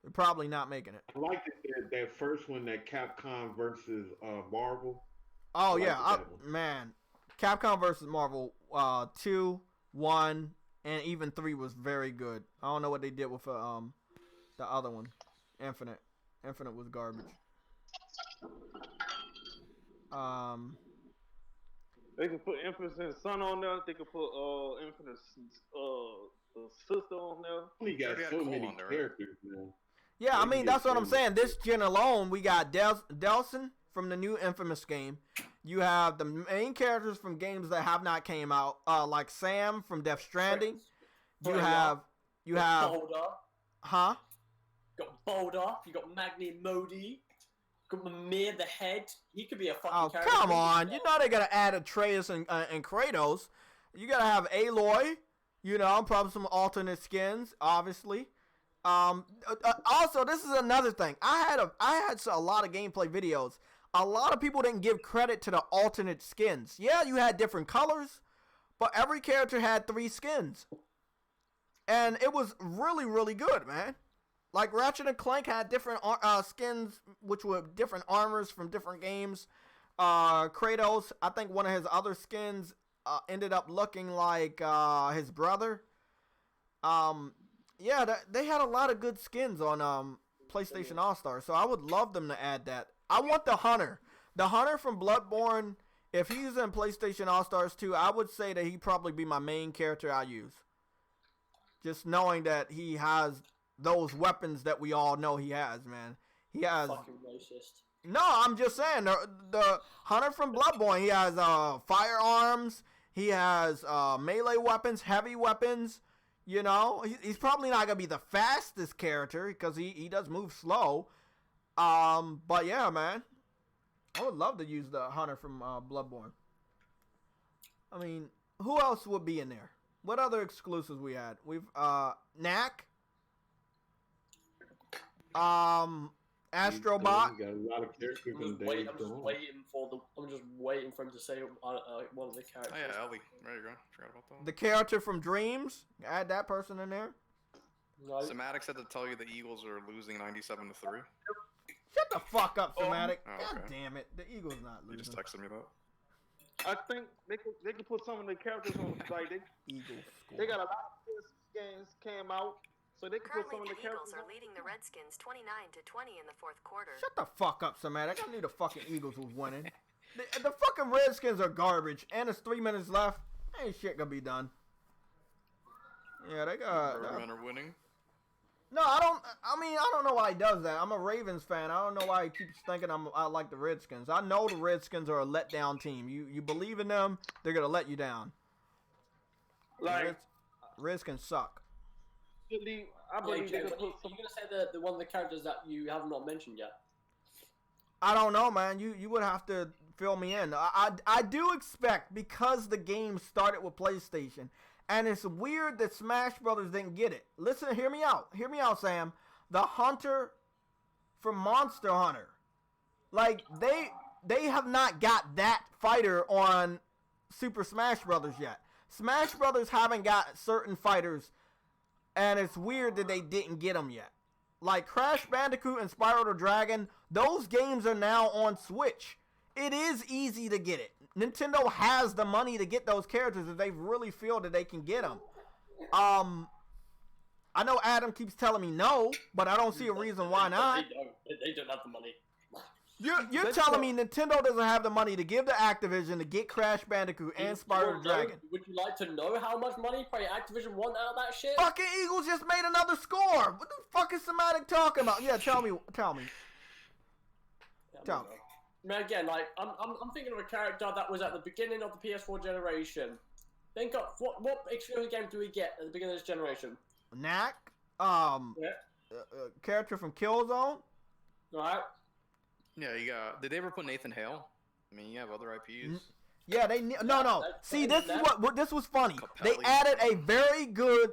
They're probably not making it. I liked that first one, that Capcom versus Marvel. Oh yeah, man. Capcom versus Marvel 2, 1, and even 3 was very good. I don't know what they did with the other one, Infinite. Infinite was garbage. They could put Infinite Son on there. They could put Infinite sister on there. We got so many characters now. Yeah, I mean that's what I'm saying. This gen alone, we got Delson from the new Infamous game. You have the main characters from games that have not came out, like Sam from Death Stranding. You have Boulder. Huh? You got Boulder. You got Magni Modi. You got Mimir the Head. He could be a fucking character. Oh come on! You know they gotta add Atreus and Kratos. You gotta have Aloy. You know, probably some alternate skins, obviously. Also, this is another thing. I had a lot of gameplay videos. A lot of people didn't give credit to the alternate skins. Yeah, you had different colors, but every character had 3 skins. And it was really, really good, man. Like Ratchet and Clank had different skins, which were different armors from different games. Kratos, I think one of his other skins ended up looking like his brother. Yeah, they had a lot of good skins on PlayStation All-Star, so I would love them to add that. I want the Hunter. The Hunter from Bloodborne, if he's in PlayStation All-Stars 2, I would say that he'd probably be my main character I use. Just knowing that he has those weapons that we all know he has, man. He has... Fucking racist. No, I'm just saying, the Hunter from Bloodborne, he has firearms, he has melee weapons, heavy weapons. You know, he's probably not going to be the fastest character because he does move slow. But yeah, man. I would love to use the Hunter from Bloodborne. I mean, who else would be in there? What other exclusives we had? We've, Knack. Astrobot. We got a lot of characters in I'm just waiting for him to say one of the characters. Oh yeah, Ellie. There you go. Forgot about that. The character from Dreams. Add that person in there. No. Somatic said to tell you the Eagles are losing 97-3. Shut the fuck up, Somatic. Oh, God okay. damn it. The Eagles not You just losing. texted me that. I think they could put some of the characters on like Eagles score. they got a lot of games came out, so they could put some Currently, of the the Eagles characters are on. leading the Redskins 29-20 in the fourth quarter. Shut the fuck up, Somatic. I knew the fucking Eagles was winning. The fucking Redskins are garbage, and there's 3 minutes left. Ain't shit gonna be done. Yeah, they got... Birdmen are winning. No, I don't know why he does that. I'm a Ravens fan. I don't know why he keeps thinking I like the Redskins. I know the Redskins are a letdown team. You believe in them, they're gonna let you down. Like, Redskins suck. I believe they Jay, could you're put some. gonna say the one of the characters that you have not mentioned yet. I don't know, man. You would have to fill me in. I do expect, because the game started with PlayStation, and it's weird that Smash Brothers didn't get it. Listen, hear me out. Hear me out, Sam. The Hunter from Monster Hunter. Like, they have not got that fighter on Super Smash Brothers yet. Smash Brothers haven't got certain fighters, and it's weird that they didn't get them yet. Like Crash Bandicoot and Spyro the Dragon, those games are now on Switch. It is easy to get it. Nintendo has the money to get those characters if they really feel that they can get them. I know Adam keeps telling me no, but I don't see a reason why not. They don't have the money. You're telling me Nintendo doesn't have the money to give to Activision to get Crash Bandicoot and Spyro the Dragon. Would you like to know how much money probably Activision want out of that shit? Fucking Eagles just made another score. What the fuck is Somatic talking about? Yeah, tell me. Tell me. I mean, again, like I'm thinking of a character that was at the beginning of the PS4 generation. Think of what exclusive game do we get at the beginning of this generation? Knack, Yeah. character from Killzone. Right. Yeah, you got. Did they ever put Nathan Hale? I mean, you have other IPs. Yeah, no. See, this is what this was funny. They Capelli. added a very good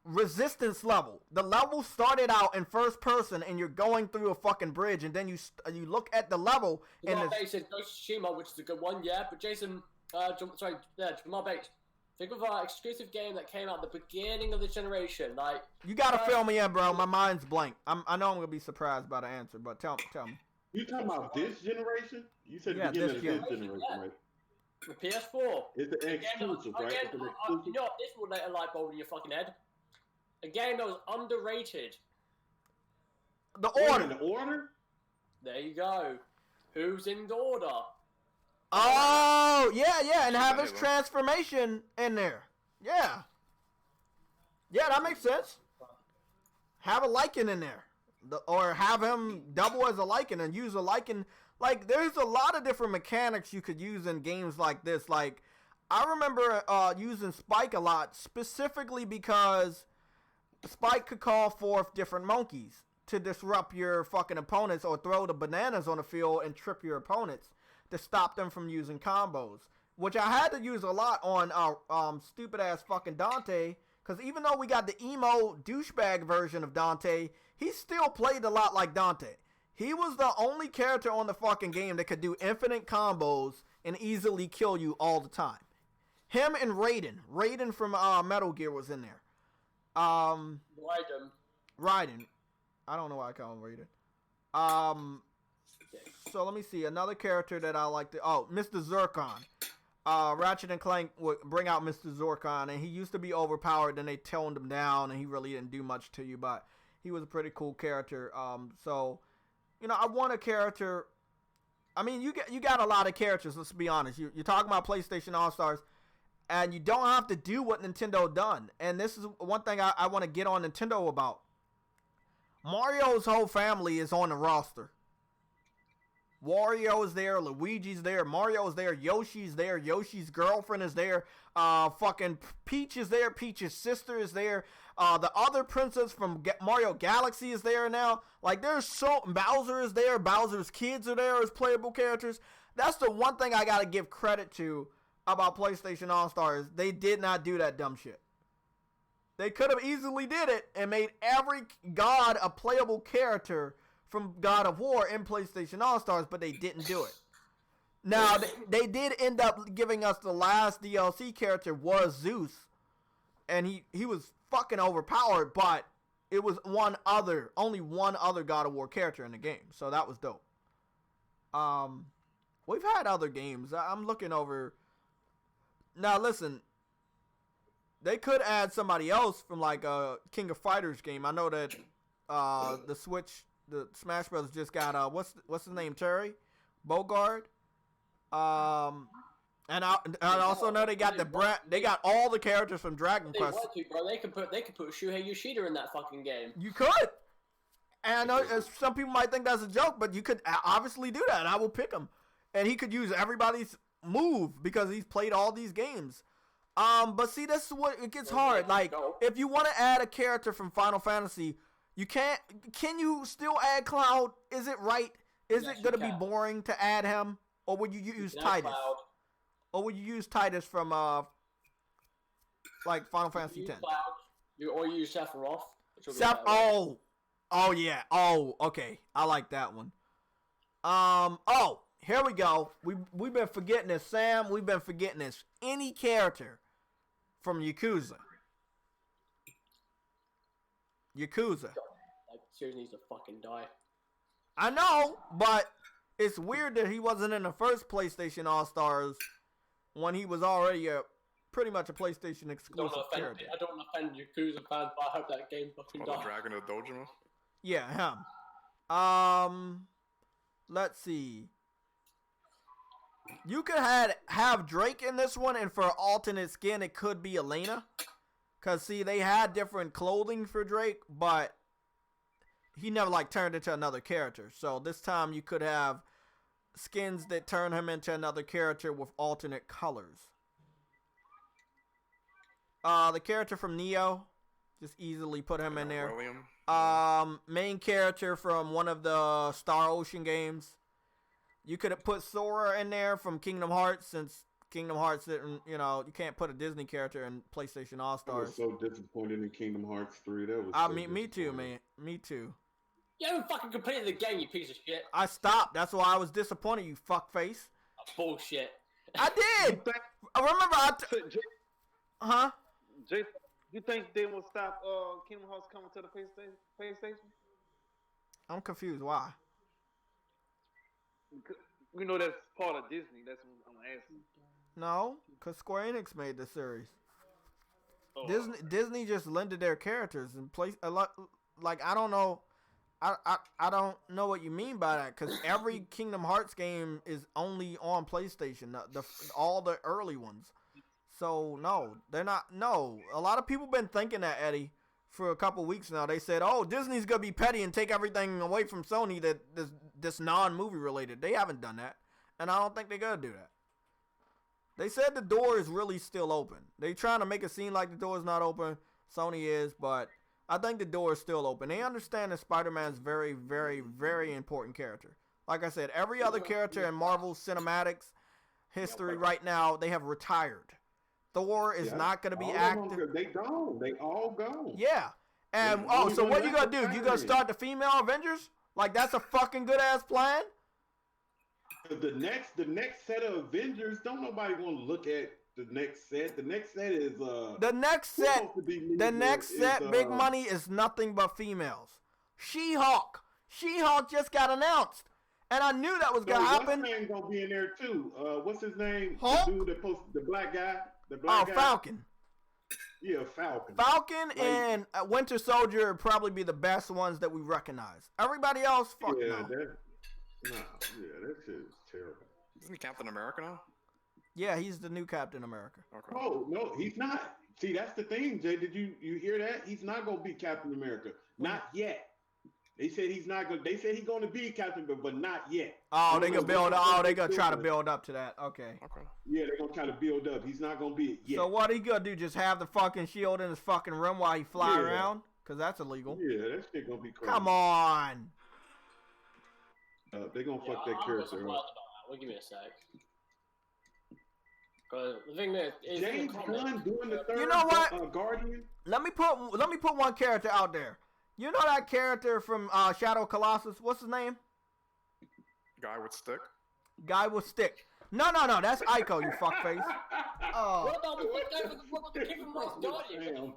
resistance level. The level started out in first person, and you're going through a fucking bridge, and then you look at the level, and Jamal it's, Bates said Ghost of Tsushima, which is a good one, yeah. But Jason, Jamal Bates. Think of an exclusive game that came out at the beginning of the generation, like. you gotta fill me in, bro. My mind's blank. I know I'm gonna be surprised by the answer, but tell me. You talking about this generation? You said Yeah, the beginning this of gen. this generation, right? The PS4. It's an exclusive, right? It's an exclusive. You know what? This will let a light bulb in your fucking head. A game that was underrated. The Wait a order. minute, order? There you go. Who's in the order? Oh, yeah, and have his Halo. transformation in there. Yeah, that makes sense. Have a Lycan in there. Or have him double as a Lycan and use a Lycan. Like, there's a lot of different mechanics you could use in games like this. Like, I remember using Spike a lot, specifically because Spike could call forth different monkeys to disrupt your fucking opponents or throw the bananas on the field and trip your opponents to stop them from using combos. Which I had to use a lot on our stupid-ass fucking Dante, because even though we got the emo douchebag version of Dante, he still played a lot like Dante. He was the only character on the fucking game that could do infinite combos and easily kill you all the time. Him and Raiden from Metal Gear was in there. Raiden. I don't know why I call him Raiden. So let me see. Another character that I like to... Oh, Mr. Zircon. Ratchet and Clank would bring out Mr. Zorkon, and he used to be overpowered. Then they toned him down, and he really didn't do much to you, but he was a pretty cool character. So, I want a character. I mean, you got a lot of characters. Let's be honest. You're talking about PlayStation All Stars, and you don't have to do what Nintendo done. And this is one thing I want to get on Nintendo about. Mario's whole family is on the roster. Wario is there, Luigi's there, Mario is there, Yoshi's there, Yoshi's girlfriend is there, fucking Peach is there, Peach's sister is there, the other princess from Mario Galaxy is there now. Like, Bowser is there, Bowser's kids are there as playable characters. That's the one thing I gotta give credit to about PlayStation All-Stars. They did not do that dumb shit. They could have easily did it and made every god a playable character from God of War in PlayStation All-Stars, but they didn't do it. Now, they did end up giving us the last DLC character was Zeus, and he was fucking overpowered, but it was only one other God of War character in the game, so that was dope. We've had other games. I'm looking over. Now, listen, they could add somebody else from like a King of Fighters game. I know that the Smash Brothers just got what's his name, Terry Bogard. And I also know they got they got all the characters from Dragon Quest. Bro, they could put Shuhei Yoshida in that fucking game. You could. And I know some people might think that's a joke, but you could obviously do that. And I will pick him, and he could use everybody's move because he's played all these games. But see, this is what it gets hard. Like, if you want to add a character from Final Fantasy, you can't. Can you still add Cloud? Is it right? Is it going to be boring to add him, or would you use Titus? Cloud. Or would you use Titus from like Final Fantasy X? Or you use Sephiroth. Oh yeah. Oh, okay. I like that one. Oh, here we go. We've been forgetting this, Sam. We've been forgetting this. Any character from Yakuza. Like, seriously needs to fucking die. I know, but it's weird that he wasn't in the first PlayStation All-Stars when he was already pretty much a PlayStation exclusive character. I don't offend Yakuza fans, but I hope that game fucking dies. Dragon of Dojima? Yeah, him. Let's see. You could have Drake in this one, and for alternate skin, it could be Elena. Because, see, they had different clothing for Drake, but he never, like, turned into another character. So this time you could have skins that turn him into another character with alternate colors. The character from Neo, just easily put him in there. William. Main character from one of the Star Ocean games. You could have put Sora in there from Kingdom Hearts, since Kingdom Hearts didn't, you can't put a Disney character in PlayStation All-Stars. I was so disappointed in Kingdom Hearts 3. That was me too, man. Me too. You haven't fucking completed the game, you piece of shit. I stopped. That's why I was disappointed, you fuckface. Bullshit. I did. I remember Huh? Jay, you think they will stop Kingdom Hearts coming to the PlayStation? I'm confused. Why? We know that's part of Disney. That's what I'm asking. No, because Square Enix made the series. Oh. Disney just lended their characters and place a lot. Like, I don't know. I don't know what you mean by that, because every Kingdom Hearts game is only on PlayStation. All the early ones. So no, they're not. No, a lot of people been thinking that, Eddie, for a couple weeks now. They said, "Oh, Disney's gonna be petty and take everything away from Sony that this non-movie related." They haven't done that, and I don't think they're gonna do that. They said the door is really still open. They trying to make it seem like the door is not open. Sony is, but I think the door is still open. They understand that Spider-Man's very, very, very important character. Like I said, every other character in Marvel Cinematics history right now, they have retired. Thor is not going to be active. They gone. They all gone. Yeah. And, so what you going to do? You going to start the female Avengers? Like, that's a fucking good-ass plan? The next set of Avengers, don't nobody want to look at the next set. The next set is the next set, big money, is nothing but females. She-Hulk just got announced, And I knew that was So gonna what's happen. his name gonna be in there too? What's his name? Hulk? The dude that posted the black guy. Falcon. Yeah, Falcon. Falcon and Winter Soldier would probably be the best ones that we recognize. Everybody else, fuck no. That shit is terrible. Isn't he Captain America now? Yeah, he's the new Captain America. Okay. Oh no, he's not. See, that's the thing, Jay. Did you hear that? He's not gonna be Captain America. Not yet. They said he's not gonna. They said he's gonna be Captain America, but not yet. Oh, they gonna build. Oh, they gonna try to build up to that. Okay. Yeah, they're gonna try to build up. He's not gonna be it yet. So what he gonna do? Just have the fucking shield in his fucking room while he fly around? Cause that's illegal. Yeah, that shit gonna be crazy. Come on. They're gonna fuck that character up. Well, give me a sec. Cause the thing is, James Gunn doing the third. You know what? Guardian. Let me put one character out there. You know that character from Shadow Colossus? What's his name? Guy with stick. Guy with stick. No, that's Ico, you fuckface. Oh. What about the kid from Last Guardian?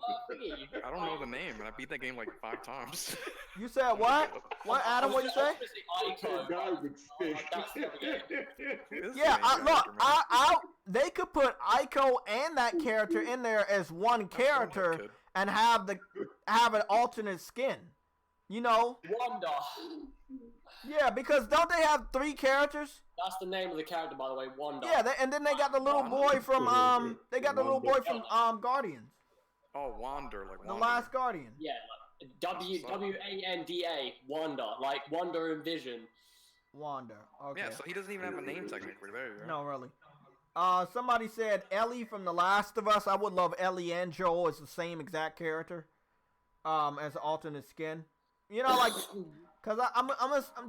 I don't know the name, and I beat that game like 5 times. You said what? What, Adam? What you say? Guy with stick. Yeah, they could put Ico and that character in there as one character and have an alternate skin. You know? Wanda. Yeah, because don't they have 3 characters? That's the name of the character, by the way, Wanda. Yeah, and then they got the little boy from Guardians. Oh, Wander, like The Wander. Last Guardian. Yeah, like Wanda, Wanda, like Wanda and Vision. Wanda. Okay. Yeah, so he doesn't even have a name technically. There you go. No, really. Somebody said Ellie from The Last of Us. I would love Ellie and Joel as the same exact character, as alternate skin. You know, like, cause I'm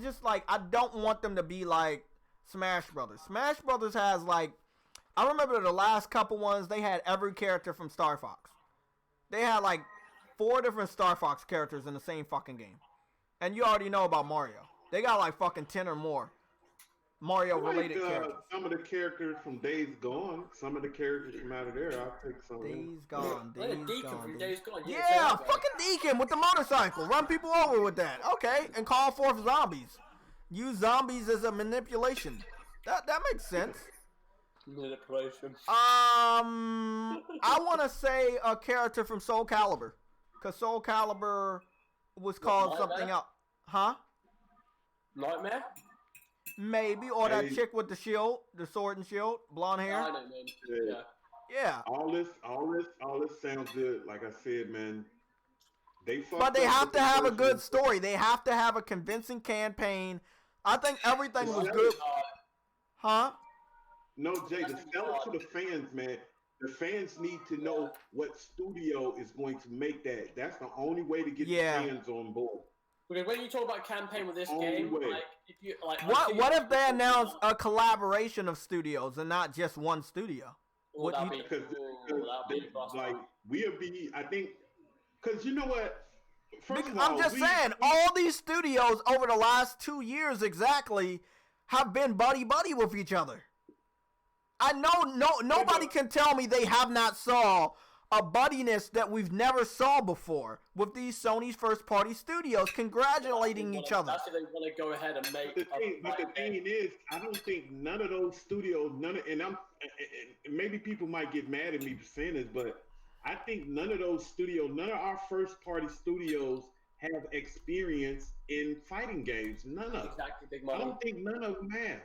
just like, I don't want them to be like Smash Brothers. Smash Brothers has like, I remember the last couple ones, they had every character from Star Fox. They had like 4 different Star Fox characters in the same fucking game. And you already know about Mario. They got like fucking 10 or more Mario-related characters. Some of the characters from Days Gone, some of the characters from out of there, I'll take some of them. Days Gone. Days Gone. Yeah, fucking Deacon with the motorcycle. Run people over with that. Okay, and call forth zombies. Use zombies as a manipulation. That makes sense. Manipulation. I want to say a character from Soul Calibur. Because Soul Calibur was called something else. Huh? Nightmare? Maybe. Or that chick with the shield, the sword and shield, blonde hair. I know, man. Yeah. All this sounds good. Like I said, man. But they have to have a good story. They have to have a convincing campaign. I think everything was good. Huh? No, Jay, to sell it to the fans, man. The fans need to know what studio is going to make that. That's the only way to get the fans on board. Because when you talk about campaign with this game, like, if you like, what if they announce a collaboration of studios and not just one studio? Would you? Because like we'll be, I think, because you know what? First of all, I'm just saying, all these studios over the last 2 years exactly have been buddy with each other. I know nobody can tell me they have not saw a buddiness that we've never saw before with these Sony's first party studios congratulating each other. That's if they want to go ahead and make. But the thing is, I don't think none of those studios, and maybe people might get mad at me for saying this, but I think none of those studios, none of our first party studios have experience in fighting games. None of them. Exactly, big money. I don't think none of them have.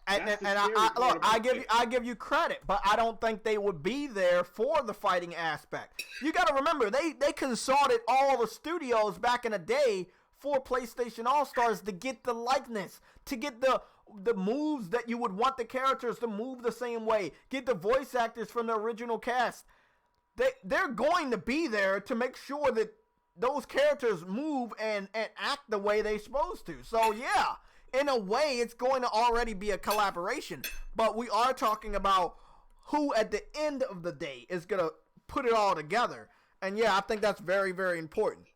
I give you credit, but I don't think they would be there for the fighting aspect. You got to remember, they consulted all the studios back in the day for PlayStation All-Stars to get the likeness, to get the moves that you would want the characters to move the same way, get the voice actors from the original cast. They're going to be there to make sure that those characters move and act the way they're supposed to. So yeah, in a way, it's going to already be a collaboration. But we are talking about who at the end of the day is going to put it all together. And yeah, I think that's very, very important.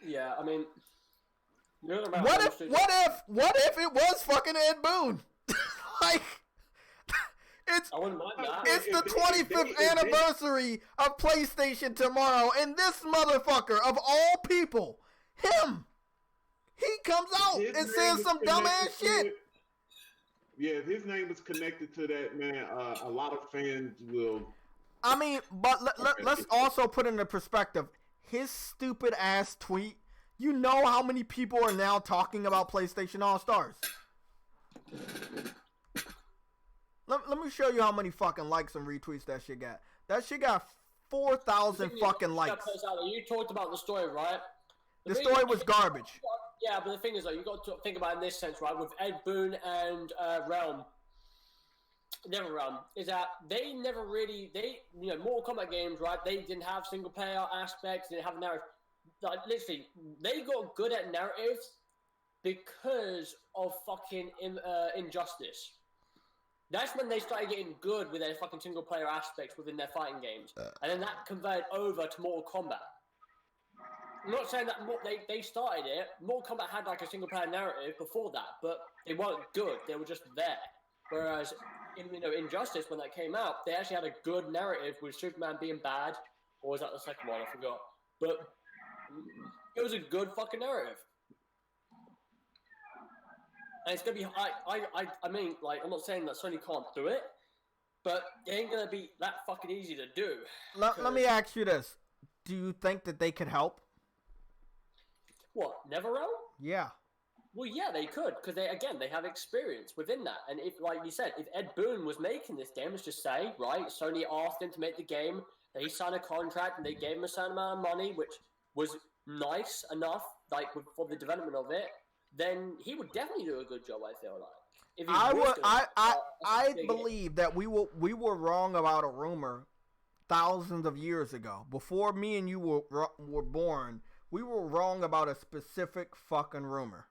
Yeah, I mean, what if it was fucking Ed Boon? Like, I wouldn't mind that. It's the 25th anniversary of PlayStation tomorrow, and this motherfucker, of all people, He comes out His and name says is some dumbass connected to shit. it. Yeah, if his name was connected to that, man, a lot of fans will. I mean, but let's also put into perspective his stupid ass tweet. You know how many people are now talking about PlayStation All Stars? Let me show you how many fucking likes and retweets that shit got. That shit got 4,000 fucking likes. You talked about the story, right? The story was garbage. Yeah, but the thing is, like, you got to think about it in this sense, right? With Ed Boon and Realm, is that they never really, Mortal Kombat games, right? They didn't have single player aspects, didn't have narrative. Like, literally, they got good at narratives because of fucking Injustice. That's when they started getting good with their fucking single player aspects within their fighting games. And then that converted over to Mortal Kombat. I'm not saying that they started it. Mortal Kombat had like a single player narrative before that, but they weren't good. They were just there. Whereas in Injustice, when that came out, they actually had a good narrative with Superman being bad, or was that the second one? I forgot. But it was a good fucking narrative. And it's gonna be. I mean, like, I'm not saying that Sony can't do it, but it ain't gonna be that fucking easy to do. Let me ask you this: do you think that they could help? What, NetherRealm? Yeah. Well, yeah, they could, because they have experience within that. And if, like you said, if Ed Boon was making this game, let's just say, right, Sony asked him to make the game, they signed a contract, and they gave him a certain amount of money, which was nice enough, like, for the development of it, then he would definitely do a good job, I feel like. If he I believe that we were wrong about a rumor thousands of years ago. Before me and you were born, we were wrong about a specific fucking rumor.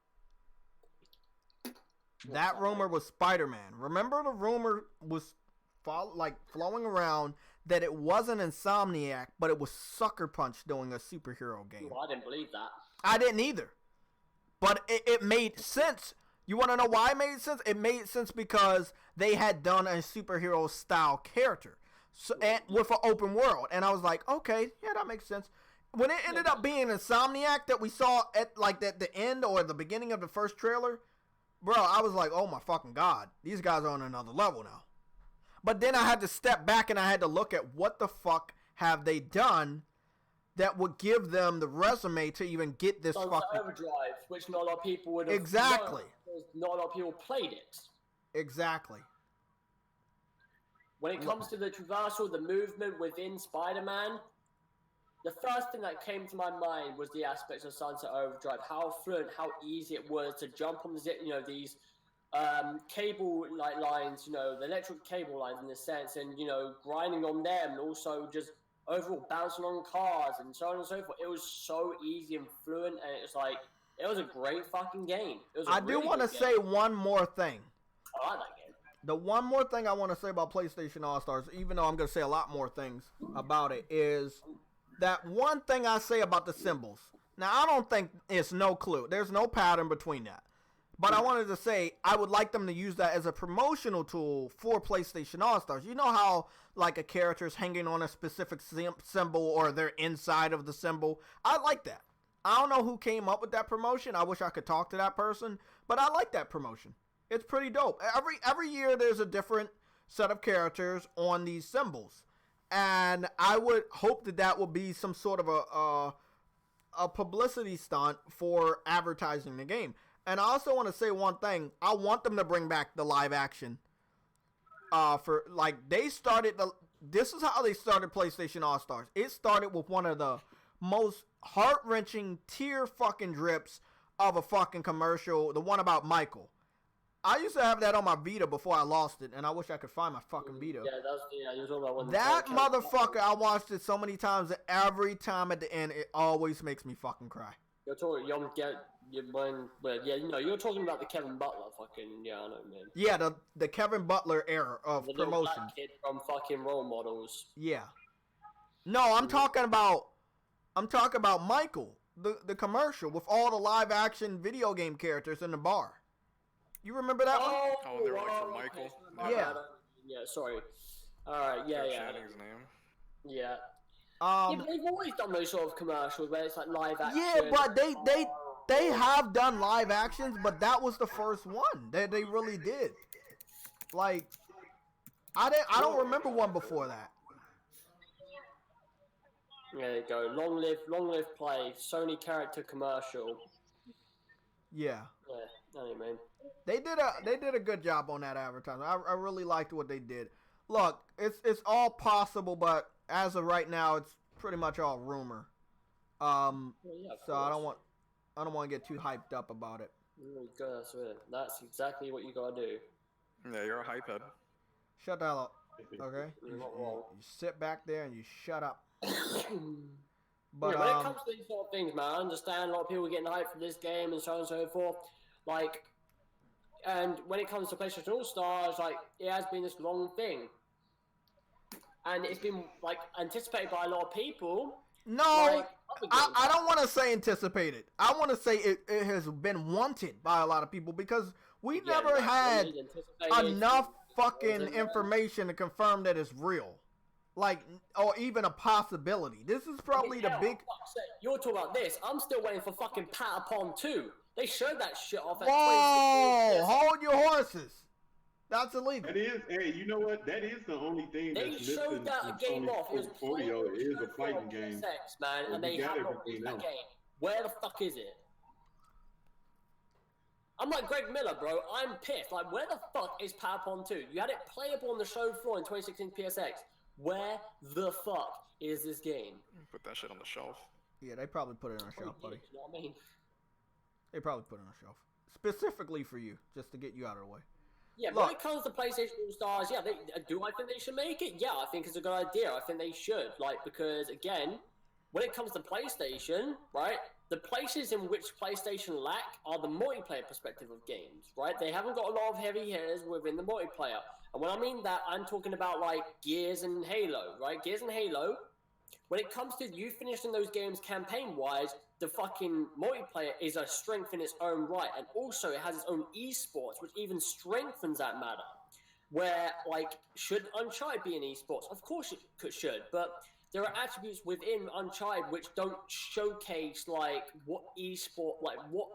That rumor was Spider-Man. Remember, the rumor was flowing around that it wasn't Insomniac, but it was Sucker Punch doing a superhero game. Well, I didn't believe that. I didn't either. But it made sense. You want to know why it made sense? It made sense because they had done a superhero style character, and with an open world. And I was like, okay, yeah, that makes sense. When it ended up being Insomniac that we saw at the end or the beginning of the first trailer, bro, I was like, oh my fucking god, these guys are on another level now. But then I had to step back and I had to look at what the fuck have they done that would give them the resume to even get this Sunset fucking Overdrive, which not a lot of people would have exactly. known, not a lot of people played it. Exactly. When it comes to the traversal, the movement within Spider-Man, the first thing that came to my mind was the aspects of Sunset Overdrive, how fluent, how easy it was to jump on these cable lines, the electric cable lines in a sense, and grinding on them, and also just overall bouncing on cars and so on and so forth. It was so easy and fluent, and it was a great fucking game. I do want to say one more thing. I like that game. The one more thing I want to say about PlayStation All-Stars, even though I'm going to say a lot more things about it, is that one thing I say about the symbols. Now, I don't think it's no clue. There's no pattern between that. But I wanted to say I would like them to use that as a promotional tool for PlayStation All-Stars. You know how like a character is hanging on a specific symbol or they're inside of the symbol? I like that. I don't know who came up with that promotion. I wish I could talk to that person. But I like that promotion. It's pretty dope. Every year there's a different set of characters on these symbols. And I would hope that would be some sort of a publicity stunt for advertising the game. And I also want to say one thing. I want them to bring back the live action. This is how they started PlayStation All-Stars. It started with one of the most heart-wrenching tear fucking drips of a fucking commercial. The one about Michael. I used to have that on my Vita before I lost it, and I wish I could find my fucking Vita. You was talking about one. That motherfucker, I watched it so many times, and every time at the end, it always makes me fucking cry. You're talking, you're talking about the Kevin Butler fucking, I know, man. Yeah, the Kevin Butler era of the promotion. Black kid from fucking Role Models. Yeah. No, I'm talking about Michael, the commercial with all the live action video game characters in the bar. You remember that one? Oh, they were like for Michael. Okay. Yeah. Yeah, sorry. Alright, yeah. Shanning's name. Yeah. Yeah, but they've always done those sort of commercials where it's like live action. Yeah, but they have done live actions, but that was the first one that they really did. Like, I don't remember one before that. There you go. Long live play. Sony character commercial. Yeah. Yeah, anyway. They did a good job on that advertisement. I really liked what they did. Look, it's all possible, but as of right now, it's pretty much all rumor. Well, yeah, So I don't want to get too hyped up about it. That's exactly what you gotta do. Yeah, you're a hypehead. Shut the hell up, okay? You're not wrong. You sit back there and you shut up. But when it comes to these sort of things, man, I understand a lot of people getting hyped for this game and so on and so forth. Like, and when it comes to PlayStation All Stars, like, it has been this long thing, and it's been like anticipated by a lot of people. No, I don't want to say anticipated. I want to say it has been wanted by a lot of people because we never had enough fucking information to confirm that it's real. Like, or even a possibility. This is probably the big... You're talking about this. I'm still waiting for fucking Patapon 2. They showed that shit off at Whoa! Hold your horses. That's illegal. That is, hey, you know what? That is the only thing they that's showed that game off. It was portfolio is a fighting game. Man, and they have not released that game. Where the fuck is it? I'm like Greg Miller, bro. I'm pissed. Like, where the fuck is Patapon 2? You had it playable on the show floor in 2016 PSX. Where the fuck is this game? Put that shit on the shelf. Yeah, they probably put it on a shelf, buddy. You know what I mean? They probably put it on a shelf. Specifically for you, just to get you out of the way. Yeah, but when it comes to PlayStation All Stars, yeah, do I think they should make it? Yeah, I think it's a good idea. I think they should. Like, because, again, when it comes to PlayStation, right, the places in which PlayStation lack are the multiplayer perspective of games, right? They haven't got a lot of heavy hitters within the multiplayer. And when I mean that, I'm talking about, like, Gears and Halo, right? Gears and Halo, when it comes to you finishing those games campaign-wise, the fucking multiplayer is a strength in its own right. And also, it has its own esports, which even strengthens that matter. Where, like, should Uncharted be in esports? Of course it should, but there are attributes within Uncharted which don't showcase, like, what what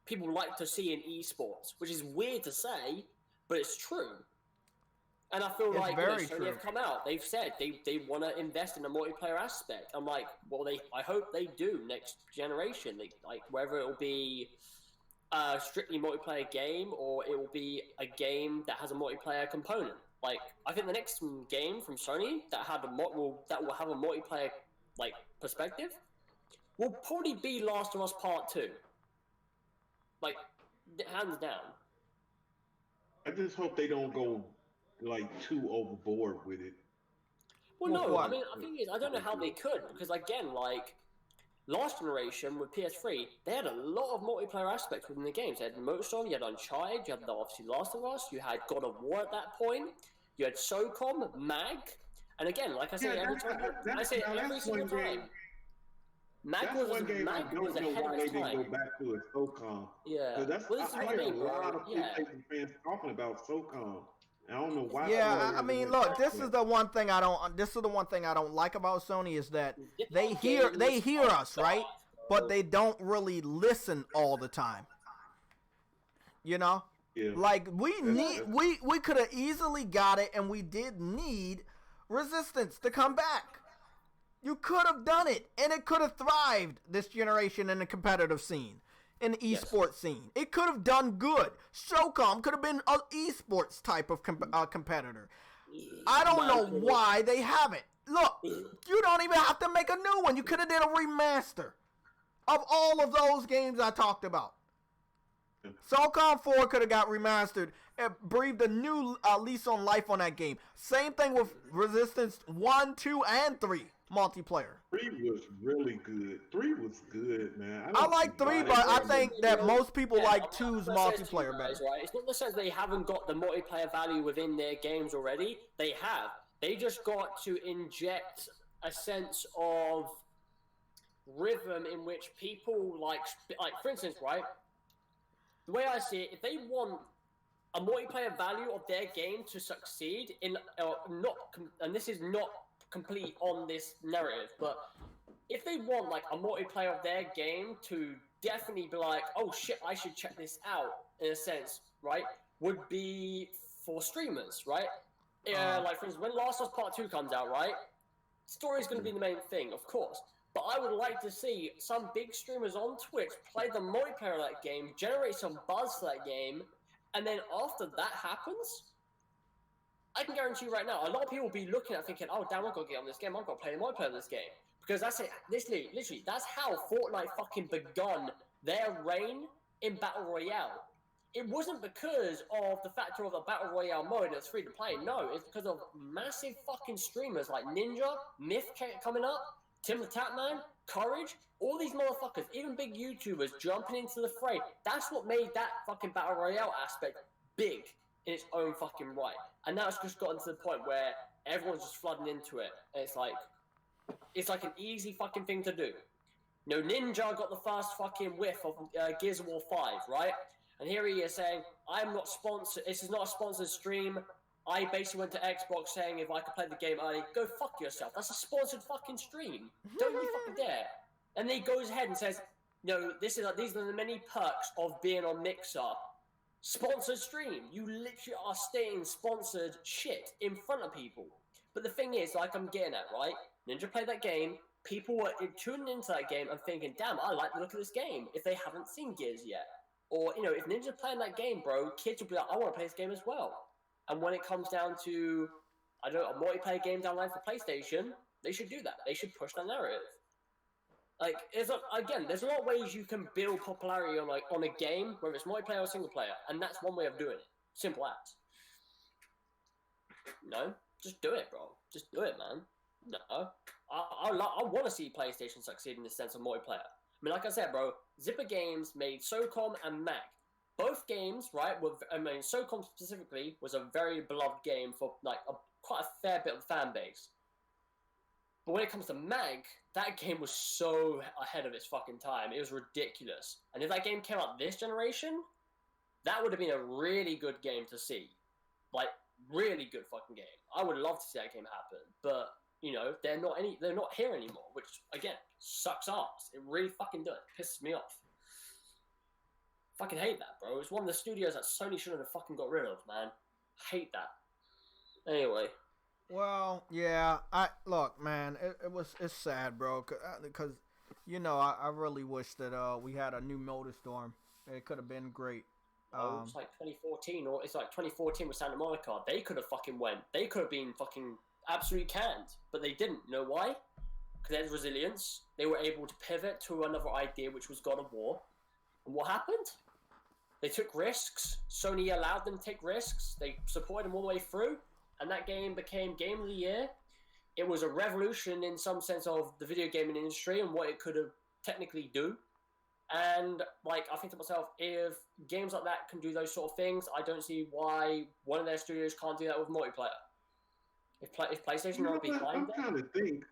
people like to see in esports, which is weird to say, but it's true. And I feel like Sony have come out. They've said they want to invest in a multiplayer aspect. I'm like, well, I hope they do next generation. Like whether it will be a strictly multiplayer game or it will be a game that has a multiplayer component. Like, I think the next game from Sony that will have a multiplayer like perspective will probably be Last of Us Part 2. Like, hands down. I just hope they don't go like too overboard with it. Well, no, I mean, the thing is, I don't know how they could, because again, like, last generation with PS3, they had a lot of multiplayer aspects within the games. You had Motorstorm, you had Uncharted, you had obviously Last of Us, you had God of War at that point, you had SOCOM, MAG, and again, like I say, every single time. MAG was ahead of its time. I don't know why they didn't go back to a SOCOM. Yeah. That's I hear a lot of PlayStation fans talking about SOCOM. I don't know why. Yeah, I mean, look, this is the one thing I don't like about Sony is that they hear us, right? But they don't really listen all the time. You know? Yeah. Like we could have easily got it, and we did need Resistance to come back. You could have done it, and it could have thrived this generation in the competitive scene. In the esports scene. It could have done good. SOCOM could have been an esports type of competitor. I don't know why they haven't. Look, you don't even have to make a new one. You could have did a remaster of all of those games I talked about. SOCOM 4 could have got remastered and breathed a new lease on life on that game. Same thing with Resistance 1, 2, and 3 multiplayer. 3 was really good. 3 was good, man. I like 3, but I think that most people like 2's multiplayer better. Right? It's not the sense they haven't got the multiplayer value within their games already. They have. They just got to inject a sense of rhythm in which people like for instance, right? The way I see it, if they want a multiplayer value of their game to succeed and this is not completely on this narrative, but if they want like a multiplayer of their game to definitely be like, oh shit, I should check this out, in a sense, right, would be for streamers, right? Like, for instance, when Last of Us Part 2 comes out, right, story's going to be the main thing, of course. But I would like to see some big streamers on Twitch play the multiplayer of that game, generate some buzz for that game, and then after that happens, I can guarantee you right now, a lot of people will be looking at thinking, oh damn, I've got to get on this game, I've got to play the multiplayer of this game. Because that's it, literally, that's how Fortnite fucking begun their reign in Battle Royale. It wasn't because of the factor of the Battle Royale mode that's free to play, no, it's because of massive fucking streamers like Ninja, Myth coming up, Tim the Tatman, Courage, all these motherfuckers, even big YouTubers jumping into the fray. That's what made that fucking Battle Royale aspect big in its own fucking right. And now it's just gotten to the point where everyone's just flooding into it. And it's like an easy fucking thing to do. You know, Ninja got the first fucking whiff of Gears of War 5, right? And here he is saying, I'm not sponsored, this is not a sponsored stream. I basically went to Xbox saying if I could play the game early, go fuck yourself. That's a sponsored fucking stream. Don't you fucking dare. And then he goes ahead and says, no, these are the many perks of being on Mixer. Sponsored stream. You literally are stating sponsored shit in front of people. But the thing is, like I'm getting at, right? Ninja played that game. People were tuning into that game and thinking, damn, I like the look of this game, if they haven't seen Gears yet. Or, you know, if Ninja's playing that game, bro, kids will be like, I want to play this game as well. And when it comes down to, I don't know, a multiplayer game down the line for PlayStation, they should do that. They should push that narrative. Like, there's a lot of ways you can build popularity on a game, whether it's multiplayer or single player, and that's one way of doing it. Simple as. No, just do it, bro. Just do it, man. No, I want to see PlayStation succeed in the sense of multiplayer. I mean, like I said, bro, Zipper Games made SOCOM and Mag. Both games, right, SOCOM specifically was a very beloved game for, like, quite a fair bit of the fan base. But when it comes to Mag, that game was so ahead of its fucking time. It was ridiculous. And if that game came out this generation, that would have been a really good game to see. Like, really good fucking game. I would love to see that game happen. But, you know, they're not here anymore, which, again, sucks ass. It really fucking does. It pisses me off. Fucking hate that, bro. It's one of the studios that Sony shouldn't have fucking got rid of, man. Hate that. Anyway. Well, yeah. Look, man. It's sad, bro. Because you know, I really wish that we had a new Motorstorm. It could have been great. It's like 2014, or it's like 2014 with Santa Monica. They could have fucking went. They could have been fucking absolutely canned, but they didn't. You know why? Because there's resilience. They were able to pivot to another idea, which was God of War. And what happened? They took risks. Sony allowed them to take risks. They supported them all the way through. And that game became Game of the Year. It was a revolution in some sense of the video gaming industry and what it could have technically do. And, like, I think to myself, if games like that can do those sort of things, I don't see why one of their studios can't do that with multiplayer. If PlayStation are behind I'm trying to think,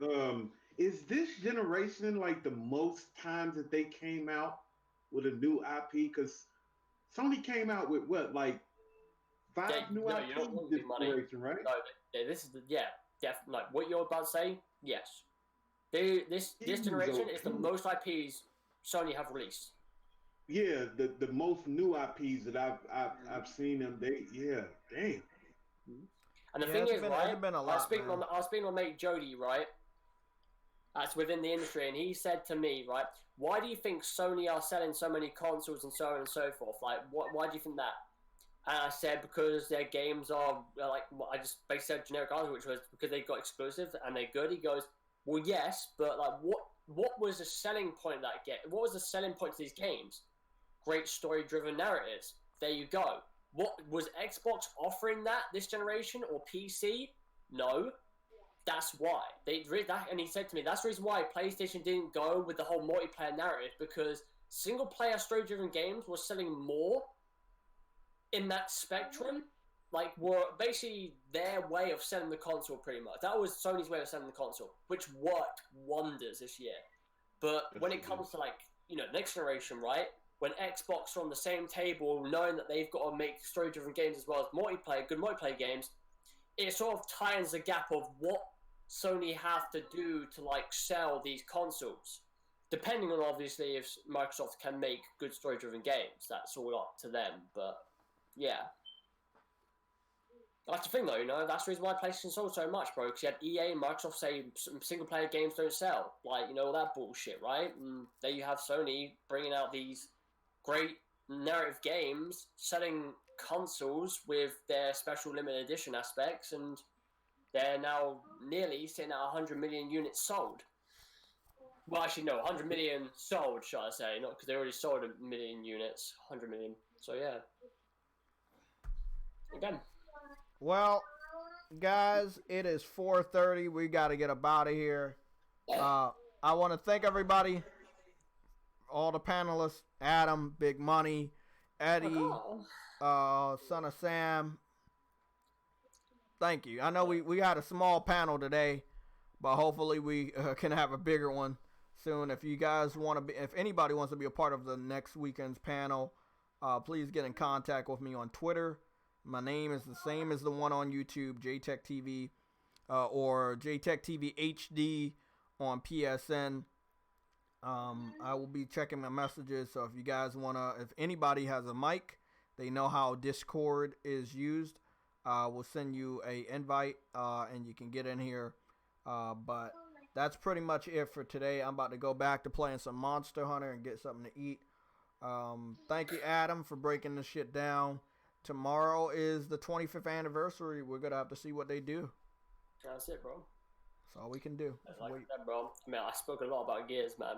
is this generation, like, the most times that they came out with a new IP? Because Sony came out with what, like 5 new IPs this generation, right? No, this is definitely. Like what you're about to say, yes. This generation is the most IPs Sony have released. Yeah, the most new IPs that I've seen them. Damn. And the thing is, right? I was speaking on mate Jody, right? That's within the industry, and he said to me, right, why do you think Sony are selling so many consoles and so on and so forth? Like, why do you think that? And I said, because their games are, like, I just basically said generic answer, which was because they got exclusives and they're good. He goes, well, yes, but, like, what was the selling point of that game? What was the selling point to these games? Great story-driven narratives. There you go. What was Xbox offering this generation, or PC? No. That's why they read that, and he said to me, that's the reason why PlayStation didn't go with the whole multiplayer narrative, because single-player story-driven games were selling more in that spectrum. Like, were basically their way of selling the console, pretty much. That was Sony's way of selling the console, which worked wonders this year. But when it comes to, like, you know, next generation, right? When Xbox are on the same table, knowing that they've got to make story-driven games as well as good multiplayer games, it sort of tightens the gap of what Sony have to do to, like, sell these consoles. depending on obviously if Microsoft can make good story-driven games, that's all up to them. But yeah, that's the thing though. That's the reason why PlayStation sold so much, bro. Because you had EA and Microsoft say single-player games don't sell, like all that bullshit, right? And there you have Sony bringing out these great narrative games, selling consoles with their special limited edition aspects, and they're now nearly sitting at 100 million units sold. Well, actually, no, 100 million sold, shall I say? Not because they already sold a million units, 100 million. So yeah. Again. Well, guys, it is 4:30. We got to get up out of here. I want to thank everybody, all the panelists, Adam, Big Money, Eddie, Son of Sam. Thank you. I know we had a small panel today, but hopefully we can have a bigger one soon. If you guys want to be, if anybody wants to be a part of the next weekend's panel, please get in contact with me on Twitter. My name is the same as the one on YouTube, JayTechTV, or JayTechTV HD on PSN. I will be checking my messages, so if you guys if anybody has a mic, they know how Discord is used, we'll send you a invite, and you can get in here. But that's pretty much it for today. I'm about to go back to playing some Monster Hunter and get something to eat. Thank you, Adam, for breaking this shit down. Tomorrow is the 25th anniversary. We're going to have to see what they do. That's it, bro. That's all we can do. Like that, bro. I mean, I spoke a lot about Gears, man.